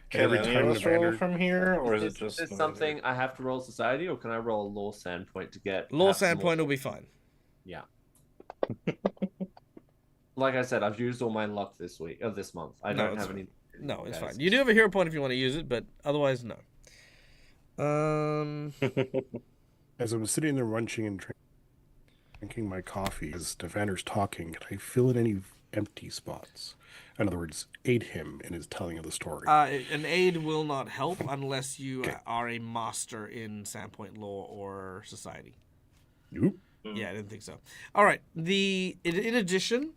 [SPEAKER 5] Can every time roll from here, or is it just
[SPEAKER 2] something I have to roll society, or can I roll a law Sandpoint to get?
[SPEAKER 1] Law Sandpoint will be fine.
[SPEAKER 2] Yeah. Like I said, I've used all my luck this month. I don't have any.
[SPEAKER 1] No, it's fine. You do have a hero point if you want to use it, but otherwise, no.
[SPEAKER 3] As I'm sitting there munching and drinking my coffee, as Devander's talking, can I fill in any empty spots? In other words, aid him in his telling of the story.
[SPEAKER 1] An aid will not help unless you are a master in Sandpoint law or society.
[SPEAKER 3] Nope.
[SPEAKER 1] Yeah, I didn't think so. All right. In addition,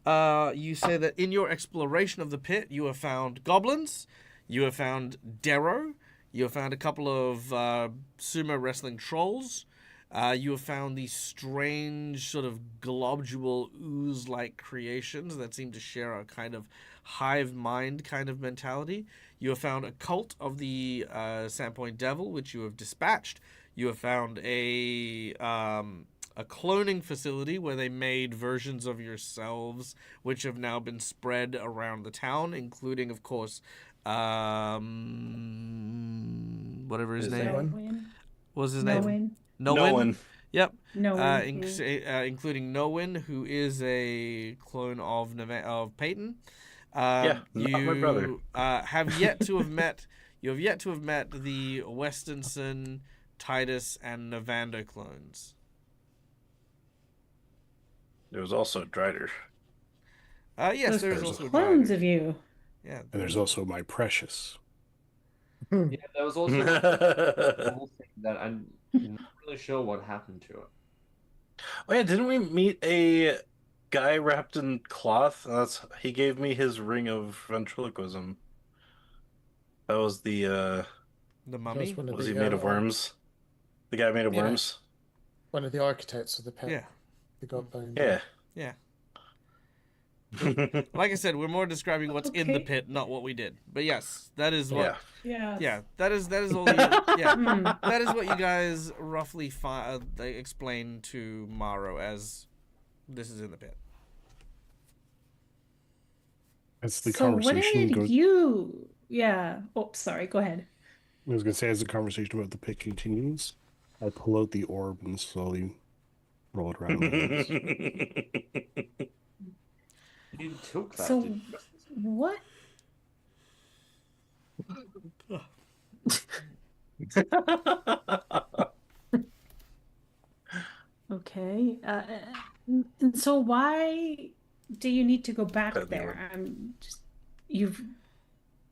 [SPEAKER 1] You say that in your exploration of the pit, you have found goblins, you have found Darrow, you have found a couple of sumo wrestling trolls, you have found these strange sort of globule ooze-like creations that seem to share a kind of hive mind kind of mentality. You have found a cult of the Sandpoint Devil, which you have dispatched. You have found a cloning facility where they made versions of yourselves, which have now been spread around the town, including, of course, whatever his
[SPEAKER 5] Is
[SPEAKER 1] name
[SPEAKER 5] that-
[SPEAKER 6] Win.
[SPEAKER 1] was. His
[SPEAKER 6] No
[SPEAKER 1] name.
[SPEAKER 6] win.
[SPEAKER 1] No
[SPEAKER 5] No
[SPEAKER 1] Win?
[SPEAKER 5] one.
[SPEAKER 1] Yep.
[SPEAKER 6] No win.
[SPEAKER 1] Including Nowin, who is a clone of Peyton.
[SPEAKER 5] Yeah, not my brother.
[SPEAKER 1] Have yet to have met. You have yet to have met the Westonson, Titus, and Navander clones.
[SPEAKER 5] There was also Drider.
[SPEAKER 1] Yes,
[SPEAKER 6] Those
[SPEAKER 1] there's
[SPEAKER 3] there's
[SPEAKER 1] also a
[SPEAKER 6] clones
[SPEAKER 1] Drider.
[SPEAKER 6] of you.
[SPEAKER 1] Yeah,
[SPEAKER 3] And there's also my precious.
[SPEAKER 2] Yeah, there was also a whole thing that I'm not really sure what happened to it.
[SPEAKER 5] Oh yeah, didn't we meet a guy wrapped in cloth? He gave me his ring of ventriloquism. That was the
[SPEAKER 1] the mummy.
[SPEAKER 4] One of
[SPEAKER 5] was
[SPEAKER 4] the,
[SPEAKER 5] he made of worms? The guy made of
[SPEAKER 4] yeah.
[SPEAKER 5] worms?
[SPEAKER 4] One of the architects of the pit.
[SPEAKER 1] Yeah,
[SPEAKER 4] They got bound.
[SPEAKER 5] Yeah.
[SPEAKER 1] yeah. Like I said, we're more describing what's in the
[SPEAKER 6] Okay.
[SPEAKER 1] pit, not what we did. But yes, that is what.
[SPEAKER 5] Yeah.
[SPEAKER 6] Yeah.
[SPEAKER 1] Yeah, that is all. Yeah,
[SPEAKER 6] Mm.
[SPEAKER 1] that is what you guys roughly they explain to Maro as this is in the pit.
[SPEAKER 3] As the
[SPEAKER 6] So what
[SPEAKER 3] conversation
[SPEAKER 6] did
[SPEAKER 3] goes,
[SPEAKER 6] you? Yeah. Oh, sorry. Go ahead.
[SPEAKER 3] I was gonna say, as the conversation about the pit continues, I pull out the orb and slowly roll it around my hands.
[SPEAKER 2] You took that,
[SPEAKER 6] So
[SPEAKER 2] didn't you?
[SPEAKER 6] what? Okay. And so why do you need to go back
[SPEAKER 5] That'd be
[SPEAKER 6] there?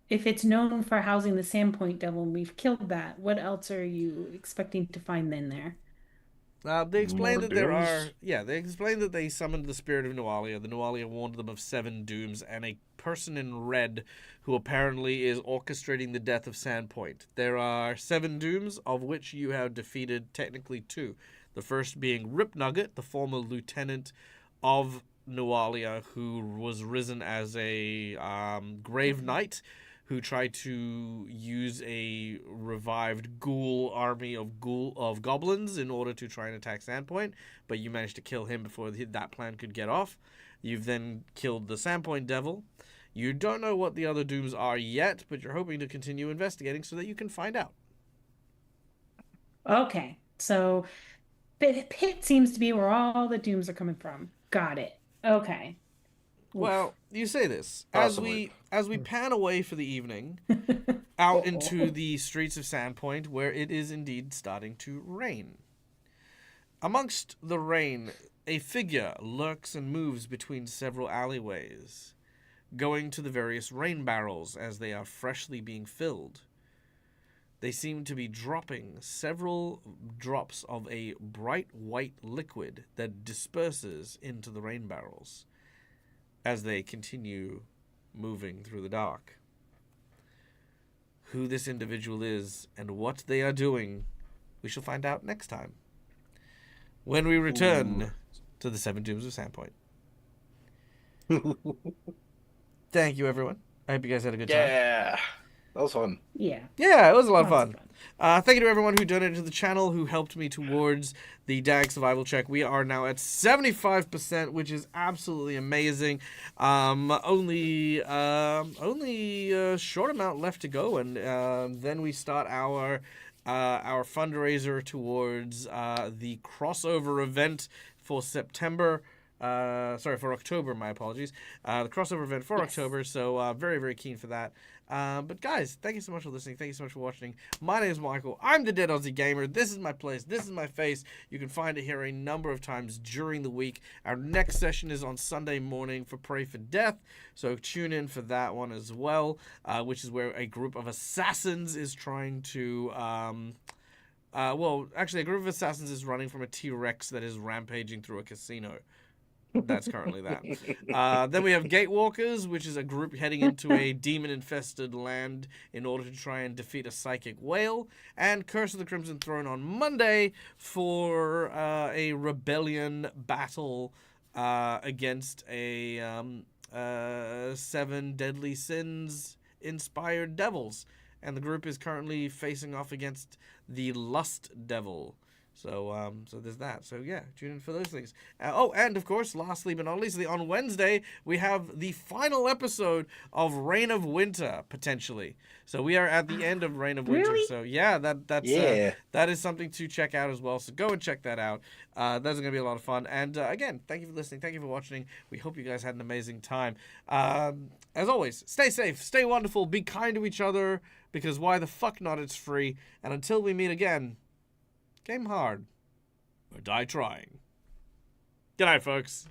[SPEAKER 6] If it's known for housing the Sandpoint Devil and we've killed that, what else are you expecting to find in there?
[SPEAKER 1] They explain
[SPEAKER 5] More
[SPEAKER 1] that there are.
[SPEAKER 5] dooms?
[SPEAKER 1] Yeah, they explain that they summoned the spirit of Nualia. The Nualia warned them of 7 dooms and a person in red who apparently is orchestrating the death of Sandpoint. There are 7 dooms, of which you have defeated technically 2. The first being Rip Nugget, the former lieutenant of Nualia, who was risen as a grave knight, who tried to use a revived ghoul army of goblins in order to try and attack Sandpoint, but you managed to kill him before that plan could get off. You've then killed the Sandpoint Devil. You don't know what the other dooms are yet, but you're hoping to continue investigating so that you can find out.
[SPEAKER 6] Okay. So pit seems to be where all the dooms are coming from. Got it. Okay.
[SPEAKER 1] Well, you say this
[SPEAKER 5] Possibly.
[SPEAKER 1] as we pan away for the evening out into the streets of Sandpoint, where it is indeed starting to rain. Amongst the rain, a figure lurks and moves between several alleyways, going to the various rain barrels as they are freshly being filled. They seem to be dropping several drops of a bright white liquid that disperses into the rain barrels as they continue moving through the dark. Who this individual is and what they are doing, we shall find out next time, when we return to the 7 Dooms of Sandpoint. Thank you, everyone. I hope you guys had a good time.
[SPEAKER 5] Yeah. That was fun.
[SPEAKER 6] Yeah.
[SPEAKER 1] Yeah, it was a lot of
[SPEAKER 6] Lots
[SPEAKER 1] fun. Thank you to everyone who donated to the channel, who helped me towards the DAG survival check. We are now at 75%, which is absolutely amazing. Only a short amount left to go, and then we start our fundraiser towards the crossover event for September. For October, my apologies. The crossover event for October, so very, very keen for that. But guys, thank you so much for listening. Thank you so much for watching. My name is Michael. I'm the Dead Aussie Gamer. This is my place. This is my face. You can find it here a number of times during the week. Our next session is on Sunday morning for Pray for Death, so tune in for that one as well, which is where a group of assassins is trying to... a group of assassins is running from a T-Rex that is rampaging through a casino. That's currently that. Then we have Gatewalkers, which is a group heading into a demon-infested land in order to try and defeat a psychic whale. And Curse of the Crimson Throne on Monday for a rebellion battle against a 7 deadly sins inspired devils. And the group is currently facing off against the Lust Devil. So there's that. So yeah, tune in for those things. And of course, lastly but not least, on Wednesday we have the final episode of Reign of Winter potentially. So we are at the end of Reign of Winter.
[SPEAKER 6] Really?
[SPEAKER 1] So yeah, that is something to check out as well. So go and check that out. That's gonna be a lot of fun. And again, thank you for listening. Thank you for watching. We hope you guys had an amazing time. As always, stay safe, stay wonderful, be kind to each other because why the fuck not? It's free. And until we meet again. Game hard, or die trying. Good night, folks.